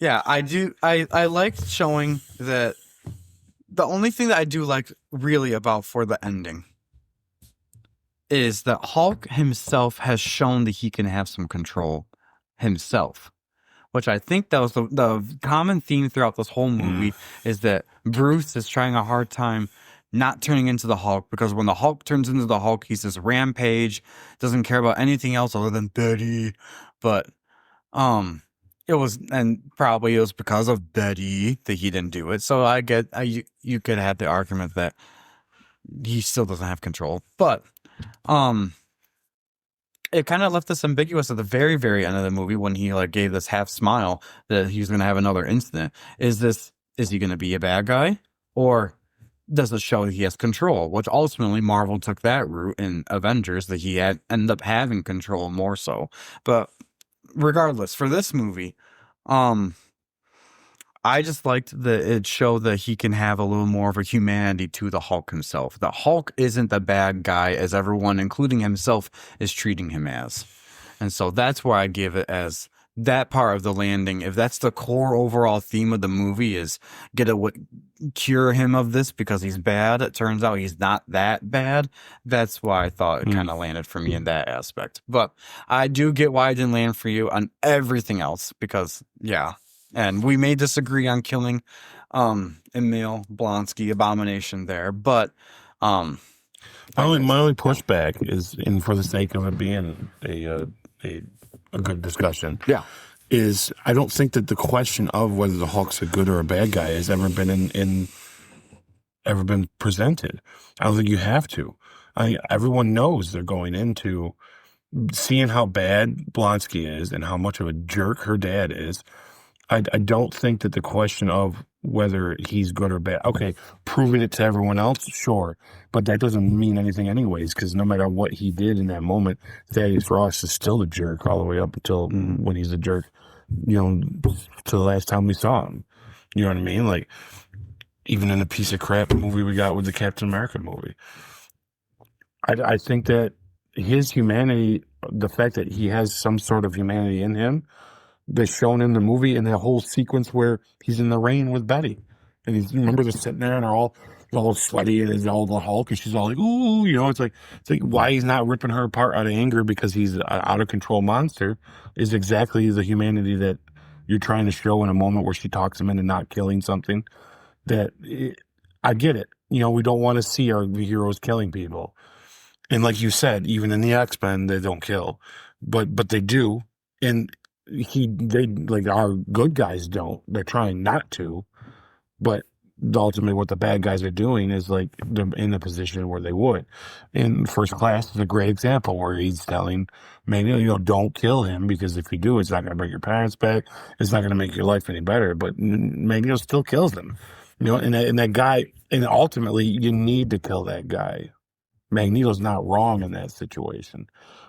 yeah, I liked showing that. The only thing that I do like really about for the ending is that Hulk himself has shown that he can have some control himself, which I think that was the common theme throughout this whole movie, is that Bruce is trying a hard time not turning into the Hulk, because when the Hulk turns into the Hulk, he's this rampage, doesn't care about anything else other than Betty. But probably it was because of Betty that he didn't do it. So you could have the argument that he still doesn't have control, but it kind of left us ambiguous at the very, very end of the movie when he gave this half smile that he was going to have another incident. Is he going to be a bad guy, or doesn't show he has control, which ultimately Marvel took that route in Avengers, that he had ended up having control more so. But regardless, for this movie, I just liked that it showed that he can have a little more of a humanity to the Hulk himself. The Hulk isn't the bad guy as everyone, including himself, is treating him as. And so that's why I give it as that part of the landing. If that's the core overall theme of the movie, is cure him of this because he's bad. It turns out he's not that bad. That's why I thought it kind of landed for me in that aspect. But I do get why it didn't land for you on everything else, because and we may disagree on killing Emil Blonsky, Abomination there, but my only pushback is, and for the sake of it being a good discussion, is I don't think that the question of whether the Hulk's a good or a bad guy has ever been ever been presented. I don't think you have to. Everyone knows they're going into seeing how bad Blonsky is and how much of a jerk her dad is. I don't think that the question of whether he's good or bad, okay, proving it to everyone else, sure, but that doesn't mean anything anyways, because no matter what he did in that moment, Thaddeus Ross is still a jerk all the way up until when he's a jerk, to the last time we saw him. You know what I mean? Like, even in the piece of crap movie we got with the Captain America movie. I think that his humanity, the fact that he has some sort of humanity in him, that's shown in the movie, in that whole sequence where he's in the rain with Betty, and remember they're sitting there and they're all sweaty and it's all the Hulk, and she's all like, ooh, it's like why he's not ripping her apart out of anger because he's an out of control monster is exactly the humanity that you're trying to show in a moment where she talks him into not killing something. I get it. We don't want to see our heroes killing people, and like you said, even in the X-Men they don't kill, but they do, and they like our good guys don't. They're trying not to, but ultimately what the bad guys are doing is like they're in a position where they would. And First Class is a great example where he's telling Magneto, don't kill him, because if you do, it's not going to bring your parents back. It's not going to make your life any better. But Magneto still kills them, and that guy. And ultimately, you need to kill that guy. Magneto's not wrong in that situation.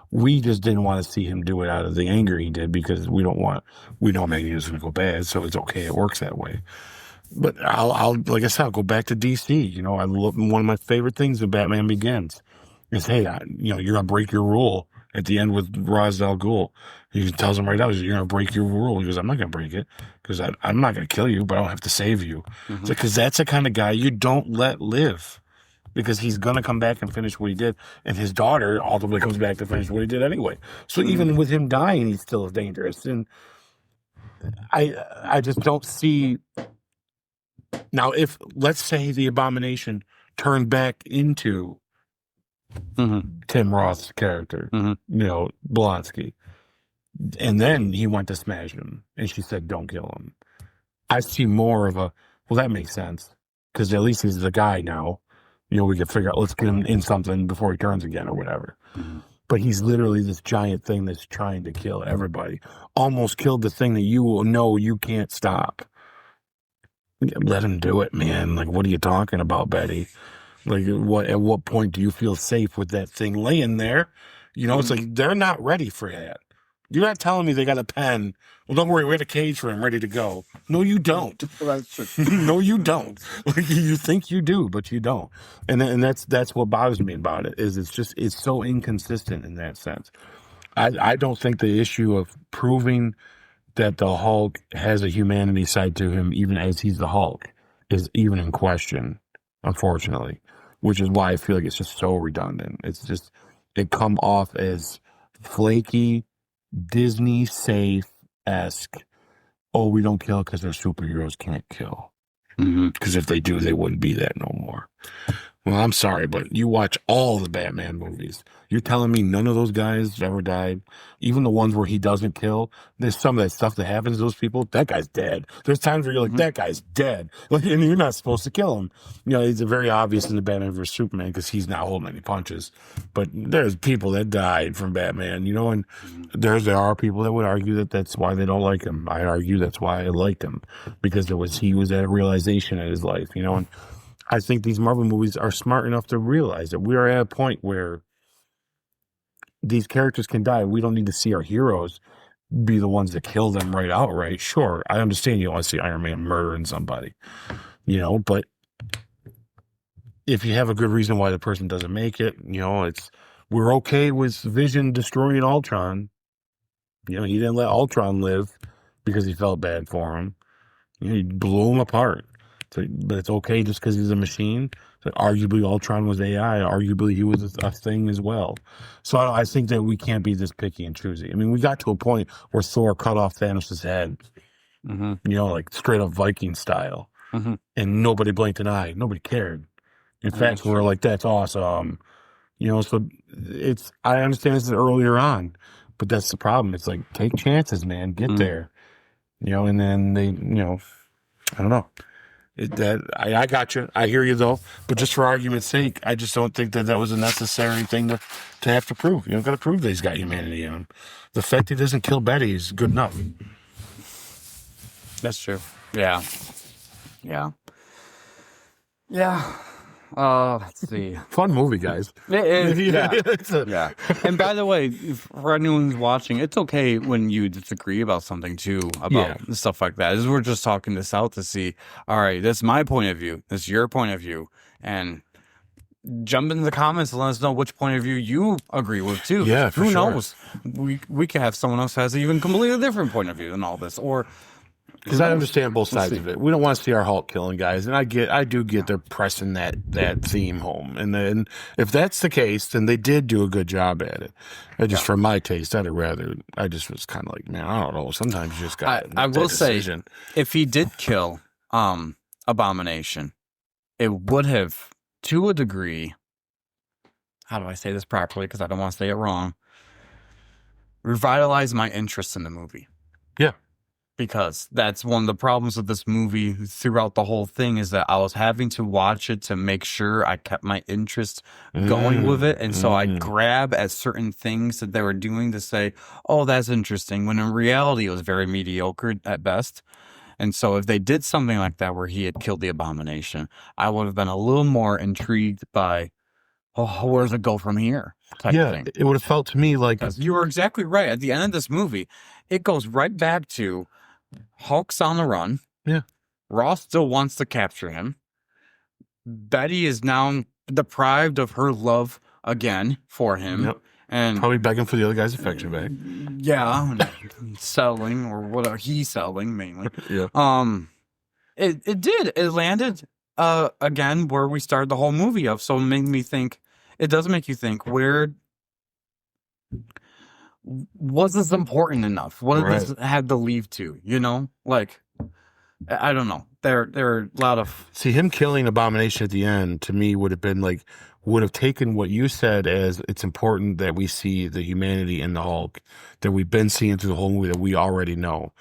We just didn't want to see him do it out of the anger he did, because we know Magneto's going to go bad, so it's okay. It works that way. But I'll like I said, I'll go back to DC. One of my favorite things of Batman Begins is, hey, you're going to break your rule at the end with Ra's al Ghul. He tells him right out, you're going to break your rule. He goes, I'm not going to break it, because I'm not going to kill you, but I don't have to save you. Because that's the kind of guy you don't let live. Because he's going to come back and finish what he did. And his daughter ultimately comes back to finish what he did anyway. So even with him dying, he's still dangerous. And I just don't see... Now, if, let's say, the Abomination turned back into Tim Roth's character, Blonsky, and then he went to smash him, and she said, don't kill him. I see more of a, well, that makes sense, because at least he's the guy now. We can figure out, let's get him in something before he turns again or whatever. But he's literally this giant thing that's trying to kill everybody. Almost killed the thing that you know you can't stop. Let him do it, man. Like, what are you talking about, Betty? Like, at what point do you feel safe with that thing laying there? It's like, they're not ready for that. You're not telling me they got a pen. Well, don't worry, we had a cage for him ready to go. No, you don't. No, you don't. Like, you think you do, but you don't. And that's what bothers me about it, is it's so inconsistent in that sense. I don't think the issue of proving that the Hulk has a humanity side to him, even as he's the Hulk, is even in question, unfortunately, which is why I feel like it's just so redundant. It come off as flaky, Disney safe-esque. Oh, we don't kill because our superheroes can't kill. Because if they do, they wouldn't be that no more. Well, I'm sorry, but you watch all the Batman movies. You're telling me none of those guys ever died? Even the ones where he doesn't kill, there's some of that stuff that happens to those people. That guy's dead. There's times where you're like, that guy's dead. Like, and you're not supposed to kill him. It's very obvious in the Batman vs. Superman because he's not holding any punches. But there's people that died from Batman, and there are people that would argue that that's why they don't like him. I argue that's why I liked him, because he was at a realization in his life, and I think these Marvel movies are smart enough to realize that we are at a point where these characters can die. We don't need to see our heroes be the ones that kill them right outright. Sure, I understand you want to see Iron Man murdering somebody, but if you have a good reason why the person doesn't make it, we're okay with Vision destroying Ultron. He didn't let Ultron live because he felt bad for him. He blew him apart. So, but it's okay just because he's a machine. So arguably, Ultron was AI. Arguably, he was a thing as well. So I think that we can't be this picky and choosy. I mean, we got to a point where Thor cut off Thanos' head, like straight up Viking style. And nobody blinked an eye. Nobody cared. In fact, we were like, that's awesome. So I understand this is earlier on, but that's the problem. It's like, take chances, man. Get there. And then they, I don't know. I got you. I hear you, though. But just for argument's sake, I just don't think that was a necessary thing to have to prove. You don't got to prove that he's got humanity in him. The fact he doesn't kill Betty is good enough. That's true. Yeah. Let's see. Fun movie, guys. It is. Yeah. Yeah. And by the way, for anyone who's watching, it's okay when you disagree about something too, about stuff like that. As we're just talking this out to see, all right, that's my point of view. That's your point of view. And jump in the comments and let us know which point of view you agree with too. Yeah, for Who sure. knows? We could have someone else who has an even completely different point of view than all this. Or because I understand both sides of it. We don't want to see our Hulk killing guys, and I do get they're pressing that theme home. And then if that's the case, then they did do a good job at it. For my taste, I just was kind of like, man, I don't know. Sometimes you just got. I will say, if he did kill Abomination, it would have, to a degree. How do I say this properly? Because I don't want to say it wrong. Revitalized my interest in the movie. Yeah. Because that's one of the problems with this movie throughout the whole thing is that I was having to watch it to make sure I kept my interest going with it. And so I'd grab at certain things that they were doing to say, oh, that's interesting. When in reality, it was very mediocre at best. And so if they did something like that where he had killed the Abomination, I would have been a little more intrigued by, oh, where does it go from here? Thing. It would have felt to me like... You were exactly right. At the end of this movie, it goes right back to Hulk's on the run. Yeah. Ross still wants to capture him. Betty is now deprived of her love again for him. Yep. And probably begging for the other guy's affection back. Yeah. Selling or whatever. He's selling mainly. Yeah. It did. It landed again where we started the whole movie of. So it made me think, it does make you think, where was this important enough? What did this had to leave to? Like, I don't know. There are a lot of... See, him killing Abomination at the end, to me, would have taken what you said as it's important that we see the humanity in the Hulk that we've been seeing through the whole movie that we already know.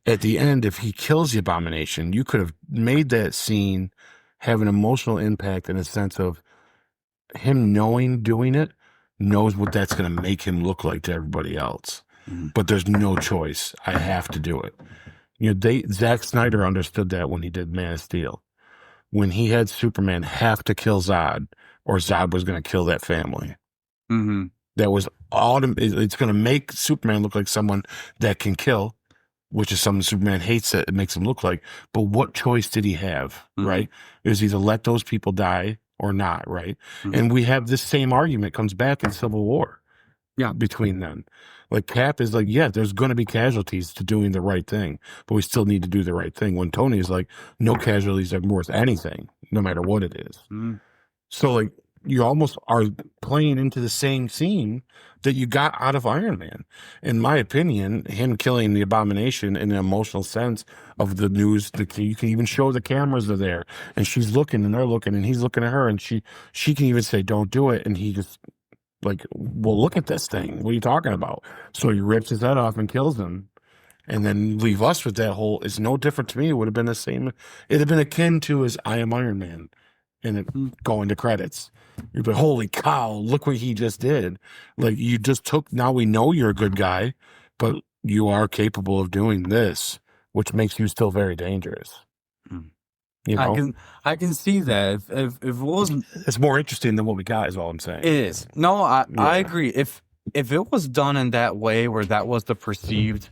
At the end, if he kills the Abomination, you could have made that scene have an emotional impact in a sense of him doing it, knows what that's going to make him look like to everybody else. But there's no choice. I have to do it. Zack Snyder understood that when he did Man of Steel. When he had Superman have to kill Zod, or Zod was going to kill that family. That was it's going to make Superman look like someone that can kill, which is something Superman hates that it makes him look like. But what choice did he have, right? It was either let those people die or not, right? And we have this same argument comes back in Civil War. Yeah, between them. Like Cap is like, yeah, there's going to be casualties to doing the right thing, but we still need to do the right thing. When Tony is like, no casualties are worth anything, no matter what it is. So like, you almost are playing into the same scene that you got out of Iron Man. In my opinion, him killing the Abomination in an emotional sense of the news, you can even show the cameras are there and she's looking and they're looking and he's looking at her and she can even say, don't do it. And he just like, well, look at this thing. What are you talking about? So he rips his head off and kills him. And then leave us with that whole, it's no different to me. It would have been the same. It'd have been akin to as I Am Iron Man and it going to credits. You'd be, holy cow, look what he just did. Like you just took, now we know you're a good guy, but you are capable of doing this, which makes you still very dangerous. You know, I can see that. If it wasn't, it's more interesting than what we got. Is all I'm saying. it is. No, I Yeah. agree. If it was done in that way, where that was the perceived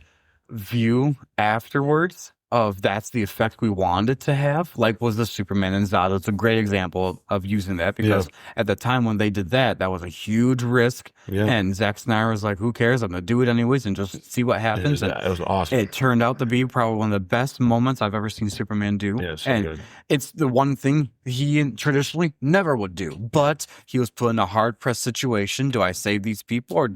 view afterwards of that's the effect we wanted to have, like was the Superman and Zod. It's a great example of using that because at the time when they did that, that was a huge risk. Yeah. And Zack Snyder was like, who cares? I'm going to do it anyways and just see what happens. It was awesome. It turned out to be probably one of the best moments I've ever seen Superman do. Yeah, so and good. it's the one thing he traditionally never would do. But he was put in a hard-pressed situation. Do I save these people or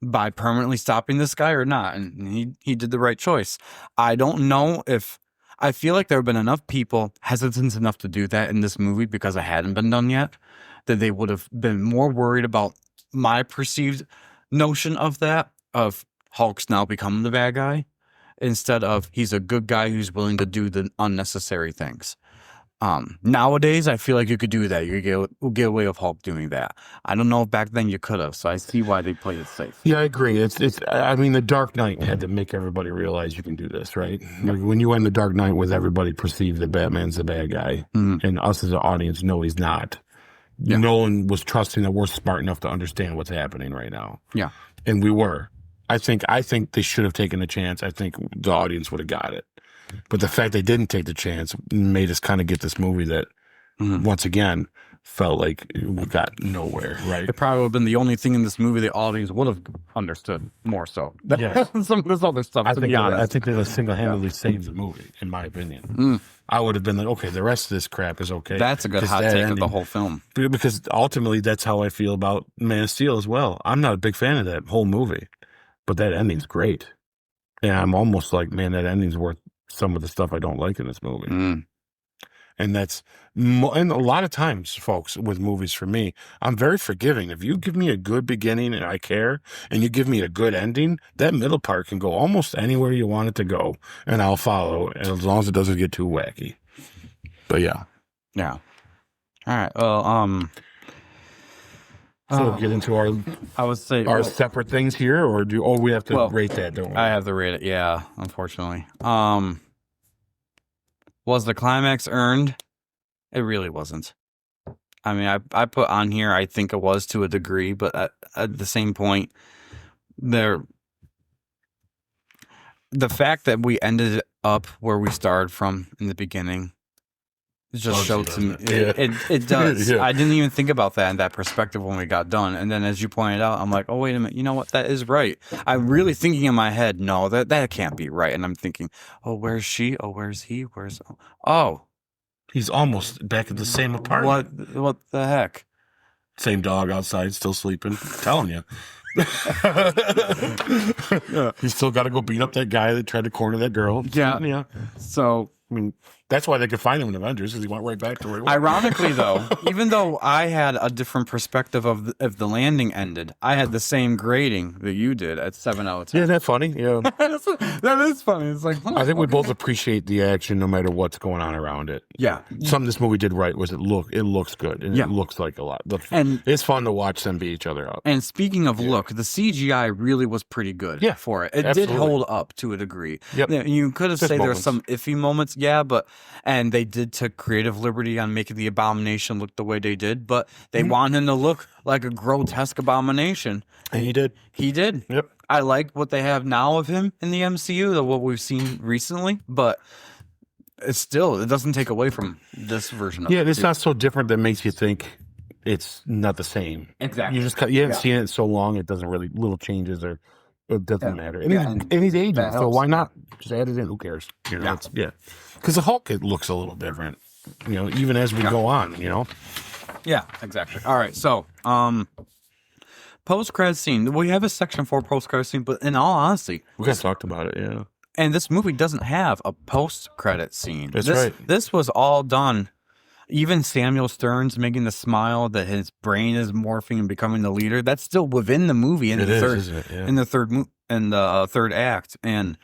by permanently stopping this guy or not? And he did the right choice. I don't know if... I feel like there have been enough people hesitant enough to do that in this movie because it hadn't been done yet, that they would have been more worried about my perceived notion of that, of Hulk's now becoming the bad guy, instead of he's a good guy who's willing to do the unnecessary things. Nowadays, I feel like you could do that. You could get away with Hulk doing that. I don't know if back then you could have, so I see why they played it safe. Yeah, I agree. I mean, the Dark Knight had to make everybody realize you can do this, right? Like when you end the Dark Knight with everybody perceived that Batman's the bad guy, and us as an audience know he's not. Yeah. Nolan was trusting that we're smart enough to understand what's happening right now. Yeah. And we were. I think they should have taken a chance. I think the audience would have got it. But the fact they didn't take the chance made us kind of get this movie that, once again, felt like we got nowhere, right? It probably would have been the only thing in this movie the audience would have understood more so. Yes. Some of this other stuff, I to think be honest. I think they single-handedly saved the movie, in my opinion. I would have been like, okay, the rest of this crap is okay. That's a good hot take of the whole film. Because ultimately, that's how I feel about Man of Steel as well. I'm not a big fan of that whole movie, but that ending's great. And I'm almost like, man, that ending's worth some of the stuff I don't like in this movie. And and a lot of times, folks, with movies for me, I'm very forgiving. If you give me a good beginning and I care, and you give me a good ending, that middle part can go almost anywhere you want it to go, and I'll follow, and as long as it doesn't get too wacky. But yeah. Yeah. All right. Well, So get into I would say our separate things here, or we have to rate that, don't we? I have to rate it. Yeah, unfortunately. Was the climax earned? It really wasn't. I mean, I put on here, I think it was to a degree, but at the same point, the fact that we ended up where we started from in the beginning just showed to me. It does. Yeah. I didn't even think about that in that perspective when we got done. And then as you pointed out, I'm like, oh, wait a minute. You know what? That is right. I'm really thinking in my head, no, that can't be right. And I'm thinking, oh, where's she? Oh, where's he? Oh. He's almost back at the same apartment. What the heck? Same dog outside, still sleeping. Telling you. He's still got to go beat up that guy that tried to corner that girl. Yeah. So, I mean, that's why they could find him in Avengers, because he went right back to where he was. Ironically, though, even though I had a different perspective of if the landing ended, I had the same grading that you did at 7 out of 10. Yeah, isn't that funny? Yeah. That is funny. It's like, I think we both appreciate the action no matter what's going on around it. Yeah. Something this movie did right was it looks good, and it looks like a lot. And it's fun to watch them beat each other up. And speaking of look, the CGI really was pretty good for it. It absolutely. did hold up to a degree. Yep. You could have said there were moments. some iffy moments, and they did took creative liberty on making the Abomination look the way they did, but they want him to look like a grotesque Abomination. And he did. He did. Yep. I like what they have now of him in the MCU, than what we've seen recently, but it doesn't take away from this version of it. Yeah, it's not so different that makes you think it's not the same. Exactly. You haven't seen it in so long, it doesn't really, little changes or it doesn't matter. And, and he's aging, so helps. why not just add it in? Who cares? You know, because the Hulk, it looks a little different, even as we go on, Yeah, exactly. All right, so post-credit scene. We have a section for post-credit scene, but in all honesty, we guys talked about it, yeah. And this movie doesn't have a post-credit scene. That's right. This was all done. Even Samuel Stearns making the smile that his brain is morphing and becoming the leader. That's still within the movie in the third act. And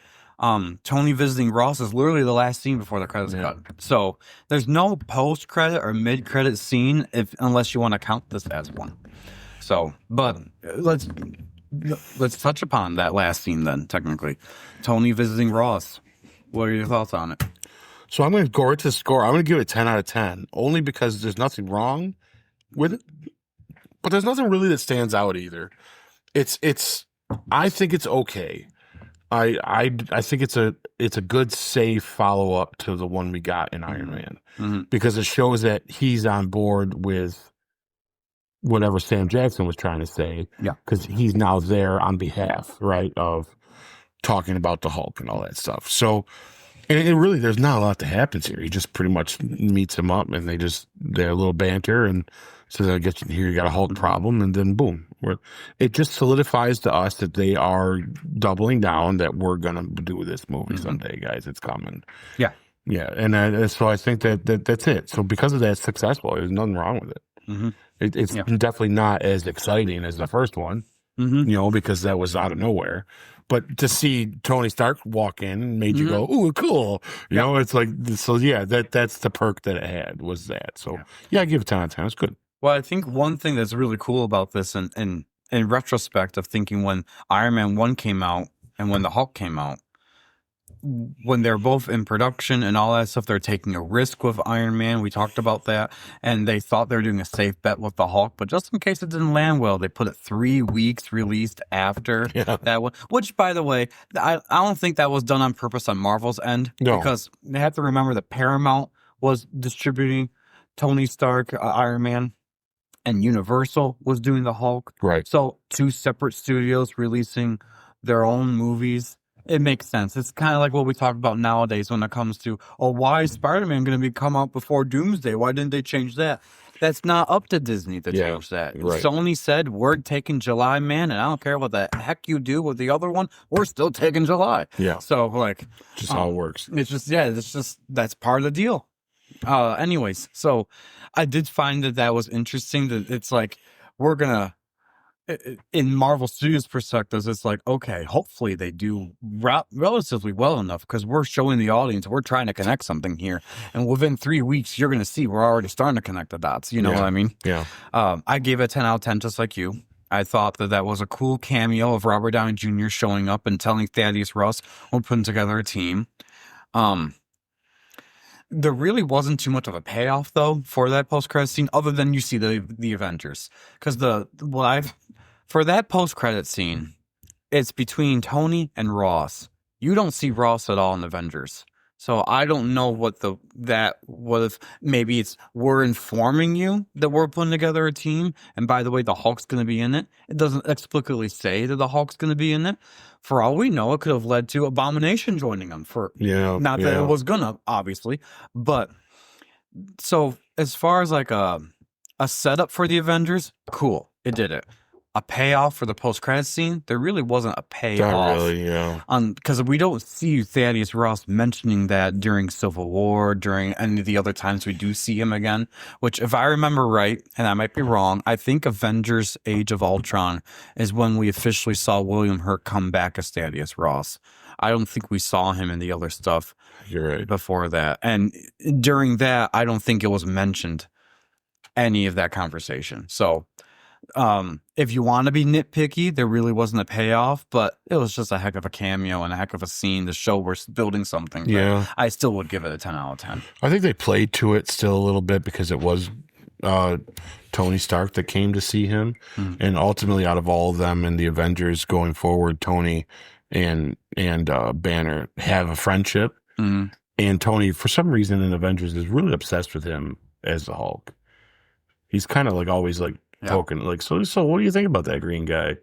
Tony visiting Ross is literally the last scene before the credits cut. So there's no post-credit or mid-credit scene unless you want to count this as one. So, but let's touch upon that last scene then. Technically, Tony visiting Ross. What are your thoughts on it? So I'm going to go right to the score. I'm going to give it a 10 out of 10, only because there's nothing wrong with it, but there's nothing really that stands out either. I think it's okay. I think it's a good, safe follow up to the one we got in Iron Man, because it shows that he's on board with whatever Sam Jackson was trying to say. Yeah, because he's now there on behalf, right, of talking about the Hulk and all that stuff. So, and really, there's not a lot that happens here. He just pretty much meets him up, and they're a little banter, and says, "I guess here you got a Hulk problem," and then boom, it just solidifies to us that they are doubling down, that we're gonna do this movie someday, guys. It's coming. Yeah, yeah, and so I think that's it. So because of that, it's successful. There's nothing wrong with it. It's definitely not as exciting as the first one, because that was out of nowhere. But to see Tony Stark walk in made you go, "Ooh, cool!" You know, it's like, so. Yeah, that's the perk that it had, was that. So I give it 10 out of 10. It's good. Well, I think one thing that's really cool about this, and in retrospect of thinking when Iron Man 1 came out and when the Hulk came out, when they're both in production and all that stuff, they're taking a risk with Iron Man. We talked about that, and they thought they were doing a safe bet with the Hulk, but just in case it didn't land well, they put it 3 weeks released after that one. Which, by the way, I don't think that was done on purpose on Marvel's end, because they have to remember that Paramount was distributing Tony Stark, Iron Man, and Universal was doing the Hulk. Right. So 2 separate studios releasing their own movies. It makes sense. It's kind of like what we talk about nowadays when it comes to, why is Spider-Man going to come out before Doomsday? Why didn't they change that? That's not up to Disney to change that. Right. Sony said, we're taking July, man, and I don't care what the heck you do with the other one. We're still taking July. Yeah. So, like, just how it works. It's just that's part of the deal. Anyways, so I did find that was interesting, that it's like, we're going to, in Marvel Studios' perspectives, it's like, okay, hopefully they do relatively well enough, because we're showing the audience we're trying to connect something here, and within 3 weeks you're going to see we're already starting to connect the dots. You know what I mean? Yeah. I gave it a 10 out of 10, just like you. I thought that was a cool cameo of Robert Downey Jr. showing up and telling Thaddeus Ross we're putting together a team. There really wasn't too much of a payoff, though, for that post-credit scene, other than you see the Avengers. Because for that post-credit scene, it's between Tony and Ross. You don't see Ross at all in Avengers. So I don't know what if maybe we're informing you that we're putting together a team, and by the way, the Hulk's going to be in it. It doesn't explicitly say that the Hulk's going to be in it. For all we know, it could have led to Abomination joining them. Not that it was gonna, obviously, but so as far as like a setup for the Avengers, cool, it did it. A payoff for the post-credit scene, there really wasn't a payoff. Not really, yeah. Because we don't see Thaddeus Ross mentioning that during Civil War, during any of the other times we do see him again, which, if I remember right, and I might be wrong, I think Avengers Age of Ultron is when we officially saw William Hurt come back as Thaddeus Ross. I don't think we saw him in the other stuff. You're right. Before that. And during that, I don't think it was mentioned, any of that conversation. So if you want to be nitpicky, there really wasn't a payoff, but it was just a heck of a cameo and a heck of a scene to show we're building something. Yeah. But I still would give it a 10 out of 10. I think they played to it still a little bit, because it was Tony Stark that came to see him. And ultimately, out of all of them in the Avengers going forward, Tony and Banner have a friendship. And Tony, for some reason in Avengers, is really obsessed with him as the Hulk. He's kind of like always like poking, like, so what do you think about that green guy?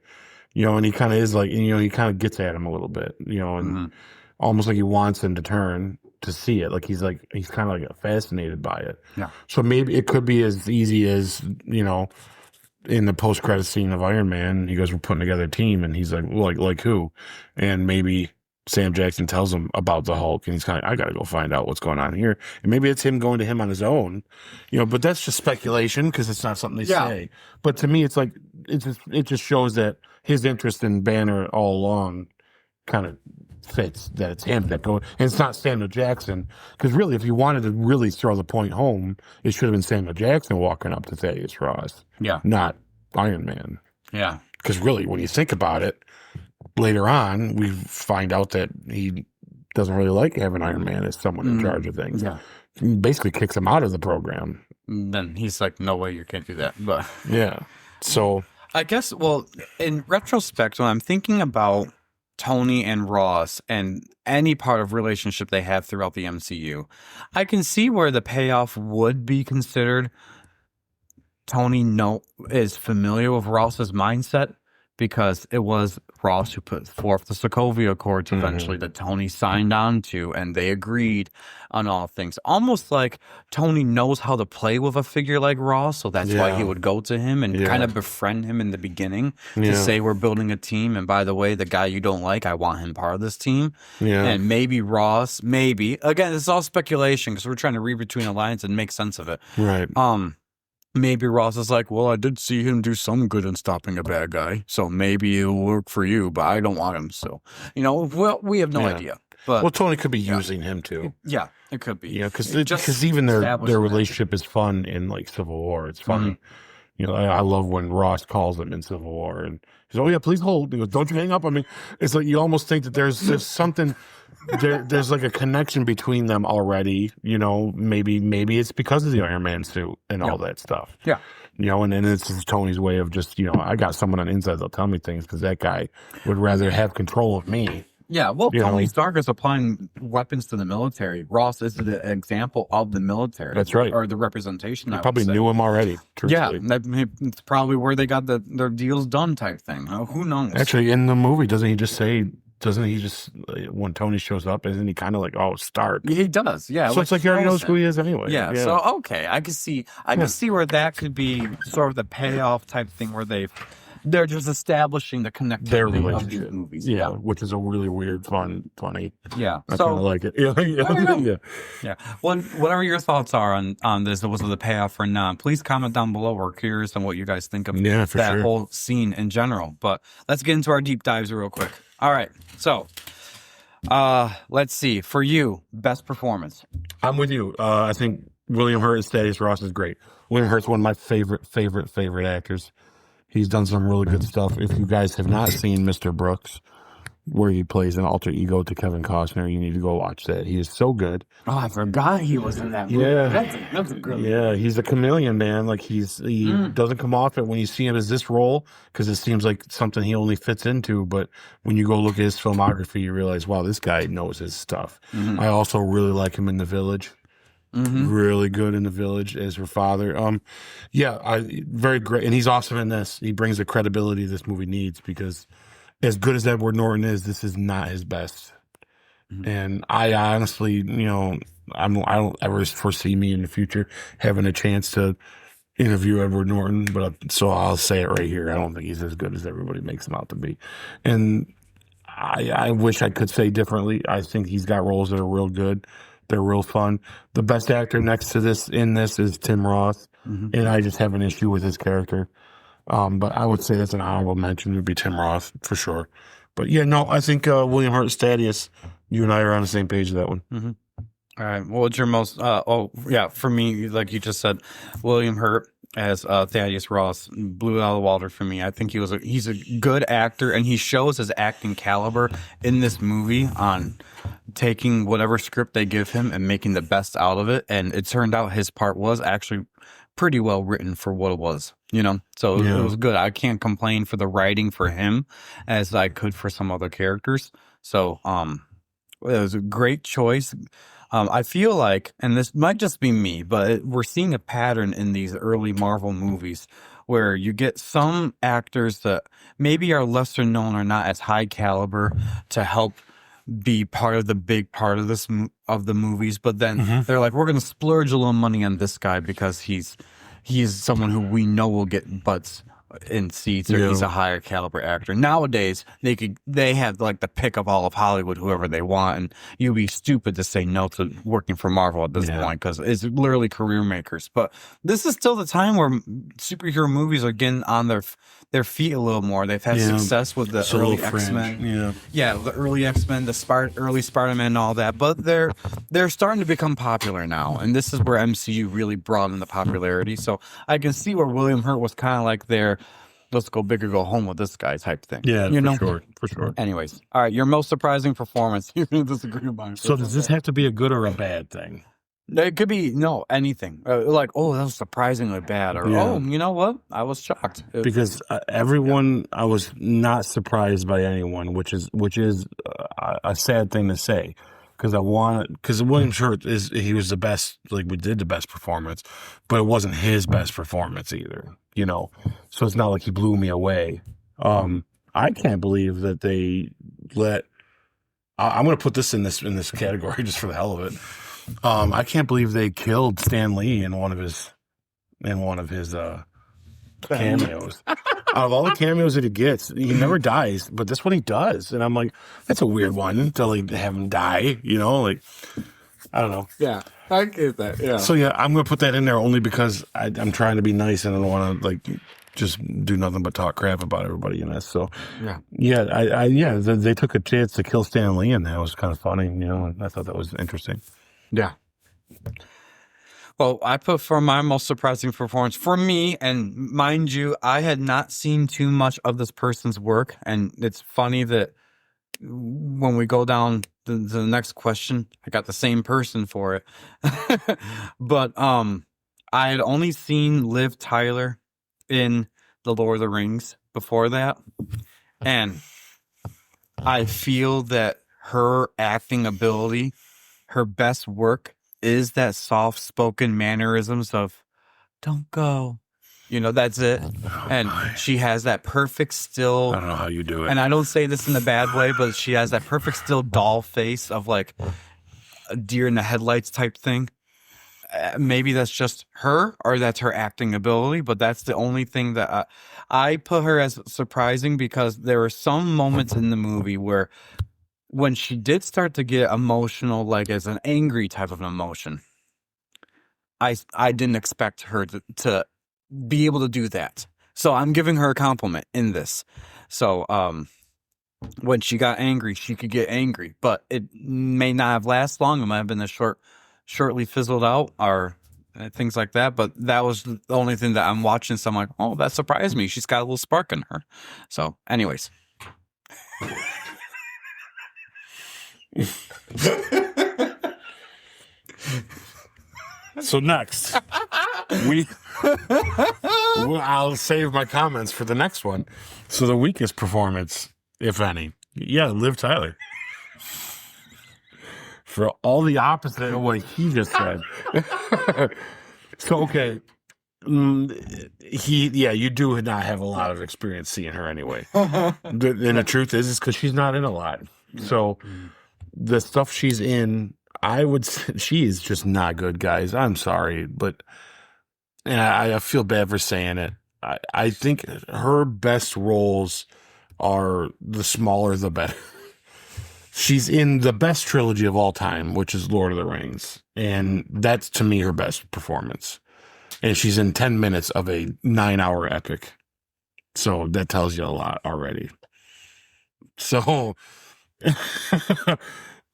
You know, and he kind of is like, he kind of gets at him a little bit, and almost like he wants him to turn to see it. Like he's kind of like fascinated by it. Yeah. So maybe it could be as easy as, in the post-credit scene of Iron Man, he goes, we're putting together a team, and he's like who? And maybe Sam Jackson tells him about the Hulk, and he's kind of, I got to go find out what's going on here. And maybe it's him going to him on his own, but that's just speculation, because it's not something they say. But to me, it's like, it just shows that his interest in Banner all along kind of fits, that it's him that going, and it's not Samuel Jackson. Because really, if you wanted to really throw the point home, it should have been Samuel Jackson walking up to Thaddeus Ross. Yeah. Not Iron Man. Yeah. Because really, when you think about it, later on, we find out that he doesn't really like having Iron Man as someone in charge of things. Yeah. He basically kicks him out of the program. Then he's like, no way, you can't do that. But Yeah. So I guess, well, in retrospect, when I'm thinking about Tony and Ross and any part of relationship they have throughout the MCU, I can see where the payoff would be considered. Tony is familiar with Ross's mindset because it was Ross who put forth the Sokovia Accords eventually that Tony signed on to, and they agreed on all things. Almost like Tony knows how to play with a figure like Ross, so that's why he would go to him and kind of befriend him in the beginning to say, we're building a team, and by the way, the guy you don't like, I want him part of this team. And maybe Ross, again, it's all speculation because we're trying to read between the lines and make sense of it. Right. Maybe Ross is like, well, I did see him do some good in stopping a bad guy, so maybe it'll work for you, but I don't want him. So, well, we have no idea. But Tony could be using him too. Yeah, it could be. Yeah, because even their relationship is fun in like Civil War. It's funny. I love when Ross calls him in Civil War, and he's, oh yeah, please hold. He goes, don't you hang up. I mean, it's like you almost think that there's something. There's like a connection between them already. Maybe it's because of the Iron Man suit and all that stuff. Yeah. And then it's just Tony's way of just, I got someone on the inside that'll tell me things because that guy would rather have control of me. Yeah, well, Tony Stark is applying weapons to the military. Ross is the example of the military. That's right. Or the representation. He probably knew him already. Truthfully. Yeah, it's probably where they got their deals done type thing. Who knows? Actually, in the movie, doesn't he just when Tony shows up, isn't he kind of like, oh, Stark? He does, yeah. So it's like he already knows who he is anyway. Yeah, so okay, I can see where that could be sort of the payoff type thing where they're just establishing the connectivity their of relationship. these movies. Yeah, which is a really weird, funny. Yeah, I kind of like it. Yeah. Well, whatever your thoughts are on this, was the payoff or not? Please comment down below. We're curious on what you guys think of that whole scene in general. But let's get into our deep dives real quick. All right, so let's see. For you, best performance. I'm with you. I think William Hurt as Thaddeus Ross is great. William Hurt's one of my favorite actors. He's done some really good stuff. If you guys have not seen Mr. Brooks, where he plays an alter ego to Kevin Costner, you need to go watch that. He is so good. Oh, I forgot he was in that movie. Yeah. That's a good movie. Yeah, he's a chameleon, man. Like he doesn't come off it when you see him as this role because it seems like something he only fits into. But when you go look at his filmography, you realize, wow, this guy knows his stuff. I also really like him in The Village. Really good in The Village as her father. Very great. And he's awesome in this. He brings the credibility this movie needs because as good as Edward Norton is, this is not his best. And I honestly, I don't ever foresee me in the future having a chance to interview Edward Norton, so I'll say it right here. I don't think he's as good as everybody makes him out to be. And I wish I could say differently. I think he's got roles that are real good. They're real fun. The best actor next to this is Tim Roth. And I just have an issue with his character. But I would say that's an honorable mention would be Tim Roth for sure. But yeah, no, I think William Hurt Thaddeus, you and I are on the same page with that one. All right. Well, what's your most? For me, like you just said, William Hurt as Thaddeus Ross blew it out of the water for me. I think he's a good actor, and he shows his acting caliber in this movie on taking whatever script they give him and making the best out of it. And it turned out his part was actually pretty well written for what it was, So it was good. I can't complain for the writing for him as I could for some other characters. So it was a great choice. I feel like, and this might just be me, but we're seeing a pattern in these early Marvel movies where you get some actors that maybe are lesser known or not as high caliber to help be part of the big part of the movies, but then they're like, we're going to splurge a little money on this guy because he's someone who we know will get butts in seats, or he's a higher caliber actor. Nowadays, they have like the pick of all of Hollywood, whoever they want, and you'd be stupid to say no to working for Marvel at this point because it's literally career makers. But this is still the time where superhero movies are getting on their feet a little more. They've had success with the early X-Men. The early X-Men, the early Spider-Man and all that, but they're starting to become popular now, and this is where MCU really broadened the popularity. So I can see where William Hurt was kind of like their let's go big or go home with this guy type thing. Yeah, you know? for sure. Anyways, all right, your most surprising performance. You're going to disagree with mine. So does this have to be a good or a bad thing? It could be, anything. Like, oh, that was surprisingly bad. Or, Yeah. oh, you know what? I was shocked. Because everyone, I was not surprised by anyone, which is a sad thing to say. Because William Hurt he was the best, like we did the best performance, but it wasn't his best performance either, So it's not like he blew me away. I can't believe that they let. I'm going to put this in this category just for the hell of it. I can't believe they killed Stan Lee in one of his cameos. Out of all the cameos that he gets, he never dies, but this one he does, and I'm like, that's a weird one until they have him die. Like I don't know. Yeah, I get that. Yeah. So yeah, I'm gonna put that in there only because I'm trying to be nice and I don't want to like just do nothing but talk crap about everybody in this. So yeah, they took a chance to kill Stan Lee, and that was kind of funny. And I thought that was interesting. Yeah. Well, I put for my most surprising performance for me, and mind you, I had not seen too much of this person's work, and it's funny that when we go down the next question, I got the same person for it. But I had only seen Liv Tyler in The Lord of the Rings before that, and I feel that her acting ability, her best work, is that soft-spoken mannerisms of "don't go," that's it. And she has that perfect still. I don't know how you do it. And I don't say this in a bad way, but she has that perfect still doll face of like a deer in the headlights type thing. Maybe that's just her, or that's her acting ability, but that's the only thing that I put her as surprising, because there were some moments in the movie where, when she did start to get emotional, like as an angry type of emotion, I didn't expect her to be able to do that. So I'm giving her a compliment in this. So when she got angry, she could get angry, but it may not have lasted long. It might have been shortly fizzled out or things like that. But that was the only thing that I'm watching. So I'm like, oh, that surprised me. She's got a little spark in her. So anyways. So next, I'll save my comments for the next one. So the weakest performance, if any, Liv Tyler. For all the opposite of what he just said. So okay, you do not have a lot of experience seeing her anyway. And the truth is because she's not in a lot. So the stuff she's in, I would say she is just not good, guys. I'm sorry, and I feel bad for saying it. I think her best roles are the smaller, the better. She's in the best trilogy of all time, which is Lord of the Rings. And that's, to me, her best performance. And she's in 10 minutes of a 9-hour epic. So that tells you a lot already. So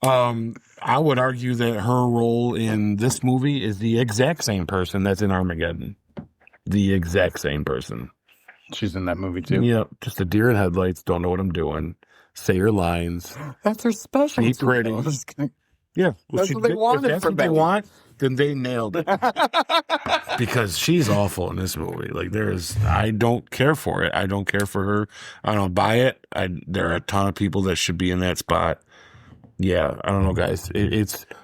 I would argue that her role in this movie is the exact same person that's in Armageddon. The exact same person. She's in that movie too. Yeah, just a deer in headlights, don't know what I'm doing. Say your lines. That's her special. Be pretty. Yeah. That's what they wanted. If that's what they want, then they nailed it. Because she's awful in this movie. Like I don't care for it. I don't care for her. I don't buy it. There are a ton of people that should be in that spot. Yeah, I don't know, guys. It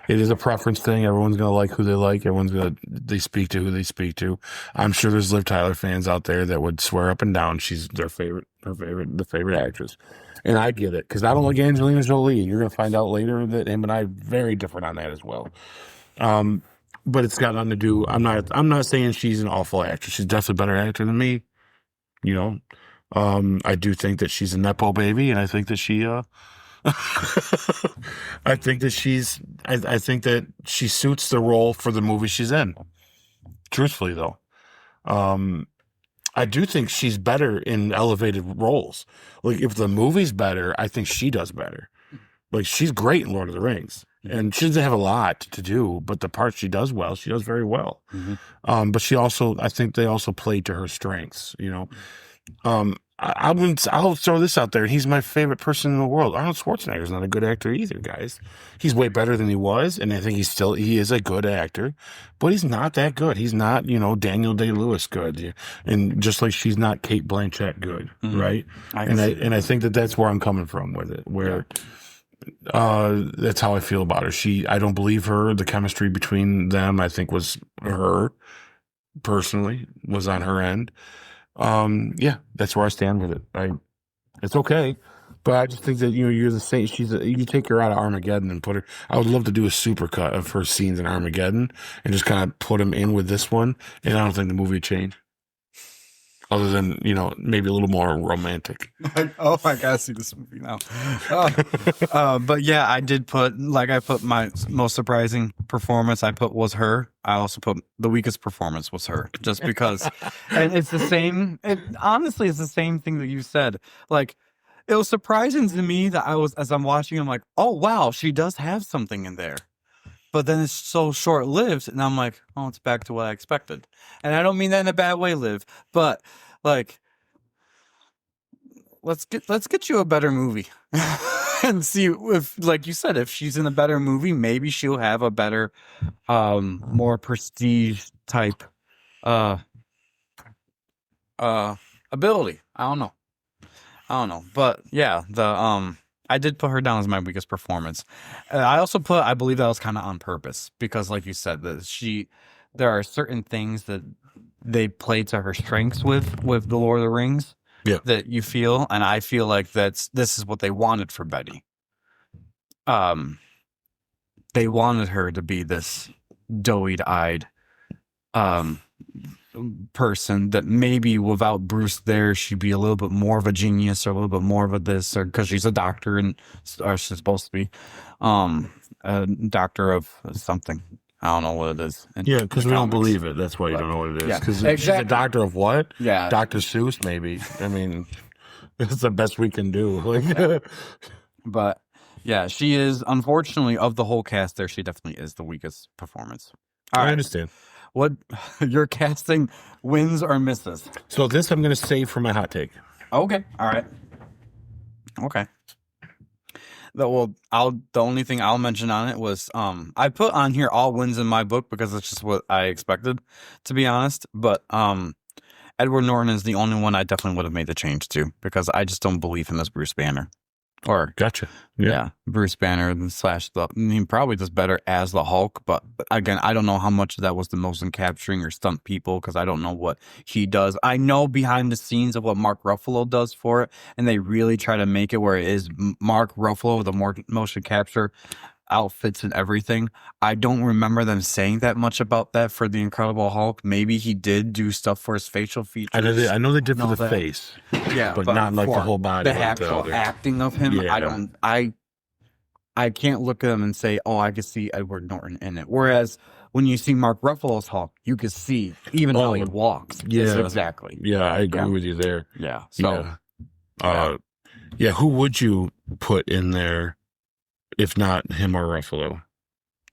is a preference thing. Everyone's gonna like who they like. They speak to who they speak to. I'm sure there's Liv Tyler fans out there that would swear up and down she's the favorite actress. And I get it, because I don't like Angelina Jolie, and you're gonna find out later that him and I are very different on that as well. But it's got nothing to do. I'm not saying she's an awful actress. She's definitely a better actor than me. I do think that she's a nepo baby, and I think that she I think that she suits the role for the movie she's in. Truthfully, though, I do think she's better in elevated roles. Like, if the movie's better, I think she does better. Like, she's great in Lord of the Rings, and she doesn't have a lot to do, but the part she does well, she does very well. Mm-hmm. But I think they also played to her strengths. I'll throw this out there. He's my favorite person in the world. Arnold Schwarzenegger's not a good actor either, guys. He's way better than he was, and I think he is a good actor, but he's not that good. He's not, Daniel Day-Lewis good, and just like she's not Kate Blanchett good, right? I think that's where I'm coming from with it. Where that's how I feel about her. I don't believe her. The chemistry between them, I think, was her personally was on her end. Yeah, that's where I stand with it. It's okay, but I just think that you're the same. You take her out of Armageddon and put her. I would love to do a supercut of her scenes in Armageddon and just kind of put them in with this one, and I don't think the movie would change. Other than maybe a little more romantic. I gotta see this movie now. But yeah, I put my most surprising performance. Was her. I also put the weakest performance was her, just because. And it's the same. Honestly, it's the same thing that you said. Like, it was surprising to me that as I'm watching, I'm like, oh wow, she does have something in there. But then it's so short lived, and I'm like, oh, it's back to what I expected. And I don't mean that in a bad way, Liv, but like, let's get you a better movie and see if, like you said, if she's in a better movie, maybe she'll have a better, more prestige type, ability. I don't know, but yeah, I did put her down as my weakest performance. I also I believe that was kind of on purpose because, like you said, there are certain things that they play to her strengths with the Lord of the Rings. Yeah. That you feel, and I feel like this is what they wanted for Betty. They wanted her to be this doughy-eyed, person that maybe without Bruce there, she'd be a little bit more of a genius or a little bit more of a this, or because she's a doctor or she's supposed to be, a doctor of something. I don't know what it is. Yeah, because we don't believe it. That's why you don't know what it is. Because she's a doctor of what? Yeah. Dr. Seuss, maybe. I mean, it's the best we can do. But yeah, she is, unfortunately, of the whole cast there, she definitely is the weakest performance. I understand. What your casting wins or misses? So this I'm going to save for my hot take. Okay. All right. Okay. The only thing I'll mention on it was I put on here all wins in my book because it's just what I expected, to be honest. But Edward Norton is the only one I definitely would have made the change to because I just don't believe him as Bruce Banner. Or gotcha. Yeah, Bruce Banner he probably does better as the Hulk, but again, I don't know how much of that was the motion capturing or stunt people because I don't know what he does. I know behind the scenes of what Mark Ruffalo does for it, and they really try to make it where it is Mark Ruffalo with the more motion capture outfits and everything. I don't remember them saying that much about that for the Incredible Hulk. Maybe he did do stuff for his facial features. I know they did for the face. Yeah, but not like the whole body. The actual acting of him, yeah. I can't look at him and say, oh, I can see Edward Norton in it. Whereas when you see Mark Ruffalo's Hulk, you can see even how he walks. Yeah, exactly. Yeah, I agree with you there. Yeah. So, who would you put in there if not him or Ruffalo?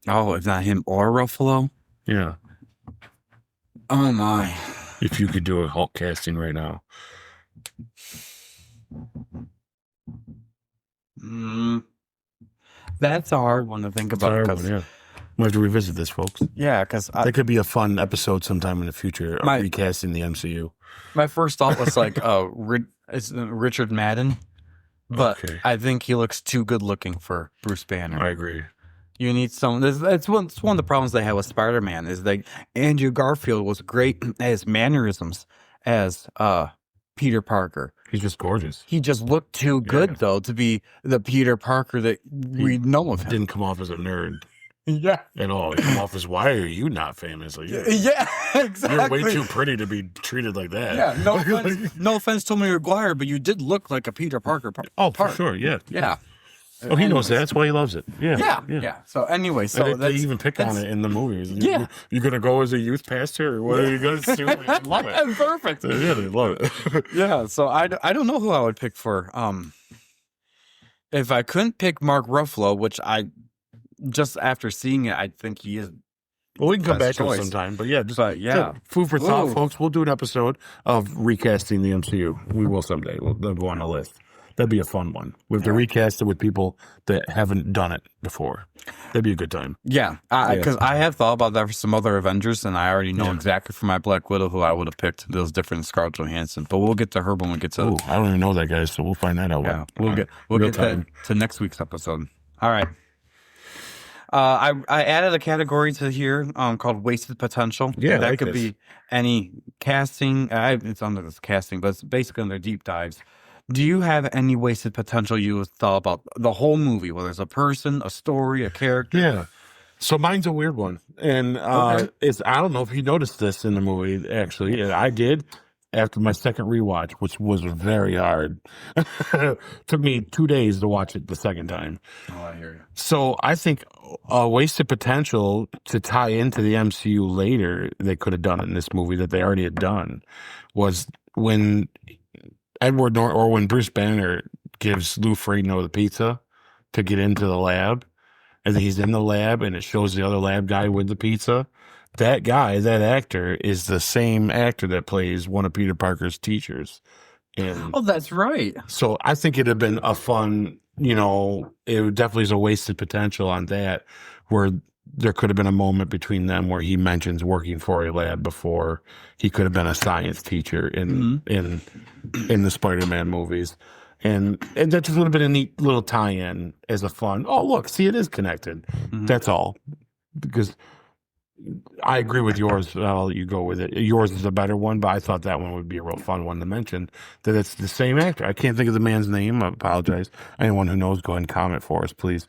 Oh, if not him or Ruffalo? Yeah. Oh my! If you could do a Hulk casting right now. That's a hard one to think about. We have to revisit this, folks. Yeah, because that could be a fun episode sometime in the future. Recasting the MCU. My first thought was like, it's Richard Madden, but I think he looks too good looking for Bruce Banner. I agree. You need someone. It's one of the problems they had with Spider-Man is like Andrew Garfield was great at his mannerisms as Peter Parker. He's just gorgeous. He just looked too good though to be the Peter Parker that we know of him. Didn't come off as a nerd. Yeah. At all. He come off as, why are you not famous? Like, yeah, exactly. You're way too pretty to be treated like that. Yeah, no offense to Tobey Maguire, but you did look like a Peter Parker. For sure, yeah. Yeah. Oh, he knows that. That's why he loves it. Yeah. So anyway, they even pick on it in the movies. Yeah. You going to go as a youth pastor or what are you going to do? They love it. Perfect. Yeah, they love it. Yeah, so I don't know who I would pick for. If I couldn't pick Mark Ruffalo, which just after seeing it, I think he is Well, we can come back best to it choice. sometime, but yeah, just But yeah, food for thought, Ooh. folks. We'll do an episode of recasting the MCU. We will someday. They'll go on the list. That'd be a fun one. We have to recast it with people that haven't done it before. That'd be a good time. Yeah, because I have thought about that for some other Avengers, and I already know exactly for my Black Widow who I would have picked. Those different Scarlett Johansson, but we'll get to her when we get to. Ooh, I don't even know that, guys, so we'll find that out. Yeah, we'll get that to next week's episode. All right. I added a category to here called wasted potential. Yeah, that like could this. be any casting. It's under this casting, but it's basically under deep dives. Do you have any wasted potential you thought about the whole movie, whether it's a person, a story, a character? Yeah. So mine's a weird one, and it's I don't know if you noticed this in the movie. Actually, and I did after my second rewatch, which was very hard. Took me 2 days to watch it the second time. Oh, I hear you. So I think a wasted potential to tie into the MCU later they could have done in this movie that they already had done was when Edward Norton or when Bruce Banner gives Lou Ferrigno the pizza to get into the lab, and he's in the lab and it shows the other lab guy with the pizza. That guy, that actor, is the same actor that plays one of Peter Parker's teachers. And Oh, that's right. so I think it'd have been a fun, it definitely is a wasted potential on that, where there could have been a moment between them where he mentions working for a lab before. He could have been a science teacher in the Spider-Man movies. And that just would have been a neat little tie-in as a fun, oh, look, see, it is connected. That's all. Because I agree with yours. I'll let you go with it. Yours is a better one, but I thought that one would be a real fun one to mention, that it's the same actor. I can't think of the man's name. I apologize. Anyone who knows, go ahead and comment for us, please.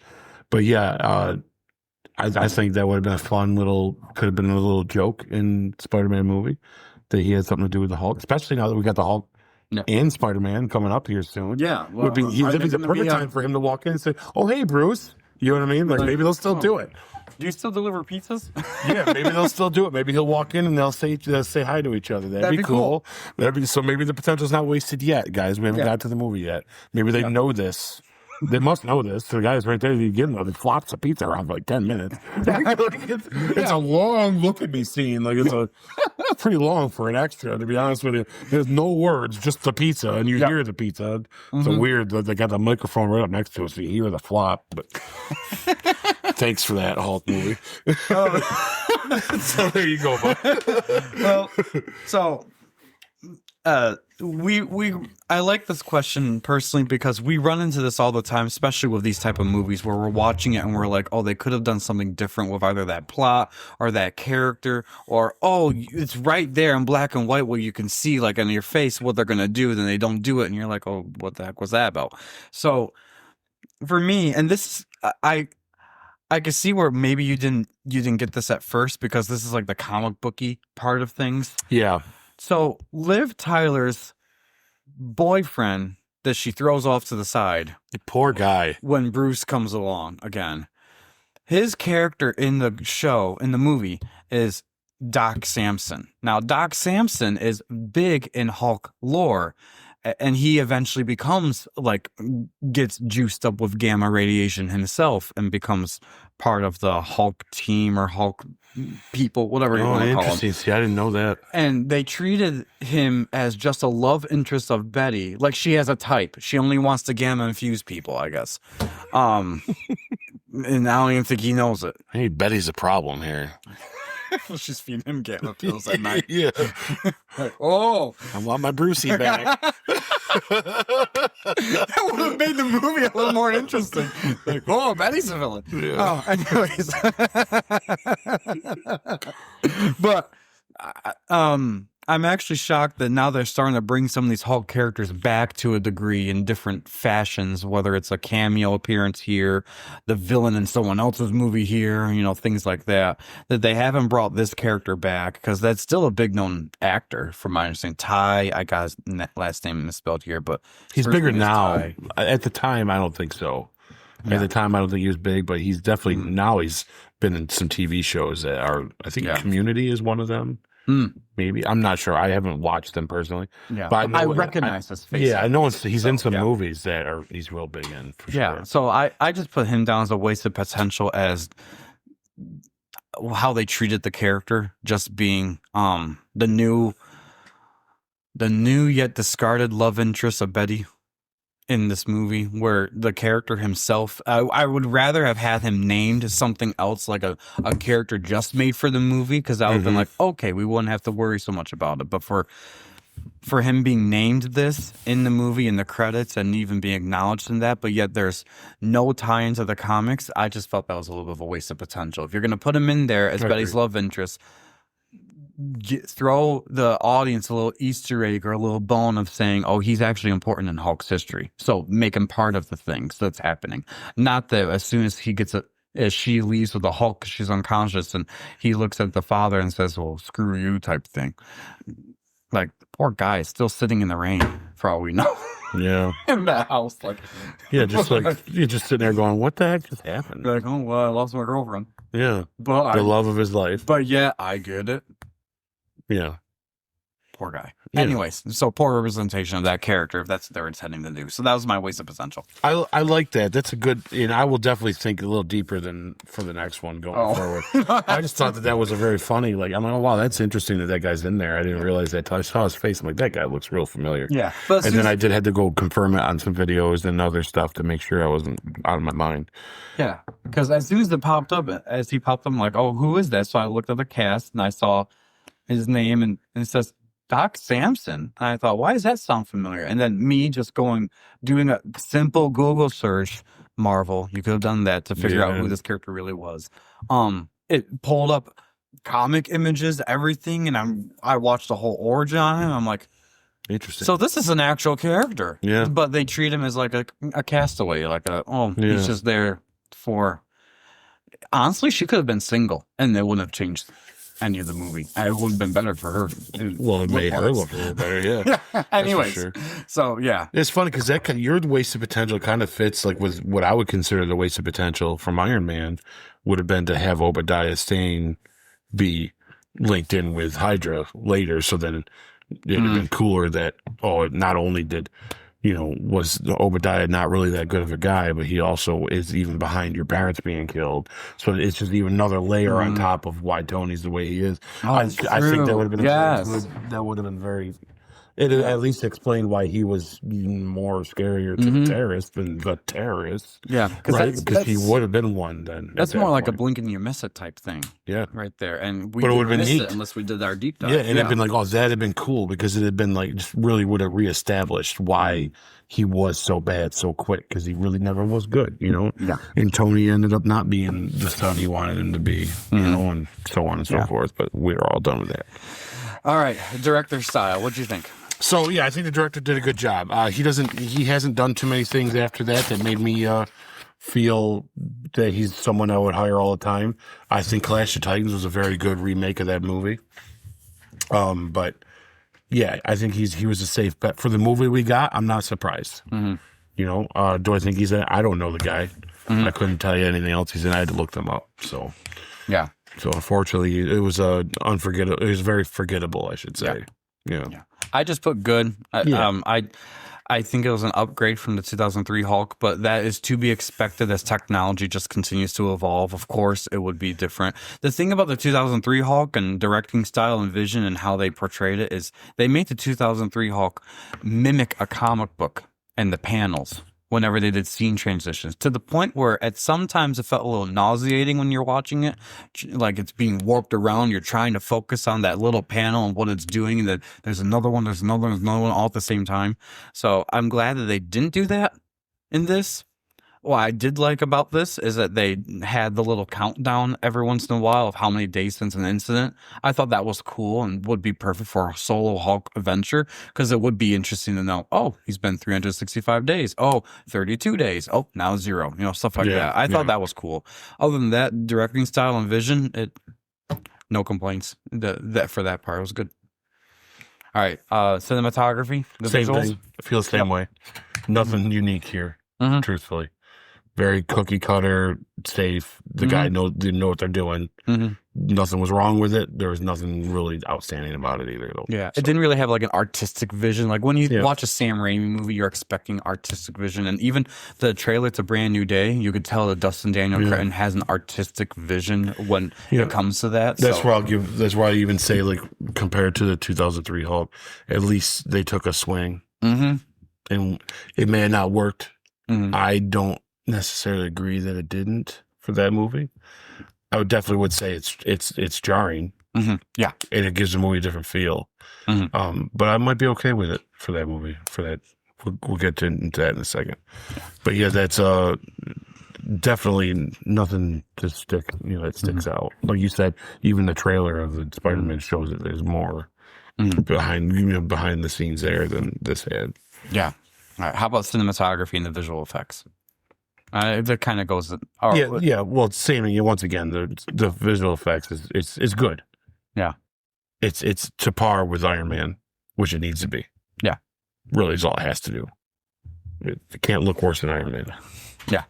But yeah, I think that would have been a fun could have been a little joke in Spider-Man movie, that he had something to do with the Hulk, especially now that we got the Hulk and Spider-Man coming up here soon. Yeah. Well, would be the perfect time for him to walk in and say, oh, hey, Bruce. You know what I mean? Like, maybe they'll still do it. Do you still deliver pizzas? Yeah, maybe they'll still do it. Maybe he'll walk in and they'll say hi to each other. That'd be cool. So maybe the potential's not wasted yet, guys. We haven't got to the movie yet. Maybe they know this. They must know this. The guy's right there. You get him. They flops a pizza around for like 10 minutes. It's a long look at me scene. Like it's pretty long for an extra, to be honest with you. There's no words, just the pizza, and you hear the pizza. It's weird that they got the microphone right up next to us, so you hear the flop. But thanks for that, Hulk movie. So there you go, bud. Well, so I like this question personally because we run into this all the time, especially with these type of movies where we're watching it and we're like, oh, they could have done something different with either that plot or that character, or oh, it's right there in black and white where you can see like on your face what they're gonna do, then they don't do it, and you're like, oh, what the heck was that about? So for me, and this I can see where maybe you didn't get this at first because this is like the comic booky part of things. Yeah. So Liv Tyler's boyfriend that she throws off to the side, Poor guy. when Bruce comes along again, his character in the show, in the movie, is Doc Samson. Now, Doc Samson is big in Hulk lore, and he eventually gets juiced up with gamma radiation himself and becomes part of the Hulk team or Hulk people, whatever you want to call them. Interesting. See, I didn't know that. And they treated him as just a love interest of Betty. Like she has a type. She only wants to gamma infuse people, I guess. And I don't even think he knows it. Hey, Betty's a problem here. She's feeding him gamma pills at night. Yeah. Like, oh, I want my Brucey back. that would have made the movie a little more interesting. Like, oh, Betty's a villain. Yeah. Oh, anyways. But I'm actually shocked that now they're starting to bring some of these Hulk characters back to a degree in different fashions, whether it's a cameo appearance here, the villain in someone else's movie here, things like that, that they haven't brought this character back because that's still a big known actor from my understanding. Ty, I got his last name misspelled here, but he's bigger now. At the time, I don't think so. Yeah. At the time, I don't think he was big, but he's definitely now he's been in some TV shows that are, I think Community is one of them. Maybe. I'm not sure. I haven't watched them personally. Yeah. But I recognize his face. Yeah, I know he's in some movies that he's real big in, for sure. So I just put him down as a wasted potential as how they treated the character, just being the new yet discarded love interest of Betty in this movie, where the character himself, I would rather have had him named something else, like a character just made for the movie, because I would have been like, okay, we wouldn't have to worry so much about it. But for him being named this in the movie, in the credits, and even being acknowledged in that, but yet there's no tie into the comics, I just felt that was a little bit of a waste of potential. If you're going to put him in there as Betty's love interest, throw the audience a little Easter egg or a little bone of saying, oh, he's actually important in Hulk's history. So make him part of the things that's happening. Not that as soon as as she leaves with the Hulk, 'cause she's unconscious, and he looks at the father and says, well, screw you type thing. Like, the poor guy is still sitting in the rain for all we know. Yeah. In that house. Like, yeah, just like, you're just sitting there going, what the heck just happened? like, oh, well, I lost my girlfriend. Yeah. But The love of his life. But yeah, I get it. Yeah. Poor guy. Yeah. Anyways, so poor representation of that character, if that's what they're intending to do. So that was my waste of potential. I like that. That's a good, I will definitely think a little deeper than for the next one going forward. I just thought that was a very funny, like, I'm like, oh, wow, that's interesting that guy's in there. I didn't realize that until I saw his face. I'm like, that guy looks real familiar. Yeah. And then I had to go confirm it on some videos and other stuff to make sure I wasn't out of my mind. Yeah. Because as soon as he popped up, I'm like, oh, who is that? So I looked at the cast and I saw his name, and it says Doc Samson. And I thought, why does that sound familiar? And then me just doing a simple Google search, Marvel, you could have done that to figure out who this character really was. It pulled up comic images, everything, and I watched the whole origin on him. I'm like, interesting. so this is an actual character. Yeah. But they treat him as like a castaway, like he's just there for. Honestly, she could have been single, and they wouldn't have changed any of the movie. It would have been better for her. Well, it made her look a little better, yeah. Anyways, sure. So yeah, it's funny because your waste of potential kind of fits like with what I would consider the waste of potential from Iron Man would have been to have Obadiah Stane be linked in with Hydra later. So then it'd have been cooler that not only did was Obadiah not really that good of a guy, but he also is even behind your parents being killed. So it's just even another layer on top of why Tony's the way he is. I think that would have been that would have been very. It at least explained why he was even more scarier to the terrorists than the terrorists. Yeah, because he would have been one then. That's more like a blink and you miss it type thing. Yeah, right there. And we would have been neat unless we did our deep dive. Yeah, and it'd been like, that'd have been cool because it had been like just really would have reestablished why he was so bad so quick because he really never was good, Yeah. And Tony ended up not being the son he wanted him to be, and so on and so forth. But we're all done with that. All right, director style. What'd you think? So yeah, I think the director did a good job. He hasn't done too many things after that made me feel that he's someone I would hire all the time. I think Clash of Titans was a very good remake of that movie. But yeah, I think he was a safe bet for the movie we got. I'm not surprised. Do I think he's I don't know the guy. I couldn't tell you anything else he's in. I had to look them up. So yeah. So unfortunately, it was unforgettable. It was very forgettable, I should say. Yeah. I just put good. I think it was an upgrade from the 2003 Hulk, but that is to be expected as technology just continues to evolve. Of course, it would be different. The thing about the 2003 Hulk and directing style and vision and how they portrayed it is they made the 2003 Hulk mimic a comic book and the panels whenever they did scene transitions, to the point where at sometimes it felt a little nauseating when you're watching it, like it's being warped around. You're trying to focus on that little panel and what it's doing, and that there's another one all at the same time. So I'm glad that they didn't do that in this. What I did like about this is that they had the little countdown every once in a while of how many days since an incident. I thought that was cool and would be perfect for a solo Hulk adventure, because it would be interesting to know, he's been 365 days. 32 days. Now 0. Stuff like that. I thought that was cool. Other than that, directing style and vision, no complaints. That for that part, it was good. All right. Cinematography. The same visuals? thing. I feel the same way. Nothing unique here, truthfully. Very cookie cutter safe. The guy didn't know what they're doing. Nothing was wrong with it. There was nothing really outstanding about it either. Though. Yeah, So, it didn't really have like an artistic vision. Like when you watch a Sam Raimi movie, you're expecting artistic vision, and even the trailer to Brand New Day, you could tell that Dustin Daniel Cretton has an artistic vision when it comes to that. That's where That's why I even say, like, compared to the 2003 Hulk, at least they took a swing, and it may have not worked. I don't necessarily agree that it didn't for that movie. I would say it's jarring. Yeah, and it gives the movie a different feel. But I might be okay with it for that movie. For that, we'll get into that in a second. But yeah, that's definitely nothing to stick. That sticks out. Like you said, even the trailer of the Spider-Man shows that there's more behind the scenes there than this had. Yeah. All right. How about cinematography and the visual effects? That kind of goes. Yeah. Well, same. Once again, the visual effects is good. Yeah. It's to par with Iron Man, which it needs to be. Yeah. Really is all it has to do. It can't look worse than Iron Man. Yeah.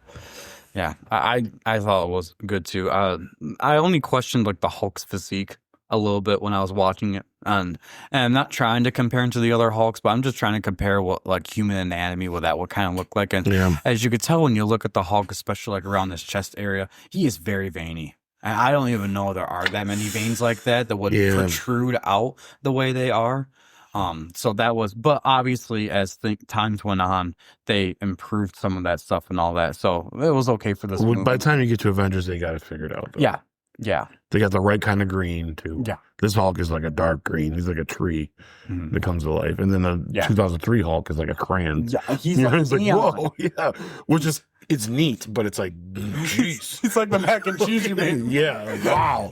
Yeah. I thought it was good too. I only questioned like the Hulk's physique a little bit when I was watching it. And I'm not trying to compare him to the other Hulks, but I'm just trying to compare what like human anatomy, what that would kind of look like. And as you could tell when you look at the Hulk, especially like around this chest area, he is very veiny. And I don't even know there are that many veins like that would protrude out the way they are. So that was, but obviously as times went on, they improved some of that stuff and all that. So it was okay for this movie. By the time you get to Avengers, they got it figured out. Though. Yeah. Yeah. They got the right kind of green too. Yeah. This Hulk is like a dark green. He's like a tree that comes to life. And then the 2003 Hulk is like a crayon. Yeah. He's like, whoa. Yeah. Which is, it's neat, but it's like, jeez. It's like the mac and cheese you made. Yeah. Wow.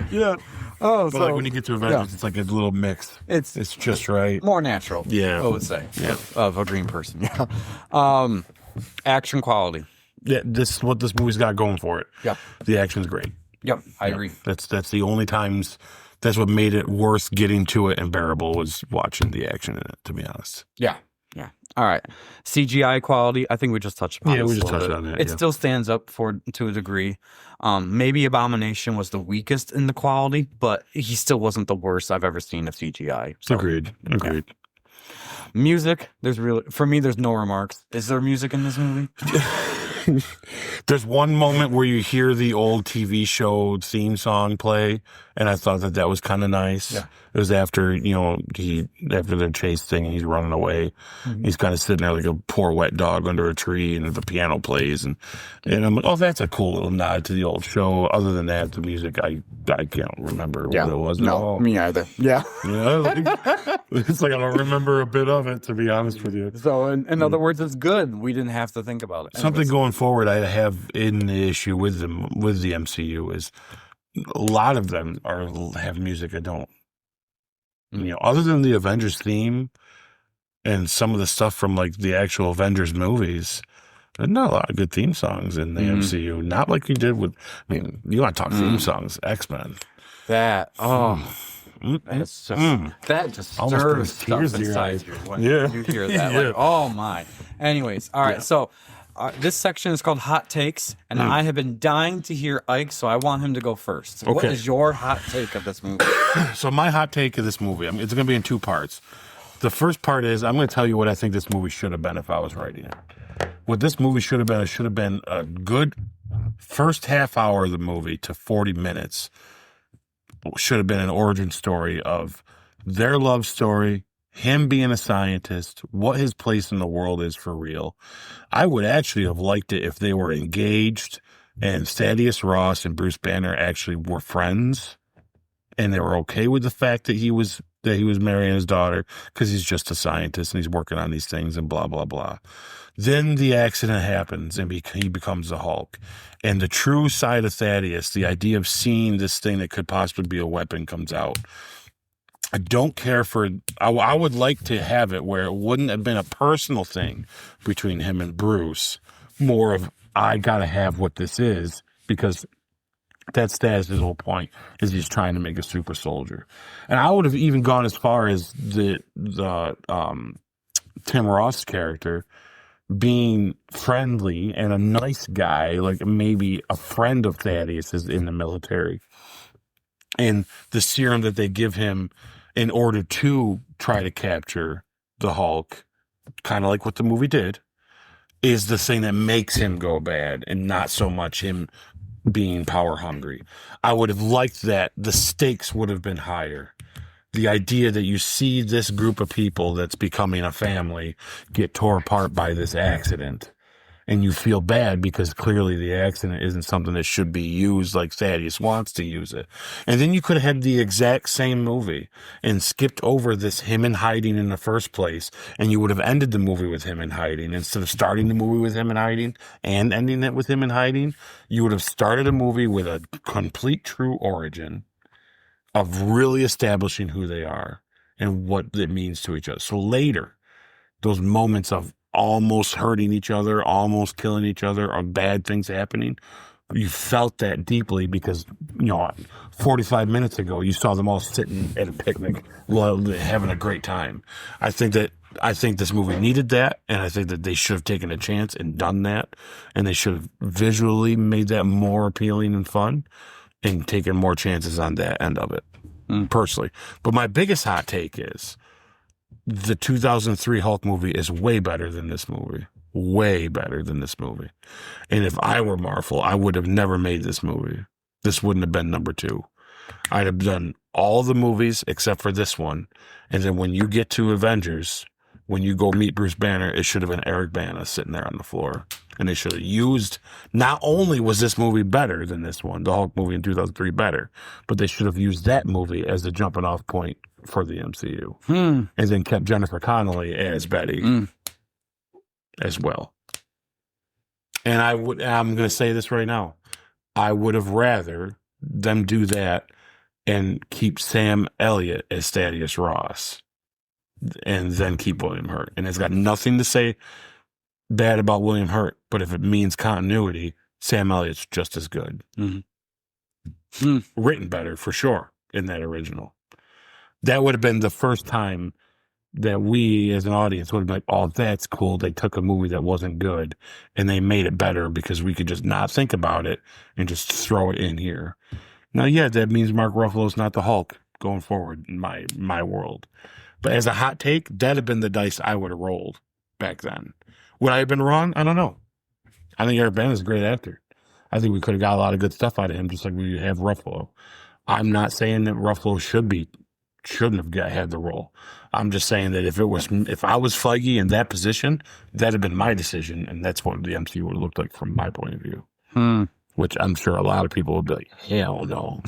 Yeah. Oh, but like when you get to Avengers, it's like a little mix. It's just right. More natural. Yeah. I would say. Yeah. Of a green person. Yeah. Action quality. Yeah, this is what this movie's got going for it. Yep. The action's great. Yep, I agree. That's the only times, that's what made it worth getting to it and bearable was watching the action in it, to be honest. Yeah. Yeah. All right. CGI quality, I think we just touched upon. Yeah, we just touched on that. It still stands up to a degree. Maybe Abomination was the weakest in the quality, but he still wasn't the worst I've ever seen of CGI. So. Agreed. Yeah. Music, for me, there's no remarks. Is there music in this movie? There's one moment where you hear the old TV show theme song play, and I thought that was kind of nice. Yeah. It was after, after their chase thing, and he's running away. He's kind of sitting there like a poor wet dog under a tree, and the piano plays, and I'm like, oh, that's a cool little nod to the old show. Other than that, the music, I can't remember what it was. No, me either. Yeah. It's like I don't remember a bit of it, to be honest with you. So, in other words, it's good. We didn't have to think about it. Something going forward I have in the issue with the MCU is a lot of them have music I don't. Other than the Avengers theme and some of the stuff from like the actual Avengers movies, there's not a lot of good theme songs in the MCU. Not like you did with, you want to talk theme songs, X-Men. That just stirs stuff inside you when you hear that. Like, oh my. Anyways, all right. So this section is called Hot Takes, and I have been dying to hear Ike, so I want him to go first. Okay. What is your hot take of this movie? So my hot take of this movie, it's going to be in two parts. The first part is I'm going to tell you what I think this movie should have been if I was writing it. What this movie should have been, it should have been a good first half hour of the movie to 40 minutes. Should have been an origin story of their love story, him being a scientist, what his place in the world is for real. I would actually have liked it if they were engaged and Thaddeus Ross and Bruce Banner actually were friends and they were okay with the fact that he was marrying his daughter because he's just a scientist and he's working on these things and blah, blah, blah. Then the accident happens and he becomes the Hulk. And the true side of Thaddeus, the idea of seeing this thing that could possibly be a weapon comes out. I don't care for, I would like to have it where it wouldn't have been a personal thing between him and Bruce. More of, I got to have what this is because that's Thaddeus' whole point is he's trying to make a super soldier. And I would have even gone as far as the Tim Ross character being friendly and a nice guy, like maybe a friend of Thaddeus is in the military. And the serum that they give him in order to try to capture the Hulk, kind of like what the movie did, is the thing that makes him go bad and not so much him being power hungry. I would have liked that. The stakes would have been higher. The idea that you see this group of people that's becoming a family get tore apart by this accident, and you feel bad because clearly the accident isn't something that should be used like Thaddeus wants to use it. And then you could have had the exact same movie and skipped over this him in hiding in the first place, and you would have ended the movie with him in hiding. Instead of starting the movie with him in hiding and ending it with him in hiding, you would have started a movie with a complete true origin of really establishing who they are and what it means to each other. So later, those moments of almost hurting each other, almost killing each other, or bad things happening, you felt that deeply because, 45 minutes ago, you saw them all sitting at a picnic, having a great time. I think this movie needed that, and I think that they should have taken a chance and done that, and they should have visually made that more appealing and fun and taken more chances on that end of it, personally. But my biggest hot take is the 2003 Hulk movie is way better than this movie. Way better than this movie. And if I were Marvel, I would have never made this movie. This wouldn't have been number 2. I'd have done all the movies except for this one. And then when you get to Avengers, when you go meet Bruce Banner, it should have been Eric Bana sitting there on the floor. And they should have used, not only was this movie better than this one, the Hulk movie in 2003 better, but they should have used that movie as the jumping off point for the MCU. And then kept Jennifer Connelly as Betty as well. And I'm going to say this right now, I would have rather them do that and keep Sam Elliott as Thaddeus Ross and then keep William Hurt. And it's got nothing to say bad about William Hurt, but if it means continuity, Sam Elliott's just as good. Written better, for sure, in that original. That would have been the first time that we as an audience would have been like, oh, that's cool. They took a movie that wasn't good and they made it better because we could just not think about it and just throw it in here. Now, yeah, that means Mark Ruffalo's not the Hulk going forward in my world. But as a hot take, that'd have been the dice I would have rolled back then. Would I have been wrong? I don't know. I think Eric Bana is a great actor. I think we could have got a lot of good stuff out of him, just like we have Ruffalo. I'm not saying that Ruffalo shouldn't have had the role. I'm just saying that if I was Feige in that position, that'd have been my decision, and that's what the MCU would have looked like from my point of view. Which I'm sure a lot of people would be like, hell no.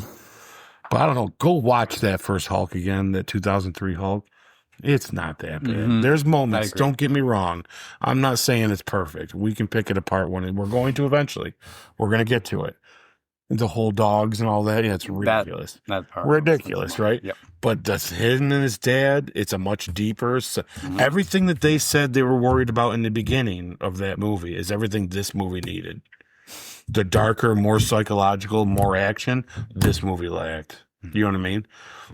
But I don't know. Go watch that first Hulk again, that 2003 Hulk. It's not that bad. There's moments. Don't get me wrong. I'm not saying it's perfect. We can pick it apart when we're going to eventually. We're going to get to it. The whole dogs and all that. Yeah, it's ridiculous. That part. Ridiculous, right? Yep. But that's him and his dad. It's a much deeper. Everything that they said they were worried about in the beginning of that movie is everything this movie needed. The darker, more psychological, more action, this movie lacked. You know what I mean?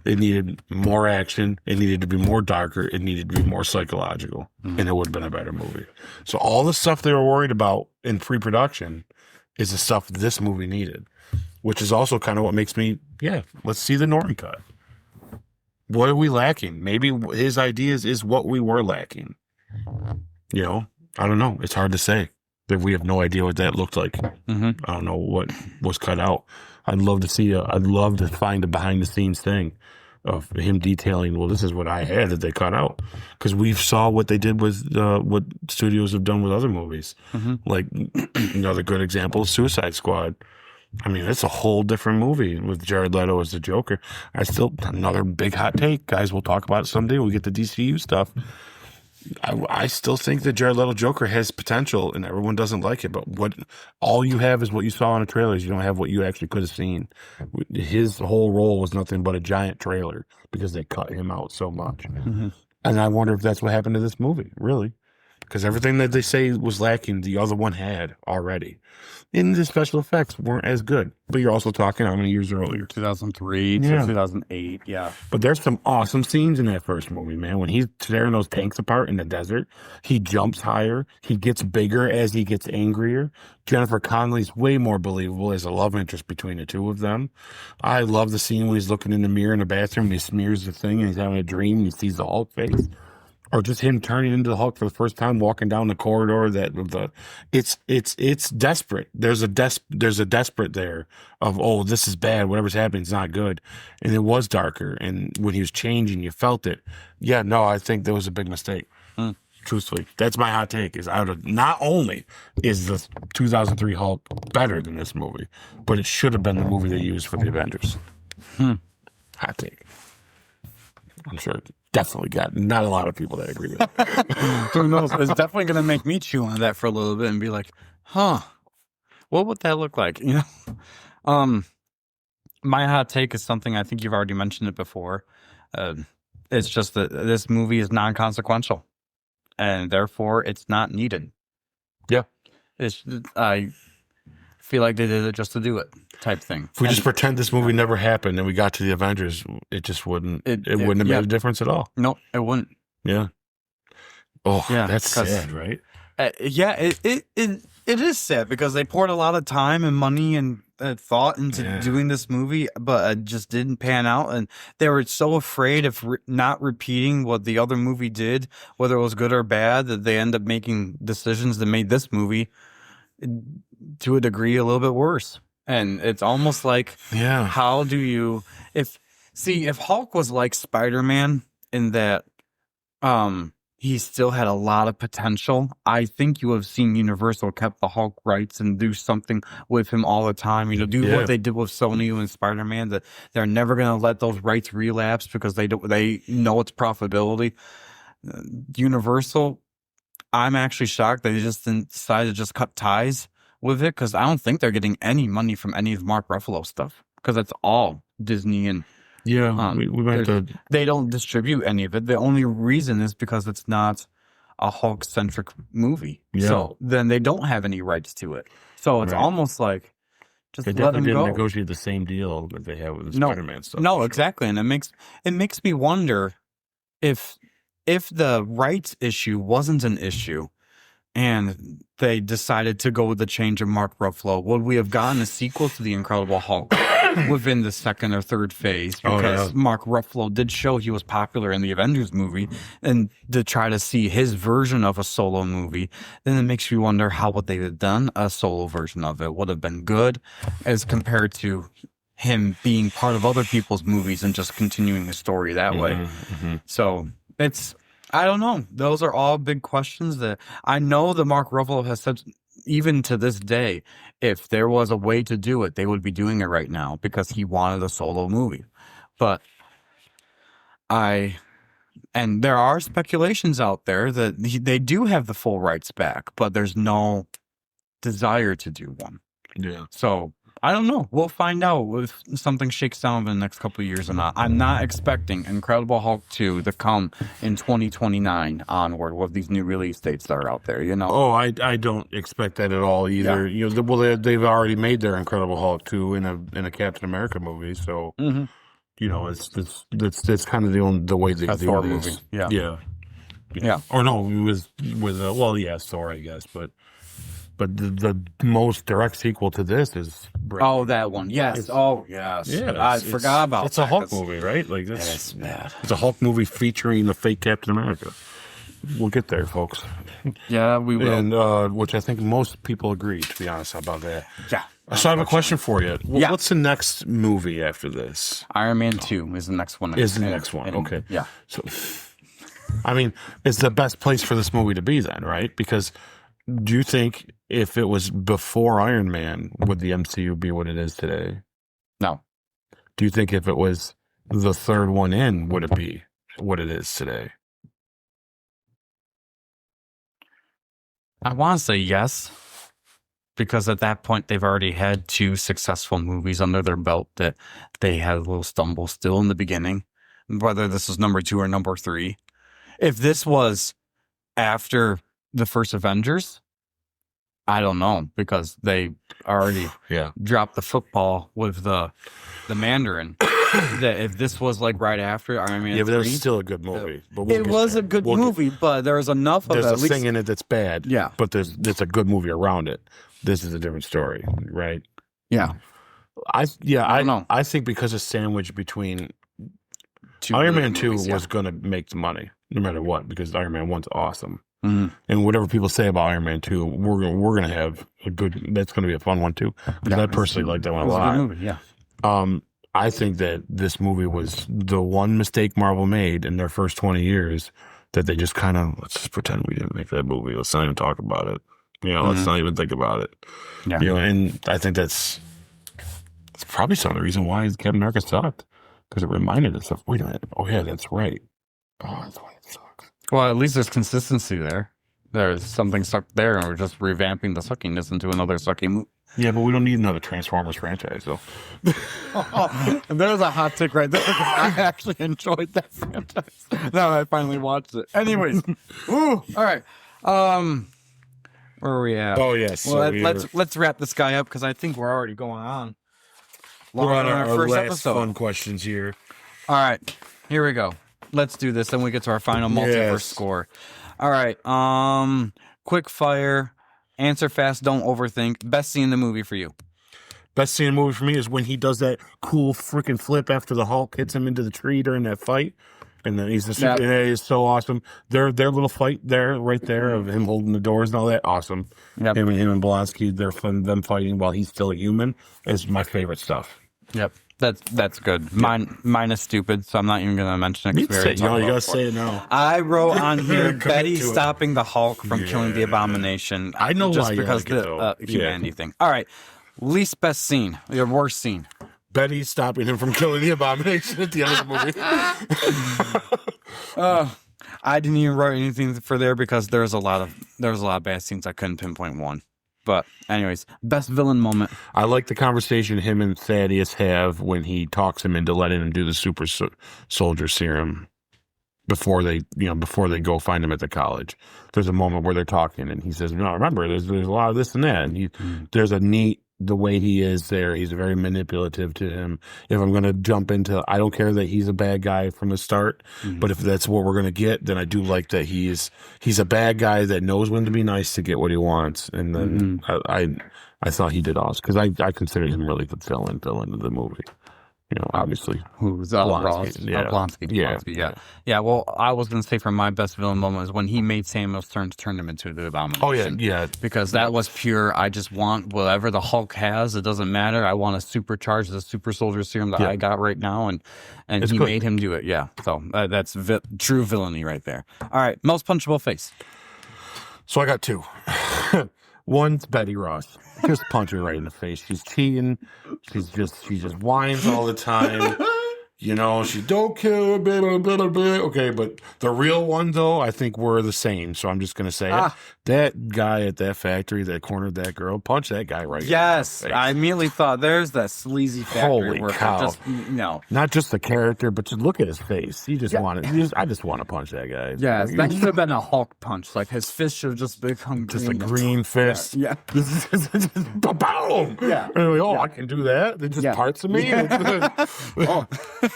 It needed more action. It needed to be more darker. It needed to be more psychological. And it would have been a better movie. So all the stuff they were worried about in pre-production is the stuff this movie needed, which is also kind of what makes me, let's see the Norton cut. What are we lacking? Maybe his ideas is what we were lacking. I don't know. It's hard to say. That we have no idea what that looked like. I don't know what was cut out. I'd love to find a behind the scenes thing of him detailing, well, this is what I had that they cut out. Because we saw what they did with what studios have done with other movies. Like, another good example is Suicide Squad. I mean, it's a whole different movie with Jared Leto as the Joker. Another big hot take. Guys, we'll talk about it someday. We'll get the DCU stuff. I still think that Jared Leto Joker has potential and everyone doesn't like it, but all you have is what you saw in the trailers. You don't have what you actually could have seen. His whole role was nothing but a giant trailer because they cut him out so much. And I wonder if that's what happened to this movie, really. because everything that they say was lacking, the other one had already. And the special effects weren't as good. But you're also talking how many years earlier? 2003 to Yeah. 2008. Yeah. But there's some awesome scenes in that first movie, man. When he's tearing those tanks apart in the desert, he jumps higher. He gets bigger as he gets angrier. Jennifer Connelly's way more believable as a love interest between the two of them. I love the scene when he's looking in the mirror in the bathroom and he smears the thing and he's having a dream and he sees the Hulk face. Or just him turning into the Hulk for the first time, walking down the corridor. It's desperate. There's a desperate there of, oh, this is bad. Whatever's happening is not good, and it was darker. And when he was changing, you felt it. Yeah, no, I think that was a big mistake. Truthfully, that's my hot take. Is out of not only is the 2003 Hulk better than this movie, but it should have been the movie they used for the Avengers. Hot take. I'm sure. Definitely got not a lot of people that agree with it. Who knows? It's definitely going to make me chew on that for a little bit and be like, huh, what would that look like? You know? My hot take is something I think you've already mentioned it before. It's just that this movie is non-consequential and therefore it's not needed. Yeah. I feel like they did it just to do it type thing. If we just pretend this movie never happened and we got to the Avengers, it just wouldn't. It wouldn't have made a difference at all. No, it wouldn't. Yeah. Oh, yeah, that's sad, right? Yeah, it is sad because they poured a lot of time and money and thought into doing this movie, but it just didn't pan out. And they were so afraid of not repeating what the other movie did, whether it was good or bad, that they end up making decisions that made this movie, to a degree, a little bit worse. And it's almost like, how do you, if Hulk was like Spider-Man in that he still had a lot of potential, I think you have seen Universal kept the Hulk rights and do something with him all the time. You know, do what they did with Sony and Spider-Man, that they're never going to let those rights relapse because they know it's profitability. Universal, I'm actually shocked they just didn't decide to just cut ties with it, because I don't think they're getting any money from any of Mark Ruffalo stuff, because it's all Disney and we might have to. They don't distribute any of it. The only reason is because it's not a Hulk centric movie. So then they don't have any rights to it. So it's almost like just they let them didn't go. negotiate the same deal that they have with the Spider-Man stuff. No, exactly, and it makes me wonder if the rights issue wasn't an issue, and they decided to go with the change of Mark Ruffalo, would we have gotten a sequel to The Incredible Hulk within the second or third phase? Because Mark Ruffalo did show he was popular in the Avengers movie, and to try to see his version of a solo movie, then it makes you wonder how would they have done a solo version of it. Would have been good as compared to him being part of other people's movies and just continuing the story that way. So it's, I don't know. Those are all big questions that I know that Mark Ruffalo has said, even to this day, if there was a way to do it, they would be doing it right now because he wanted a solo movie. But and there are speculations out there that they do have the full rights back, but there's no desire to do one. Yeah. So I don't know. We'll find out if something shakes down in the next couple of years or not. I'm not expecting Incredible Hulk 2 to come in 2029 onward with these new release dates that are out there, you know? Oh, I don't expect that at all either. Yeah. You know, they've already made their Incredible Hulk 2 in a Captain America movie, so you know, it's kind of the way they do Thor this. movie. Yeah. Or no, it was with Thor, I guess, but the most direct sequel to this is that one. Yes. Yes. Yeah, I forgot about it's that. a Hulk movie, right? Like That's bad. It's a Hulk movie featuring the fake Captain America. We'll get there, folks. Yeah, we will. And which I think most people agree, to be honest, about that. Yeah. So I have a question for you. What's the next movie after this? Iron Man 2 is the next one. Okay. Yeah. So, I mean, it's the best place for this movie to be then, right? Because do you think if it was before Iron Man, would the MCU be what it is today? No. Do you think if it was the third one in, would it be what it is today? I want to say yes, because at that point they've already had 2 successful movies under their belt that they had a little stumble still in the beginning, whether this is number 2 or number 3. If this was after the first Avengers? I don't know, because they already dropped the football with the Mandarin. That if this was like right after Iron Man 3, but that was still a good movie. But it was a good movie, but there was enough of it. There's a thing in it that's bad. Yeah. But there's a good movie around it. This is a different story, right? Yeah. I don't know. I think because it's sandwiched between Two Iron good Man 2 movies, was going to make the money no matter what, because Iron Man 1's awesome. Mhm. And whatever people say about Iron Man 2, we're gonna have a good. That's gonna be a fun one too. Because I personally like that one It a was a lot. good movie, yeah. I think that this movie was the one mistake Marvel made in their first 20 years, that they just kind of, let's just pretend we didn't make that movie. Let's not even talk about it. Let's not even think about it. Yeah. And I think that's probably some of the reason why Captain America sucked, because it reminded us of, wait a minute, oh yeah, that's right. Oh, that's why it sucks. Well, at least there's consistency there. There's something stuck there, and we're just revamping the suckiness into another sucky movie. Yeah, but we don't need another Transformers franchise, though. There's a hot take right there, because I actually enjoyed that franchise. Now that I finally watched it. Anyways, all right. Where are we at? Oh yes. Well, let's wrap this guy up, because I think we're already going on. We're on Longer than our first last episode. fun questions here. All right, here we go. Let's do this. Then we get to our final multiverse score. All right. Quick fire. Answer fast. Don't overthink. Best scene in the movie for you. Best scene in the movie for me is when he does that cool freaking flip after the Hulk hits him into the tree during that fight. And then he's it is so awesome. Their little fight there, right there, of him holding the doors and all that, awesome. Yep. Him and Blonsky, them fighting while he's still a human, is my favorite stuff. Yep. That's good. Mine is stupid, so I'm not even gonna mention it. You gotta say it now. I wrote on here Commit Betty to it. stopping the Hulk from killing the Abomination. I know just why you because like it, though. the humanity thing. All right. Least best scene. Your worst scene. Betty stopping him from killing the Abomination at the end of the movie. I didn't even write anything for there, because there was a lot of bad scenes. I couldn't pinpoint one. But anyways, best villain moment. I like the conversation him and Thaddeus have when he talks him into letting him do the super soldier serum before they go find him at the college. There's a moment where they're talking and he says, "No, remember, there's a lot of this and that." And there's a neat, the way he is there. He's very manipulative to him. If I'm going to jump into, I don't care that he's a bad guy from the start, but if that's what we're going to get, then I do like that he's a bad guy that knows when to be nice to get what he wants. And then I thought he did awesome, because I considered him really the villain of the movie. Obviously. Who's Blonsky. Blonsky. Yeah. Well, I was going to say, for my best villain moment is when he made Samuel's turn to turn him into the Abomination. Oh, yeah. Because that was pure, I just want whatever the Hulk has. It doesn't matter. I want to supercharge the super soldier serum that I got right now. And he made him do it. Yeah. So that's true villainy right there. All right. Most punchable face. So I got two. One's Betty Ross. Just punch her right in the face. She's cheating. She just whines all the time. She don't kill, blah, blah, blah, blah. Okay, but the real one, though, I think we're the same. So I'm just going to say it. That guy at that factory that cornered that girl, punch that guy right in the face. I immediately thought, there's that sleazy factory Holy worker. cow. Not just the character, but just look at his face. I just want to punch that guy. Yeah, that should have been a Hulk punch. Like, his fist should have just become just a green fist. Yeah. Boom! Yeah. And like, I can do that. They just parts of me. Yeah.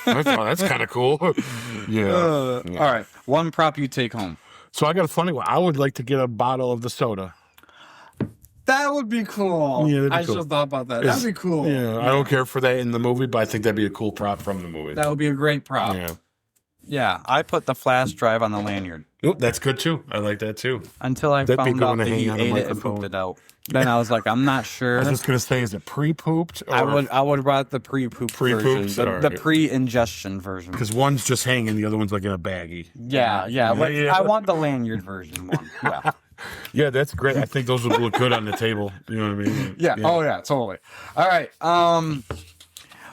That's kind of cool. Yeah. All right. One prop you take home. So I got a funny one. I would like to get a bottle of the soda. That would be cool. Yeah, I should have thought about that. That'd be cool. Yeah, I don't care for that in the movie, but I think that'd be a cool prop from the movie. That would be a great prop. Yeah, I put the flash drive on the lanyard. Oh, that's good too. I like that too. Until I found out that he ate it and pooped it out. Then I was like, I'm not sure. I was just gonna say, is it pre-pooped? I would write the pre-poop version, the pre-ingestion version. Because one's just hanging, the other one's like in a baggie. Yeah. I want the lanyard version one. Yeah. Yeah, that's great. I think those would look good on the table. You know what I mean? Yeah. Oh yeah, totally. All right.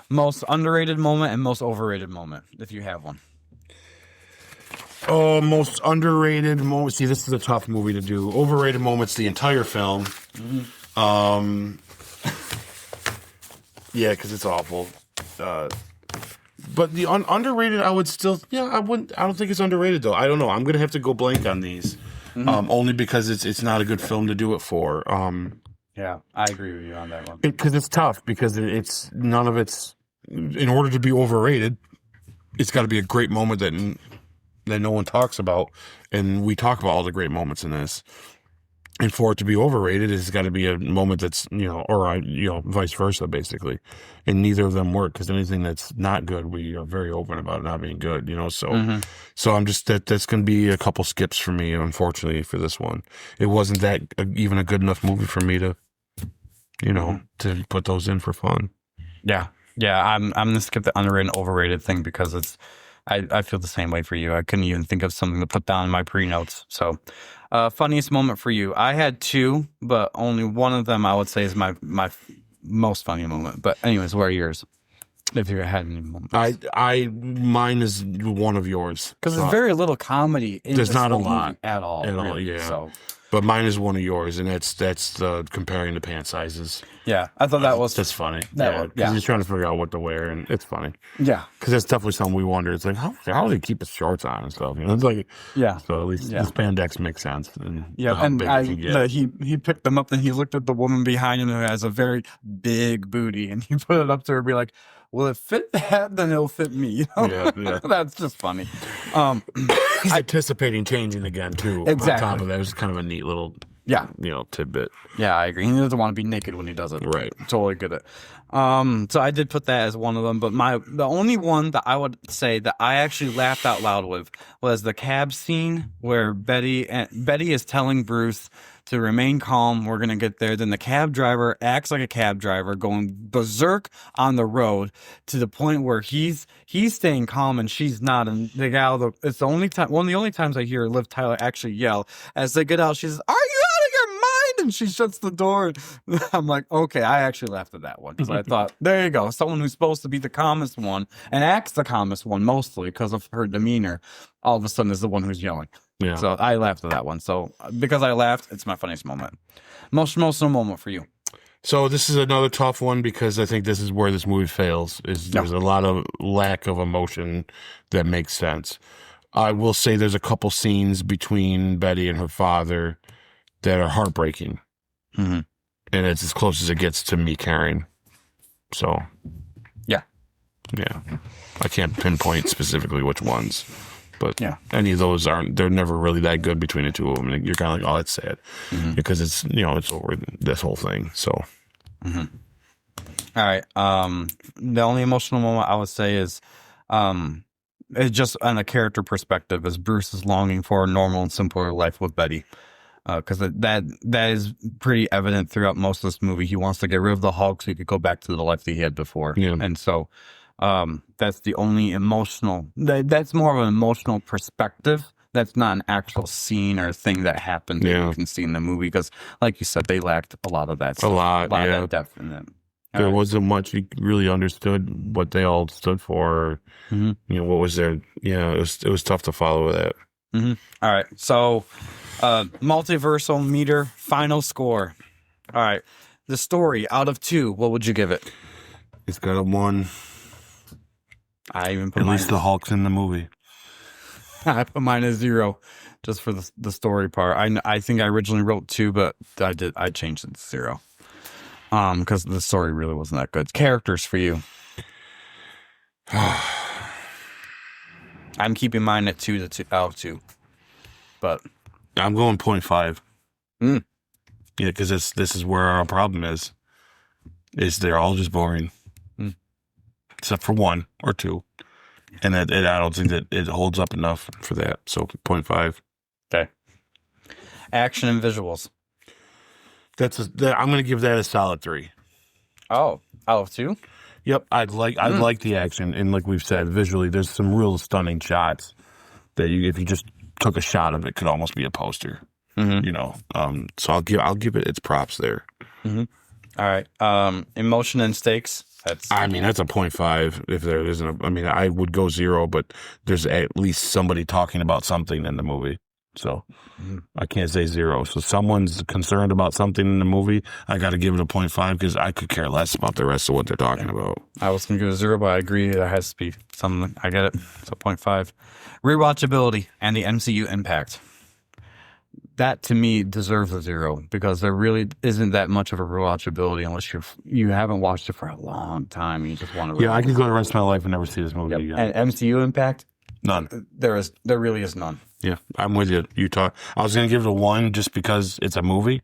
Most underrated moment and most overrated moment, if you have one. Oh, most underrated moment. See, this is a tough movie to do. Overrated moments, the entire film. Yeah, because it's awful. But the underrated, I would still. Yeah, I wouldn't. I don't think it's underrated though. I don't know. I'm gonna have to go blank on these. only because it's not a good film to do it for. Yeah, I agree with you on that one. Because it's tough, because it's none of it's, in order to be overrated, it's got to be a great moment that no one talks about, and we talk about all the great moments in this. And for it to be overrated, it's got to be a moment that's, or vice versa, basically. And neither of them work, because anything that's not good, we are very open about it not being good, So, so I'm just that's going to be a couple skips for me, unfortunately, for this one. It wasn't that even a good enough movie for me to, to put those in for fun. Yeah, I'm gonna skip the underrated and overrated thing because I feel the same way for you. I couldn't even think of something to put down in my pre-notes. So, funniest moment for you. I had two, but only one of them I would say is my most funny moment. But anyways, what are yours? If you had any moments. Mine is one of yours. Because there's very little comedy in there's this not a movie lot at all. Really. Yeah. So. But mine is one of yours, and that's the comparing the pant sizes. Yeah, I thought that was that's funny. Because you're trying to figure out what to wear, and it's funny. Yeah, because that's definitely something we wonder. It's like how do they keep his shorts on and stuff? It's like So at least the spandex makes sense. And he picked them up and he looked at the woman behind him who has a very big booty, and he put it up to her and be like, "Will it fit that? Then it'll fit me." Yeah. That's just funny. He's anticipating changing again too. Exactly. On top of that, it was kind of a neat little tidbit. Yeah, I agree. He doesn't want to be naked when he does it. Right. Totally get it. So I did put that as one of them, but the only one that I would say that I actually laughed out loud with was the cab scene where Betty is telling Bruce to remain calm. We're gonna get there. Then the cab driver acts like a cab driver, going berserk on the road to the point where he's staying calm and she's not. And the gal, it's the only time, one of the only times I hear Liv Tyler actually yell as they get out. She says, "Are you out of your mind?" And she shuts the door. I'm like, okay, I actually laughed at that one because I thought, there you go, someone who's supposed to be the calmest one and acts the calmest one mostly because of her demeanor, all of a sudden is the one who's yelling. Yeah. So I laughed at that one. So because I laughed, it's my funniest moment. Most emotional moment for you. So this is another tough one because I think this is where this movie fails. There's a lot of lack of emotion that makes sense. I will say there's a couple scenes between Betty and her father that are heartbreaking. Mm-hmm. And it's as close as it gets to me caring. So, yeah. I can't pinpoint specifically which ones. But any of those they're never really that good between the two of them. And you're kind of like, oh, that's sad. Mm-hmm. Because it's, it's over this whole thing. So. Mm-hmm. All right. The only emotional moment I would say is, it's just on a character perspective, is Bruce is longing for a normal and simpler life with Betty. Because that is pretty evident throughout most of this movie. He wants to get rid of the Hulk so he could go back to the life that he had before. Yeah. And so that's the only emotional, that's more of an emotional perspective. That's not an actual scene or thing that happened that you can see in the movie. Because like you said, they lacked a lot of that stuff. A lot of that depth in it. There wasn't much you really understood what they all stood for. Mm-hmm. What was their, it was tough to follow that. Mm-hmm. All right. So, multiversal meter final score. All right. The story out of 2, what would you give it? It's got a 1. I even put at least the Hulk's in the movie. I put mine as 0 just for the story part. I think I originally wrote 2, but I changed it to 0. Because the story really wasn't that good. Characters for you. I'm keeping mine at 2 out of 2. But I'm going 0.5. Yeah, because this is where our problem is they're all just boring. Except for 1 or 2. And I don't think that it holds up enough for that. So 0.5. Okay. Action and visuals. I'm going to give that a solid 3. Oh, out of 2? Yep, I like the action, and like we've said, visually, there's some real stunning shots that if you just took a shot of it, could almost be a poster. Mm-hmm. So I'll give it its props there. Mm-hmm. All right, emotion and stakes. That's a 0.5. If there isn't, I would go 0, but there's at least somebody talking about something in the movie. So I can't say 0. So someone's concerned about something in the movie, I got to give it a 0.5 because I could care less about the rest of what they're talking about. I was going to give it a 0, but I agree that has to be something. I get it. So 0.5. Rewatchability and the MCU impact. that to me deserves a 0 because there really isn't that much of a rewatchability unless you haven't watched it for a long time and you just want to. Yeah, I could go the rest of my life and never see this movie again. And MCU impact, none. There really is none. Yeah, I'm with you. I was gonna give it a 1 just because it's a movie,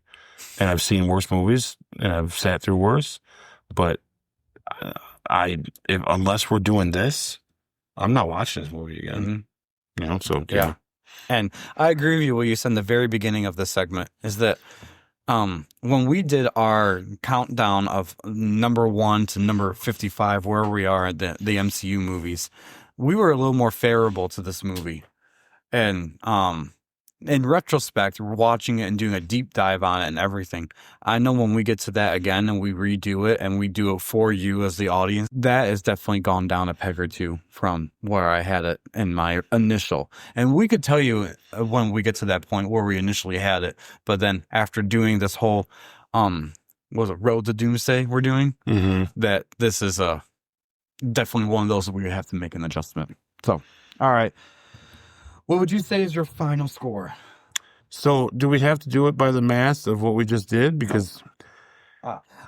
and I've seen worse movies and I've sat through worse. But unless we're doing this, I'm not watching this movie again. Mm-hmm. So yeah. And I agree with you. What you said in the very beginning of this segment is that when we did our countdown of number 1 to number 55, where we are at the MCU movies, we were a little more favorable to this movie. And in retrospect, watching it and doing a deep dive on it and everything, I know when we get to that again and we redo it and we do it for you as the audience, that has definitely gone down a peg or 2 from where I had it in my initial. And we could tell you when we get to that point where we initially had it, but then after doing this whole, was it Road to Doomsday we're doing, that this is definitely one of those that we have to make an adjustment. So, all right. What would you say is your final score? So, do we have to do it by the math of what we just did? Because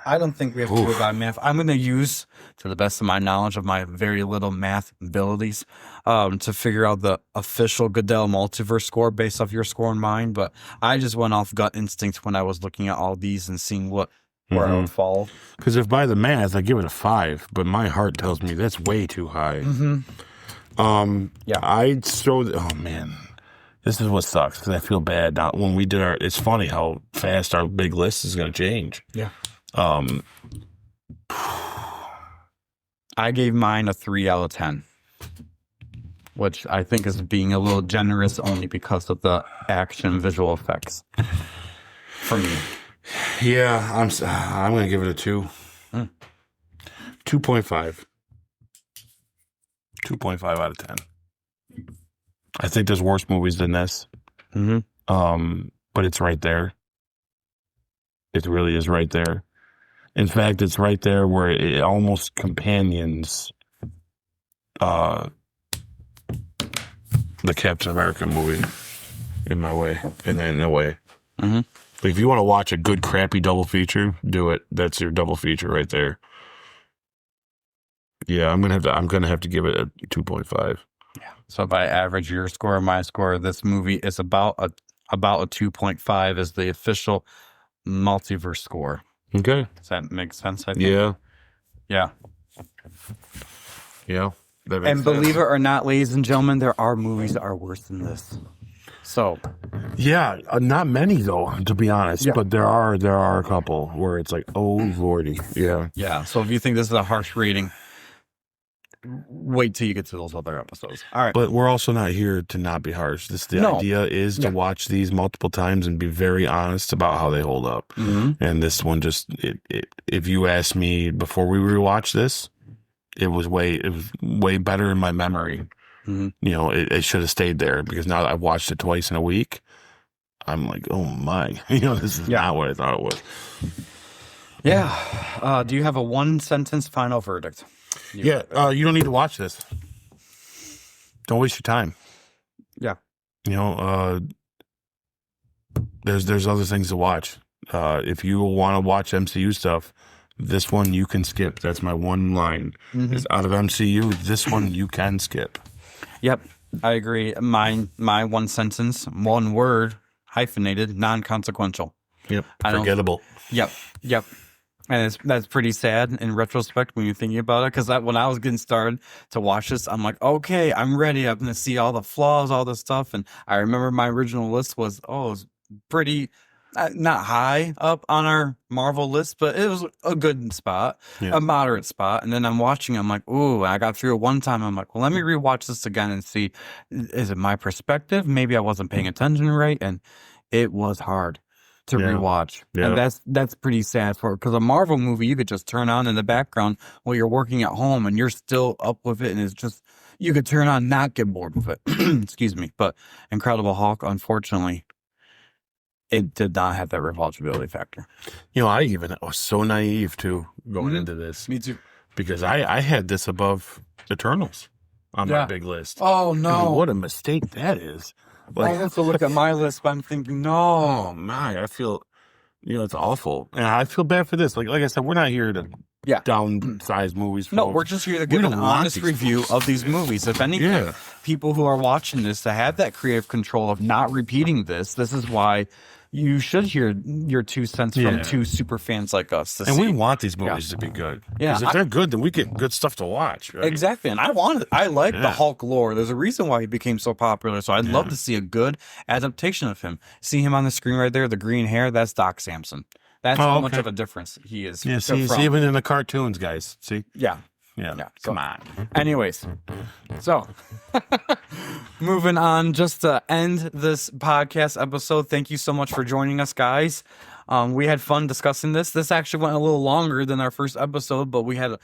I don't think we have to do it by math. I'm going to use, to the best of my knowledge of my very little math abilities, to figure out the official Goodell Multiverse score based off your score and mine. But I just went off gut instinct when I was looking at all these and seeing where I would fall. Because if by the math, I give it a 5, but my heart tells me that's way too high. Yeah, I'd throw. Oh man, this is what sucks because I feel bad now. When we did it's funny how fast our big list is going to change. Yeah. I gave mine a 3 out of 10, which I think is being a little generous only because of the action visual effects for me. Yeah, I'm going to give it a 2. 2.5. 2.5 out of 10. I think there's worse movies than this. But it's right there. It really is right there. In fact, it's right there where it almost companions the Captain America movie in a way. Like if you want to watch a good crappy double feature, do it. That's your double feature right there. Yeah, I'm gonna have to give it a 2.5. Yeah. So if I average your score and my score, this movie is about a 2.5 is the official multiverse score. Okay. Does that make sense? I think? Yeah. Yeah. Yeah. And believe it or not, ladies and gentlemen, there are movies that are worse than this. So. Yeah, not many though, to be honest. Yeah. But there are a couple where it's like, oh lordy. Yeah. Yeah. So if you think this is a harsh rating, wait till you get to those other episodes. All right. But we're also not here to not be harsh. The idea is to watch these multiple times and be very honest about how they hold up. And this one just, if you ask me before we rewatch this, it was way better in my memory. It should have stayed there because now that I've watched it twice in a week, I'm like, oh my, this is not what I thought it was. Yeah. Do you have a 1-sentence final verdict? You don't need to watch this. Don't waste your time. Yeah. There's other things to watch. If you want to watch MCU stuff, this one you can skip. That's my one line. Is out of MCU, this one you can skip. Yep, I agree. My 1 sentence, 1 word, hyphenated, non-consequential. Yep, forgettable. Yep. And that's pretty sad in retrospect when you're thinking about it. Because when I was getting started to watch this, I'm like, okay, I'm ready. I'm going to see all the flaws, all this stuff. And I remember my original list was pretty, not high up on our Marvel list, but it was a good spot, a moderate spot. And then I'm watching, I'm like, ooh, I got through it one time. I'm like, well, let me rewatch this again and see, is it my perspective? Maybe I wasn't paying attention right. And it was hard to rewatch. And that's pretty sad because a Marvel movie you could just turn on in the background while you're working at home and you're still up with it, and it's just you could turn on, not get bored with it. Excuse me. But Incredible Hulk, unfortunately, it did not have that rewatchability factor. I was so naive too going into this. Me too. Because I had this above Eternals on my big list. Oh no. What a mistake that is. I have to look at my list, but I'm thinking, no. Oh my, I feel, it's awful. And I feel bad for this. Like I said, we're not here to downsize movies. No, folks. we're just here to give an honest review of these movies. If anything, people who are watching this to have that creative control of not repeating this is why you should hear your 2 cents from 2 super fans like us. And we want these movies to be good. Yeah. Because if they're good, then we get good stuff to watch. Right? Exactly. And I like the Hulk lore. There's a reason why he became so popular. So I'd love to see a good adaptation of him. See him on the screen right there, the green hair, that's Doc Samson. That's how much of a difference he is. Yeah, see, even in the cartoons, guys. See? Yeah. Yeah. Come on. Anyways, so moving on, just to end this podcast episode, thank you so much for joining us, guys. We had fun discussing this. This actually went a little longer than our first episode, but we had,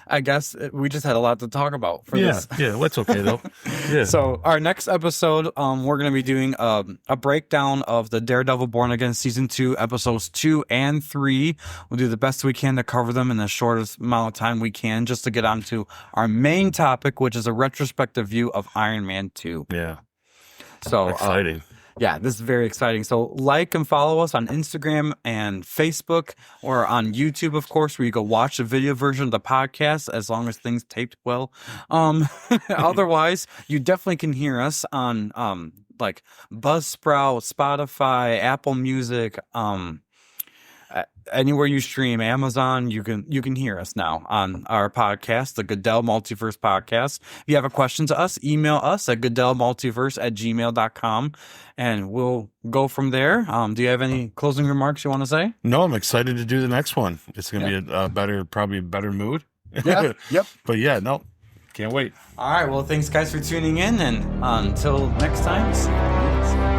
I guess, we just had a lot to talk about for this. Yeah, that's okay though. Yeah. So our next episode, we're going to be doing a breakdown of the Daredevil Born Again Season 2, Episodes 2 and 3. We'll do the best we can to cover them in the shortest amount of time we can, just to get on to our main topic, which is a retrospective view of Iron Man 2. Yeah. So exciting. Yeah, this is very exciting. So like and follow us on Instagram and Facebook, or on YouTube, of course, where you go watch the video version of the podcast, as long as things taped well. Otherwise, you definitely can hear us on like Buzzsprout, Spotify, Apple Music, anywhere you stream, Amazon, you can hear us now on our podcast, the Goodell Multiverse podcast. If you have a question to us, email us at goodellmultiverse@gmail.com, and we'll go from there. Do you have any closing remarks you want to say? No, I'm excited to do the next one. It's going to be probably a better mood. Yeah. Yep. But no, can't wait. All right. Well, thanks guys for tuning in, and until next time.